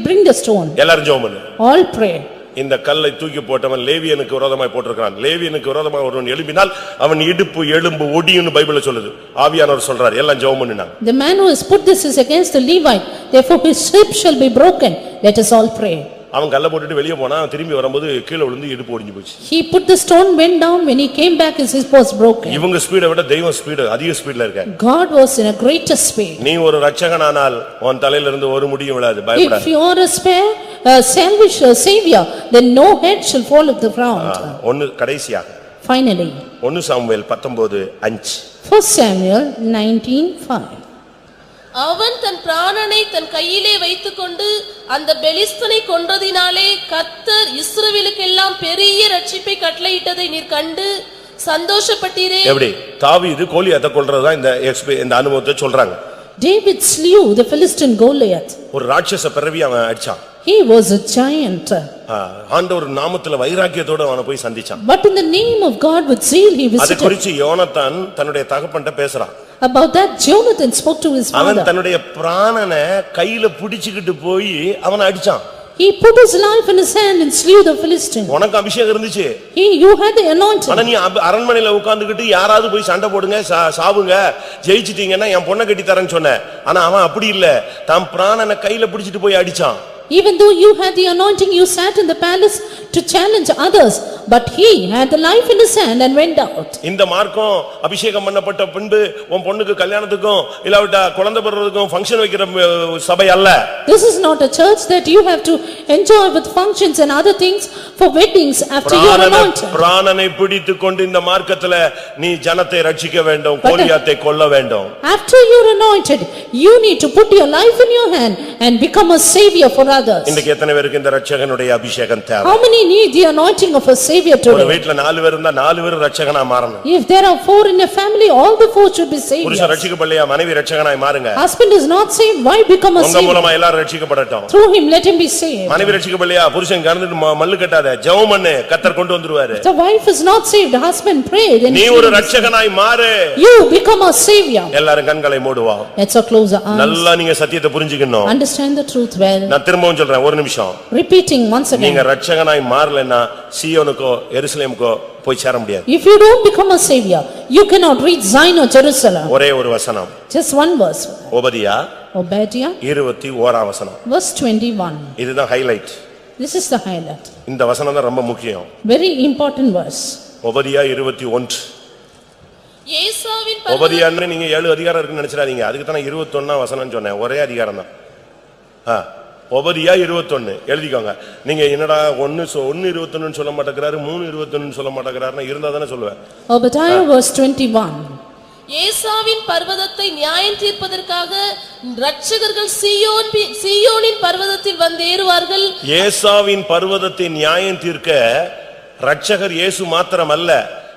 bring the stone. எல்லாரும் ஜெபம் பண்ணு. All pray. இந்த கல்லை தூக்கி போட்டவன் லேவியனுக்கு விரோதமாய் போட்டிருக்கான். லேவியனுக்கு விரோதமாய் ஒருவன் எழும்பினால் அவன் இடுப்பு எலும்பு ஒடியும்னு பைபிள்ல சொல்லுது. ஆவியானவர் சொல்றார், எல்லாம் ஜெபம் பண்ணுனாங்க. The man who has put this is against the Levite, therefore his hip shall be broken. Let us all pray. அவன் கல்லை போட்டுட்டு வெளியே போனா, திரும்பி வரும்போது கீழே விழுந்து இடுப்பு ஒடிஞ்சு போச்சு. He put the stone, went down, when he came back his hip was broken. இவங்க ஸ்பீடை விட தெய்வம் ஸ்பீடு அதிக ஸ்பீட்ல இருக்க. God was in a greater speed. நீ ஒரு இரட்சகனானால் உன் தலையில இருந்து ஒரு முடியும் விழாது, பயப்படாத. If you are a salvation savior, then no head shall fall of the ground. ஒன்னு கடைசியாக Finally, 1 சாமுவேல் 19:5. 1 Samuel 19:5. அவன் தன் பிராணனை தன் கையிலே வைத்துக்கொண்டு அந்த பெலிஸ்தனை கொன்றதினாலே கர்த்தர் இஸ்ரவேலுக்கெல்லாம் பெரிய ரட்சிப்பை கட்டளையிட்டதை நீர் கண்டு சந்தோஷப்பட்டீரே. எப்படி தாவீது கோலியாத்தை கொல்றதுதான் இந்த அனுபவத்தை சொல்றாங்க. David slew the Philistine Goliath. ஒரு ராட்சச பிறவி அவன் அடிச்சான். He was a giant. ஆண்டவர் நாமத்துல வைராக்கியத்தோட அவனை போய் சந்திச்சான். But in the name of God with zeal he அதை visited. குறித்து யோனத்தான் தன்னுடைய தகப்பன்ட்ட பேசுறான். About that Jonathan spoke to his அவன் father. தன்னுடைய பிராணனை கையில பிடிச்சுக்கிட்டு போய் அவனை அடிச்சான். He put his life in his hand and slew the Philistine. உனக்கு அபிஷேகம் இருந்துச்சு. You had the anointing. ஆனா நீ அரண்மனையில உட்கார்ந்துகிட்டு யாராவது போய் சண்டை போடுங்க சாவுங்க ஜெயிச்சிட்டீங்கன்னா என் பொண்ணை கட்டி தரேன்னு சொன்ன. ஆனா அவன் அப்படி இல்ல, தான் பிராணனை கையில பிடிச்சிட்டு போய் அடிச்சான். Even though you had the anointing, you sat in the palace to challenge others, but he had the life in his hand and went out. இந்த மார்க்கம் அபிஷேகம் பண்ணப்பட்ட பின்பு உன் பொண்ணுக்கு கல்யாணத்துக்கும் இல்லாவிட்டா குழந்தை பிறக்கிறதுக்கும் ஃபங்க்ஷன் வைக்கிற சபை அல்ல. This is not a church that you have to enjoy with functions and other things for weddings after you are anointed. பிராணனை பிடித்துக் கொண்டு இந்த மார்க்கத்துல நீ ஜனத்தை ரட்சிக்க வேண்டும், கோலியாத்தை கொல்ல வேண்டும். After you are anointed, you need to put your life in your hand and become a savior for others. இன்னைக்கு எத்தனை பேருக்கு இந்த ரட்சகனுடைய அபிஷேகம் தேவை? How many need the anointing of a savior ஒரு today? வீட்ல 4 பேர் இருந்தா 4 பேர் ரட்சகனா மாறணும். If there are 4 in a family, all the 4 should be saviors. புருஷன் ரட்சிக்கப்படலையா, மனைவி ரட்சகனாய் மாறுங்க. Husband is not saved, why become a உங்க savior? மூலமா எல்லாரும் ரட்சிக்கப்படட்டும். Through him let him be saved. மனைவி ரட்சிக்கப்படலையா, புருஷன் கறந்துட்டு மல்லு கட்டாத, ஜெபம் பண்ணு, கர்த்தர் கொண்டு வந்துருவாரு. The wife is not saved, husband pray, then நீ ஒரு ரட்சகனாய் மாறு. you become a savior. எல்லாரும் கண்களை மூடுவோம். Let's close our eyes. நல்லா நீங்க சத்தியத்தை புரிஞ்சுக்கணும். Understand the truth well. நான் திரும்பவும் சொல்றேன், ஒரு நிமிஷம். Repeating once நீங்க again. ரட்சகனாய் மாறலன்னா சீயோனுக்கோ எருசலேமுக்கோ போய் சேர முடியாது. If you don't become a savior, you cannot reach Zion or Jerusalem. ஒரே ஒரு வசனம். Just one verse. ஓபதியா Obadiah, 21 வசனம். verse 21. இதுதான் highlight. This is the highlight. இந்த வசனம் தான் ரொம்ப முக்கியம். Very important verse. ஓபதியா 21. ஏசாவின் ஓபதியான்னு நீங்க 7 அதிகாரம் இருக்குன்னு நினைச்சிடாதீங்க. அதுக்கு தான் 21 வசனம் சொன்னேன். ஒரே அதிகாரம் தான். ஓபதியா 21 எழுதிக்கோங்க. நீங்க என்னடா 1:21 சொல்ல மாட்டேங்கிறாரு, 3:21 சொல்ல மாட்டேங்கிறாருன்னா இருந்தா தானே சொல்லுவேன். Obadiah verse 21. ஏசாவின் பர்வதத்தை நியாயம் தீர்ப்பதற்காக இரட்சகர்கள் சீயோனின் பர்வதத்தில் வந்து ஏறுவார்கள். ஏசாவின் பர்வதத்தை நியாயம் தீர்க்க இரட்சகர் இயேசு மாத்திரமல்ல,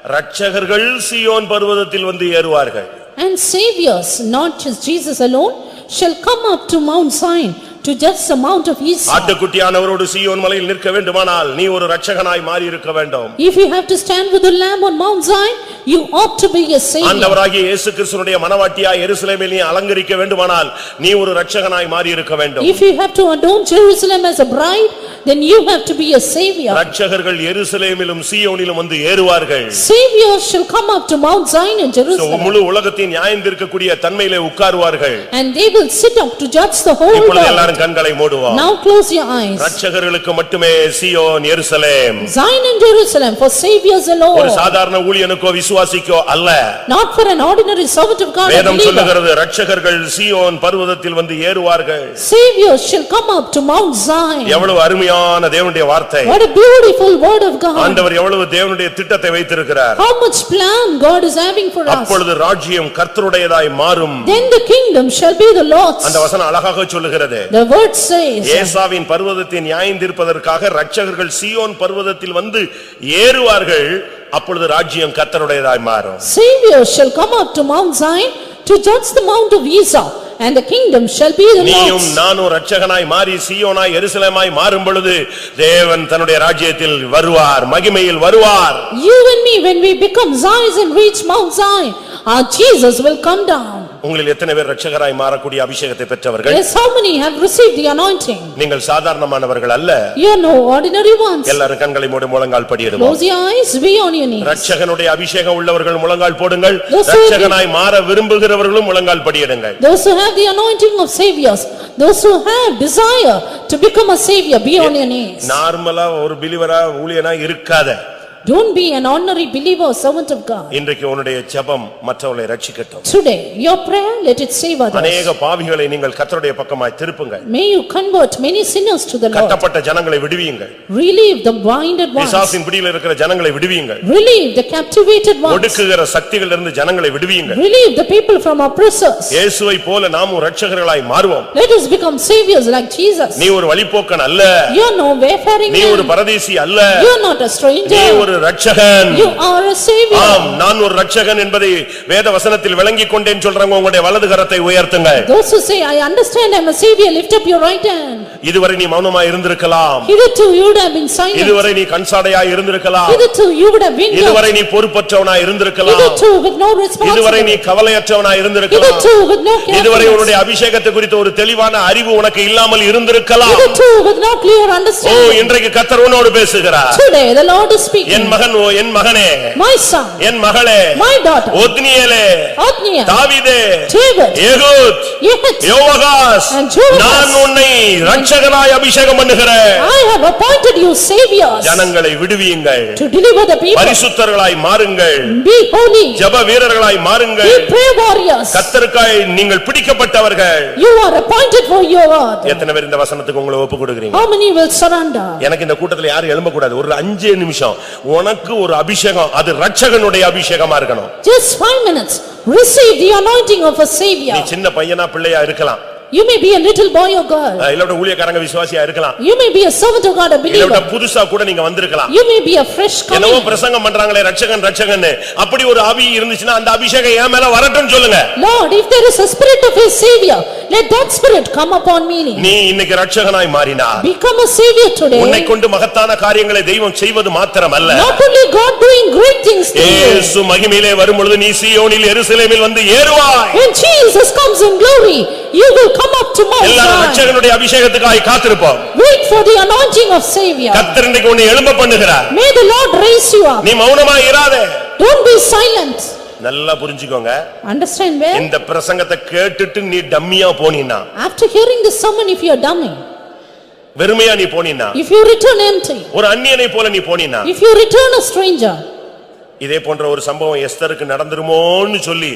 இரட்சகர்கள் சீயோன் பர்வதத்தில் வந்து ஏறுவார்கள். And saviors, not just Jesus alone, shall come up to Mount Zion to judge the mount of Esau. ஆட்டுக்குட்டியானவரோடு சீயோன் மலையில் நிற்க வேண்டுமானால் நீ ஒரு இரட்சகனாய் மாறி இருக்க வேண்டும். If you have to stand with the lamb on Mount Zion, you ought to be a savior. ஆண்டவராகிய இயேசு கிறிஸ்துவினுடைய மனவாட்டியாய் எருசலேமில் நீ அலங்கரிக்க வேண்டுமானால் நீ ஒரு இரட்சகனாய் மாறி இருக்க வேண்டும். If you have to adorn Jerusalem as a bride, then you have to be a savior. இரட்சகர்கள் எருசலேமிலும் சீயோனிலும் வந்து ஏறுவார்கள். Saviors shall come up to Mount Zion in Jerusalem. முழு உலகத்தின் நியாயந்தீர்க்கக்கூடிய தன்மையிலே உட்காருவார்கள். And they will sit up to judge the whole இப்பொழுது world. எல்லாரும் கண்களை மூடுவோம். Now close your eyes. இரட்சகர்களுக்கு மட்டுமே சீயோன் எருசலேம். Zion and Jerusalem for saviors alone. ஒரு சாதாரண ஊழியனுக்கோ விசுவாசிக்கோ அல்ல. Not for an ordinary servant of God. வேதம் சொல்லுகிறது இரட்சகர்கள் சீயோன் பர்வதத்தில் வந்து ஏறுவார்கள். Saviors shall come up to Mount Zion. எவ்வளவு அருமையான தேவனுடைய வார்த்தை. What a beautiful word of God. ஆண்டவர் எவ்வளவு தேவனுடைய திட்டத்தை வைத்திருக்கிறார். How much plan God is having for us. அப்பொழுது ராஜ்யம் கர்த்தருடையதாய் மாறும். Then the kingdom shall be the Lord's. அந்த வசனம் அழகாக சொல்லுகிறது. The word says. ஏசாவின் பர்வதத்தை நியாயந்தீர்ப்பதற்காக இரட்சகர்கள் சீயோன் பர்வதத்தில் வந்து ஏறுவார்கள். அப்பொழுது ராஜ்யம் கர்த்தருடையதாய் மாறும். Saviors shall come up to Mount Zion to judge the mount of Esau, and the kingdom shall be the நீயும் Lord's. நானும் இரட்சகனாய் மாறி சீயோனாய் எருசலேமாய் மாறும் பொழுது தேவன் தன்னுடைய ராஜ்யத்தில் வருவார், மகிமையில் வருவார். You and me, when we become Zions and reach Mount Zion, our Jesus will come down. உங்களில் எத்தனை பேர் இரட்சகராய் மாறக்கூடிய அபிஷேகத்தை பெற்றவர்கள்? Yes, how many have received the anointing? நீங்கள் சாதாரணமானவர்கள் அல்ல. You are no ordinary ones. எல்லாரும் கண்களை மூடி முழங்கால் படியிடுவோம். Close your eyes, be on your knees. இரட்சகனுடைய அபிஷேகம் உள்ளவர்கள் முழங்கால் போடுங்கள். Those who- இரட்சகனாய் மாற விரும்புகிறவர்களும் முழங்கால் படியிடுங்கள். Those who have the anointing of saviors, those who have desire to become a savior, be on your knees. நார்மலா ஒரு பிலிவரா ஊழியனா இருக்காத. Don't be an ordinary believer or servant of God. இன்றைக்கு உன்னுடைய ஜெபம் மற்றவர்களை ரட்சிக்கட்டும். Today, your prayer, let it save others. அநேக பாவிகளை நீங்கள் கர்த்தருடைய பக்கமாய் திருப்புங்கள். May you convert many sinners to the Lord. கட்டப்பட்ட ஜனங்களை விடுவியுங்கள். Relieve the blinded ones. பிசாசின் பிடியில் இருக்கிற ஜனங்களை விடுவியுங்கள். Relieve the captivated ones. ஒடுக்குகிற சக்திகளிலிருந்து ஜனங்களை விடுவியுங்கள். Relieve the people from oppressors. இயேசுவை போல நாமும் இரட்சகர்களாய் மாறுவோம். Let us become saviors like Jesus. நீ ஒரு வழிப்போக்கன் அல்ல. You are no wayfaring நீ ஒரு man. பரதேசி அல்ல. You are not a நீ stranger. ஒரு இரட்சகன். You are a savior. ஆம், நான் ஒரு இரட்சகன் என்பதை வேத வசனத்தில் விளங்கிக் கொண்டேன் சொல்றவங்க உங்களுடைய வலது கரத்தை உயர்த்துங்கள். Those who say, I understand I am a savior, lift up your right hand. இதுவரை நீ மௌனமாய் இருந்திருக்கலாம். Hitherto you would have been silent. இதுவரை நீ கண்சாடையாய் இருந்திருக்கலாம். Hitherto you would have been இதுவரை நீ பொறுப்பற்றவனாய் இருந்திருக்கலாம். Hitherto with no இதுவரை responsibility. நீ கவலையற்றவனாய் இருந்திருக்கலாம். Hitherto with no இதுவரை carefulness. உன்னுடைய அபிஷேகத்தை குறித்த ஒரு தெளிவான அறிவு உனக்கு இல்லாமல் இருந்திருக்கலாம். Hitherto with no clear O, understanding. இன்றைக்கு கர்த்தர் உன்னோடு பேசுகிறார். Today the Lord is speaking. என் மகன், ஓ என் மகனே, My son, என் மகளே, my daughter, ஒத்னியேலே, Othniel, தாவீதே, David, Ehud, Yehud, யோவாகாஸ், and Joahaz. நான் உன்னை இரட்சகனாய் அபிஷேகம் பண்ணுகிறேன். I have appointed you saviors ஜனங்களை விடுவியுங்கள். to deliver the people. பரிசுத்தர்களாய் மாறுங்கள். Be holy. ஜெப வீரர்களாய் Be மாறுங்கள். prayer warriors. கர்த்தருக்காய் நீங்கள் பிடிக்கப்பட்டவர்கள். You are appointed for your word. எத்தனை பேர் இந்த வசனத்துக்கு உங்களை ஒப்பு கொடுக்கிறீங்க? How many will surrender? எனக்கு இந்த கூட்டத்துல யாரும் எழும்ப கூடாது. ஒரு 5 நிமிஷம் உனக்கு ஒரு அபிஷேகம், அது இரட்சகனுடைய அபிஷேகமா இருக்கணும். Just 5 minutes. Receive the anointing of a savior. நீ சின்ன பையனா பிள்ளையா இருக்கலாம். You may be a little boy or girl. இல்ல ஊழியக்காரங்க விசுவாசியா இருக்கலாம். You may be a servant of God, a இல்ல believer. புதுசா கூட நீங்க வந்திருக்கலாம். You may be a fresh என்னவோ coming. பிரசங்கம் பண்றாங்களே ரட்சகன் ரட்சகன், அப்படி ஒரு ஆவி இருந்துச்சுன்னா அந்த அபிஷேகம் என் மேல வரட்டும் சொல்லுங்க. Lord, if there is a spirit of a savior, let that spirit come upon me. நீ இன்னைக்கு ரட்சகனாய் மாறினார். Become a savior உன்னை today. கொண்டு மகத்தான காரியங்களை தெய்வம் செய்வது மாத்திரமல்ல, Not only God doing great things to you. இயேசு மகிமையிலே வரும் பொழுது நீ சீயோனில் எருசலேமில் வந்து ஏறுவாய். When Jesus comes in glory, you will come up to Mount எல்லாரும் Zion. ரட்சகனுடைய அபிஷேகத்துக்காக காத்திருப்போம். Wait for the anointing of savior. கர்த்தர் இன்னைக்கு உன்னை எழும்ப பண்ணுகிறார். May the Lord raise you up. நீ மௌனமாய் இராதே. Don't be silent. நல்லா புரிஞ்சுக்கோங்க. Understand well? இந்த பிரசங்கத்தை கேட்டுட்டு நீ டம்மியா போனீனா, After hearing this sermon, if you are dummy, வெறுமையா நீ போனீனா, if you return empty, ஒரு அந்நியனை போல நீ போனீனா, if you return a stranger, இதே போன்ற ஒரு சம்பவம் எஸ்தருக்கு நடந்துருமோன்னு சொல்லி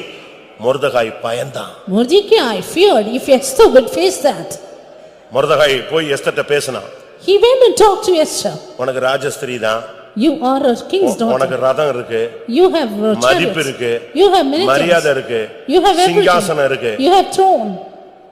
மொர்தெகாய் பயந்தான். Mordecai feared if Esther would face that. மொர்தெகாய் போய் எஸ்தர்ட்ட பேசினான். He went and talked to Esther. உனக்கு ராஜஸ்திரீ தான், You are a king's daughter. உனக்கு ரதம் இருக்கு, You have மதிப்பு chariots. இருக்கு, You have militaries. மரியாதை இருக்கு, You have everything. சிங்காசனம் இருக்கு. You have throne.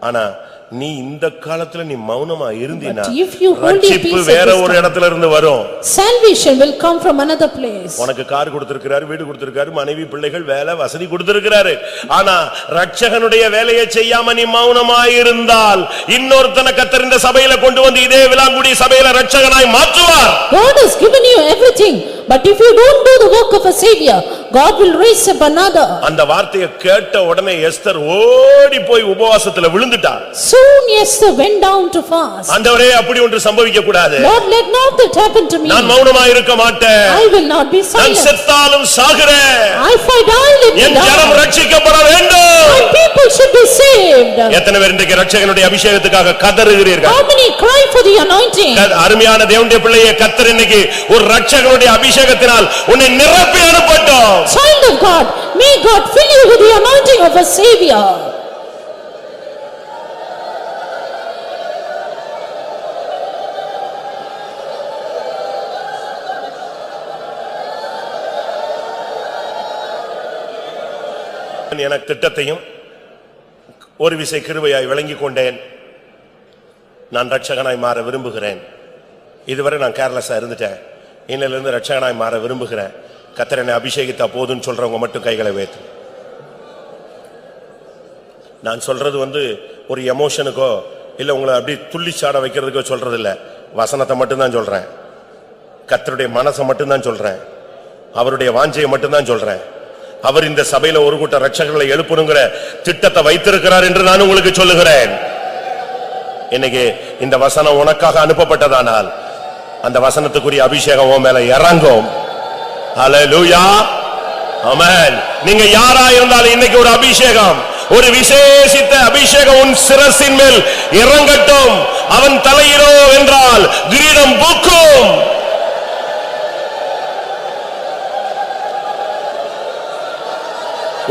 ஆனா நீ இந்த காலத்துல நீ மௌனமா இருந்தீனா But if you hold your ரட்சிப்பு peace at வேற this ஒரு time, இடத்துல இருந்து வரும். salvation will come from another place. உனக்கு கார் கொடுத்திருக்கிறாரு, வீடு கொடுத்திருக்காரு, மனைவி பிள்ளைகள் வேலை வசதி கொடுத்திருக்கிறாரு. ஆனா ரட்சகனுடைய வேலையை செய்யாம நீ மௌனமா இருந்தால் இன்னொருத்தனை கர்த்தர் இந்த சபையில கொண்டு வந்து இதே விலாங்குடி சபையில ரட்சகனாய் மாற்றுவார். God has given you everything, but if you don't do the work of a savior, God will raise up another. அந்த வார்த்தையை கேட்ட உடனே எஸ்தர் ஓடி போய் உபவாசத்துல விழுந்துட்டா. Soon Esther went down to fast. ஆண்டவரே அப்படி ஒன்று சம்பவிக்க கூடாது. Lord, let not that happen to me. நான் மௌனமா இருக்க மாட்டேன். I will not be நான் silent. செத்தாலும் சாகிறேன். If I die, let me என் ஜனம் die. ரட்சிக்கப்பட வேண்டும். My people should be saved. எத்தனை பேர் இன்றைக்கு ரட்சகனுடைய அபிஷேகத்துக்காக கதறுகிறீர்கள்? How many cry for the anointing? அருமையான தேவனுடைய பிள்ளையே, கர்த்தர் இன்னைக்கு ஒரு ரட்சகனுடைய அபிஷேகத்தினால் உன்னை நிரப்பி அனுப்பட்டும். Child of God, may God fill you with the anointing of a savior. எனக்கு திட்டத்தையும் ஒரு விசை கிருபையாய் விளங்கிக் கொண்டேன். நான் ரட்சகனாய் மாற விரும்புகிறேன். இதுவரை நான் கேர்லெஸ்ஸா இருந்துட்டேன். இன்னிலிருந்து ரட்சகனாய் மாற விரும்புகிறேன். கர்த்தர் என்னை அபிஷேகித்தா போதுன்னு சொல்றவங்க மட்டும் கைகளை உயர்த்து. நான் சொல்றது ஒரு எமோஷனுக்கோ இல்ல உங்களை அப்படி துள்ளிச்சாட வைக்கிறதுக்கோ சொல்றது இல்ல. வசனத்தை மட்டும்தான் சொல்றேன். கர்த்தருடைய மனசை மட்டும்தான் சொல்றேன். அவருடைய வாஞ்சையை மட்டும்தான் சொல்றேன். அவர் இந்த சபையில ஒரு கூட்ட ரட்சகர்களை எழுப்பணுங்கிற திட்டத்தை வைத்திருக்கிறார் என்று நான் உங்களுக்கு சொல்லுகிறேன். இன்னைக்கு இந்த வசனம் உனக்காக அனுப்பப்பட்டதானால் அந்த வசனத்துக்குரிய அபிஷேகம் உன் மேல இறங்கும். ஹல்லேலூயா, ஆமென். நீங்க யாரா இருந்தாலும் இன்னைக்கு ஒரு அபிஷேகம், ஒரு விசேஷித்த அபிஷேகம் உன் சிரசின் மேல் இறங்கட்டும். அவன் தலையிலோ என்றால் கிரீடம் பூக்கும்.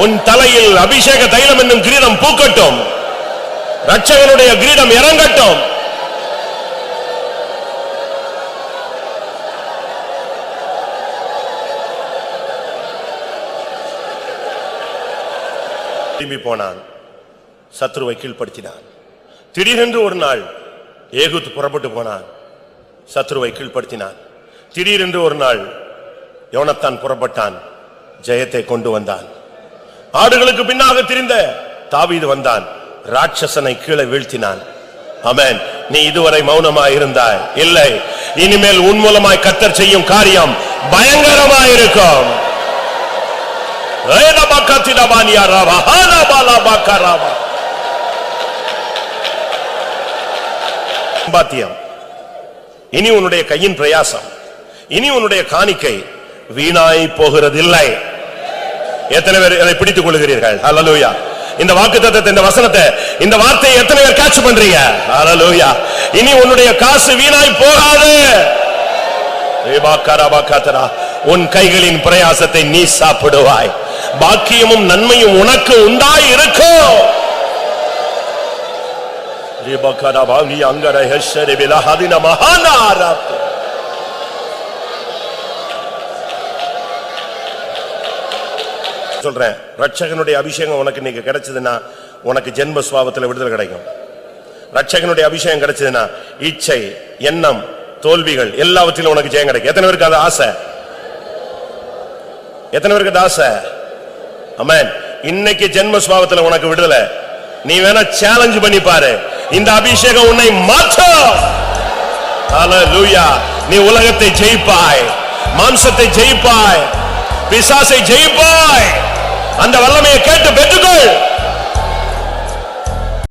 உன் தலையில் அபிஷேக தைலம் என்னும் கிரீடம் பூக்கட்டும். ரட்சகனுடைய கிரீடம் இறங்கட்டும். திரும்பி போனான், சத்துருவை கீழ்ப்படுத்தினான். திடீரென்று ஒரு நாள் ஏகூத் புறப்பட்டு போனான், சத்துருவை கீழ்ப்படுத்தினான். திடீரென்று ஒரு நாள் யோனத்தான் புறப்பட்டான், ஜெயத்தை கொண்டு வந்தான். ஆடுகளுக்கு பின்னாக திரிந்த தாவீது வந்தான், ராட்சசனை கீழே வீழ்த்தினான். ஆமென். நீ இதுவரை மௌனமாய் இருந்தாய். இல்லை, இனிமேல் உன் மூலமாய் கர்த்தர் செய்யும் காரியம் பயங்கரமாய் இருக்கும். இனி உன்னுடைய கையின் பிரயாசம், இனி உன்னுடைய காணிக்கை வீணாய் போகிறதில்லை. எத்தனை பேர் அதை பிடித்துக் கொள்கிறீர்கள்? ஹல்லேலூயா. இந்த வாக்குத்தத்தத்தை, இந்த வசனத்தை, இந்த வார்த்தையை எத்தனை பேர் கேட்ச் பண்றீங்க? ஹல்லேலூயா. இனி உன்னுடைய காசு வீணாய் போகாது. உன் கைகளின் பிரயாசத்தை நீ சாப்பிடுவாய். பாக்கியமும் நன்மையும் உனக்கு உண்டாய் இருக்கும். சொல்றேன், ரட்சகனுடைய அபிஷேகம் உனக்கு இன்னைக்கு கிடைச்சதுன்னா உனக்கு ஜென்ம சுபாவத்தில் விடுதலை கிடைக்கும். ரட்சகனுடைய அபிஷேகம் கிடைச்சதுன்னா இச்சை, எண்ணம், தோல்விகள் எல்லாவற்றிலும் உனக்கு ஜெயம் கிடைக்கும். எத்தனை பேருக்கு அது ஆசை? எத்தனை பேருக்கு அது ஆசை? ஆமென். இன்னைக்கு ஜென்ம சுபாவத்தில் உனக்கு விடுதலை. நீ வேணா சேலஞ்ச் பண்ணி பாரு, இந்த அபிஷேகம் உன்னை மாற்றும். ஹல்லேலூயா. நீ உலகத்தை ஜெயிப்பாய், மாம்சத்தை ஜெயிப்பாய், பிசாசை ஜெயிப்பாய். அந்த வல்லமையை கேட்டு பெற்றுக்கொள்.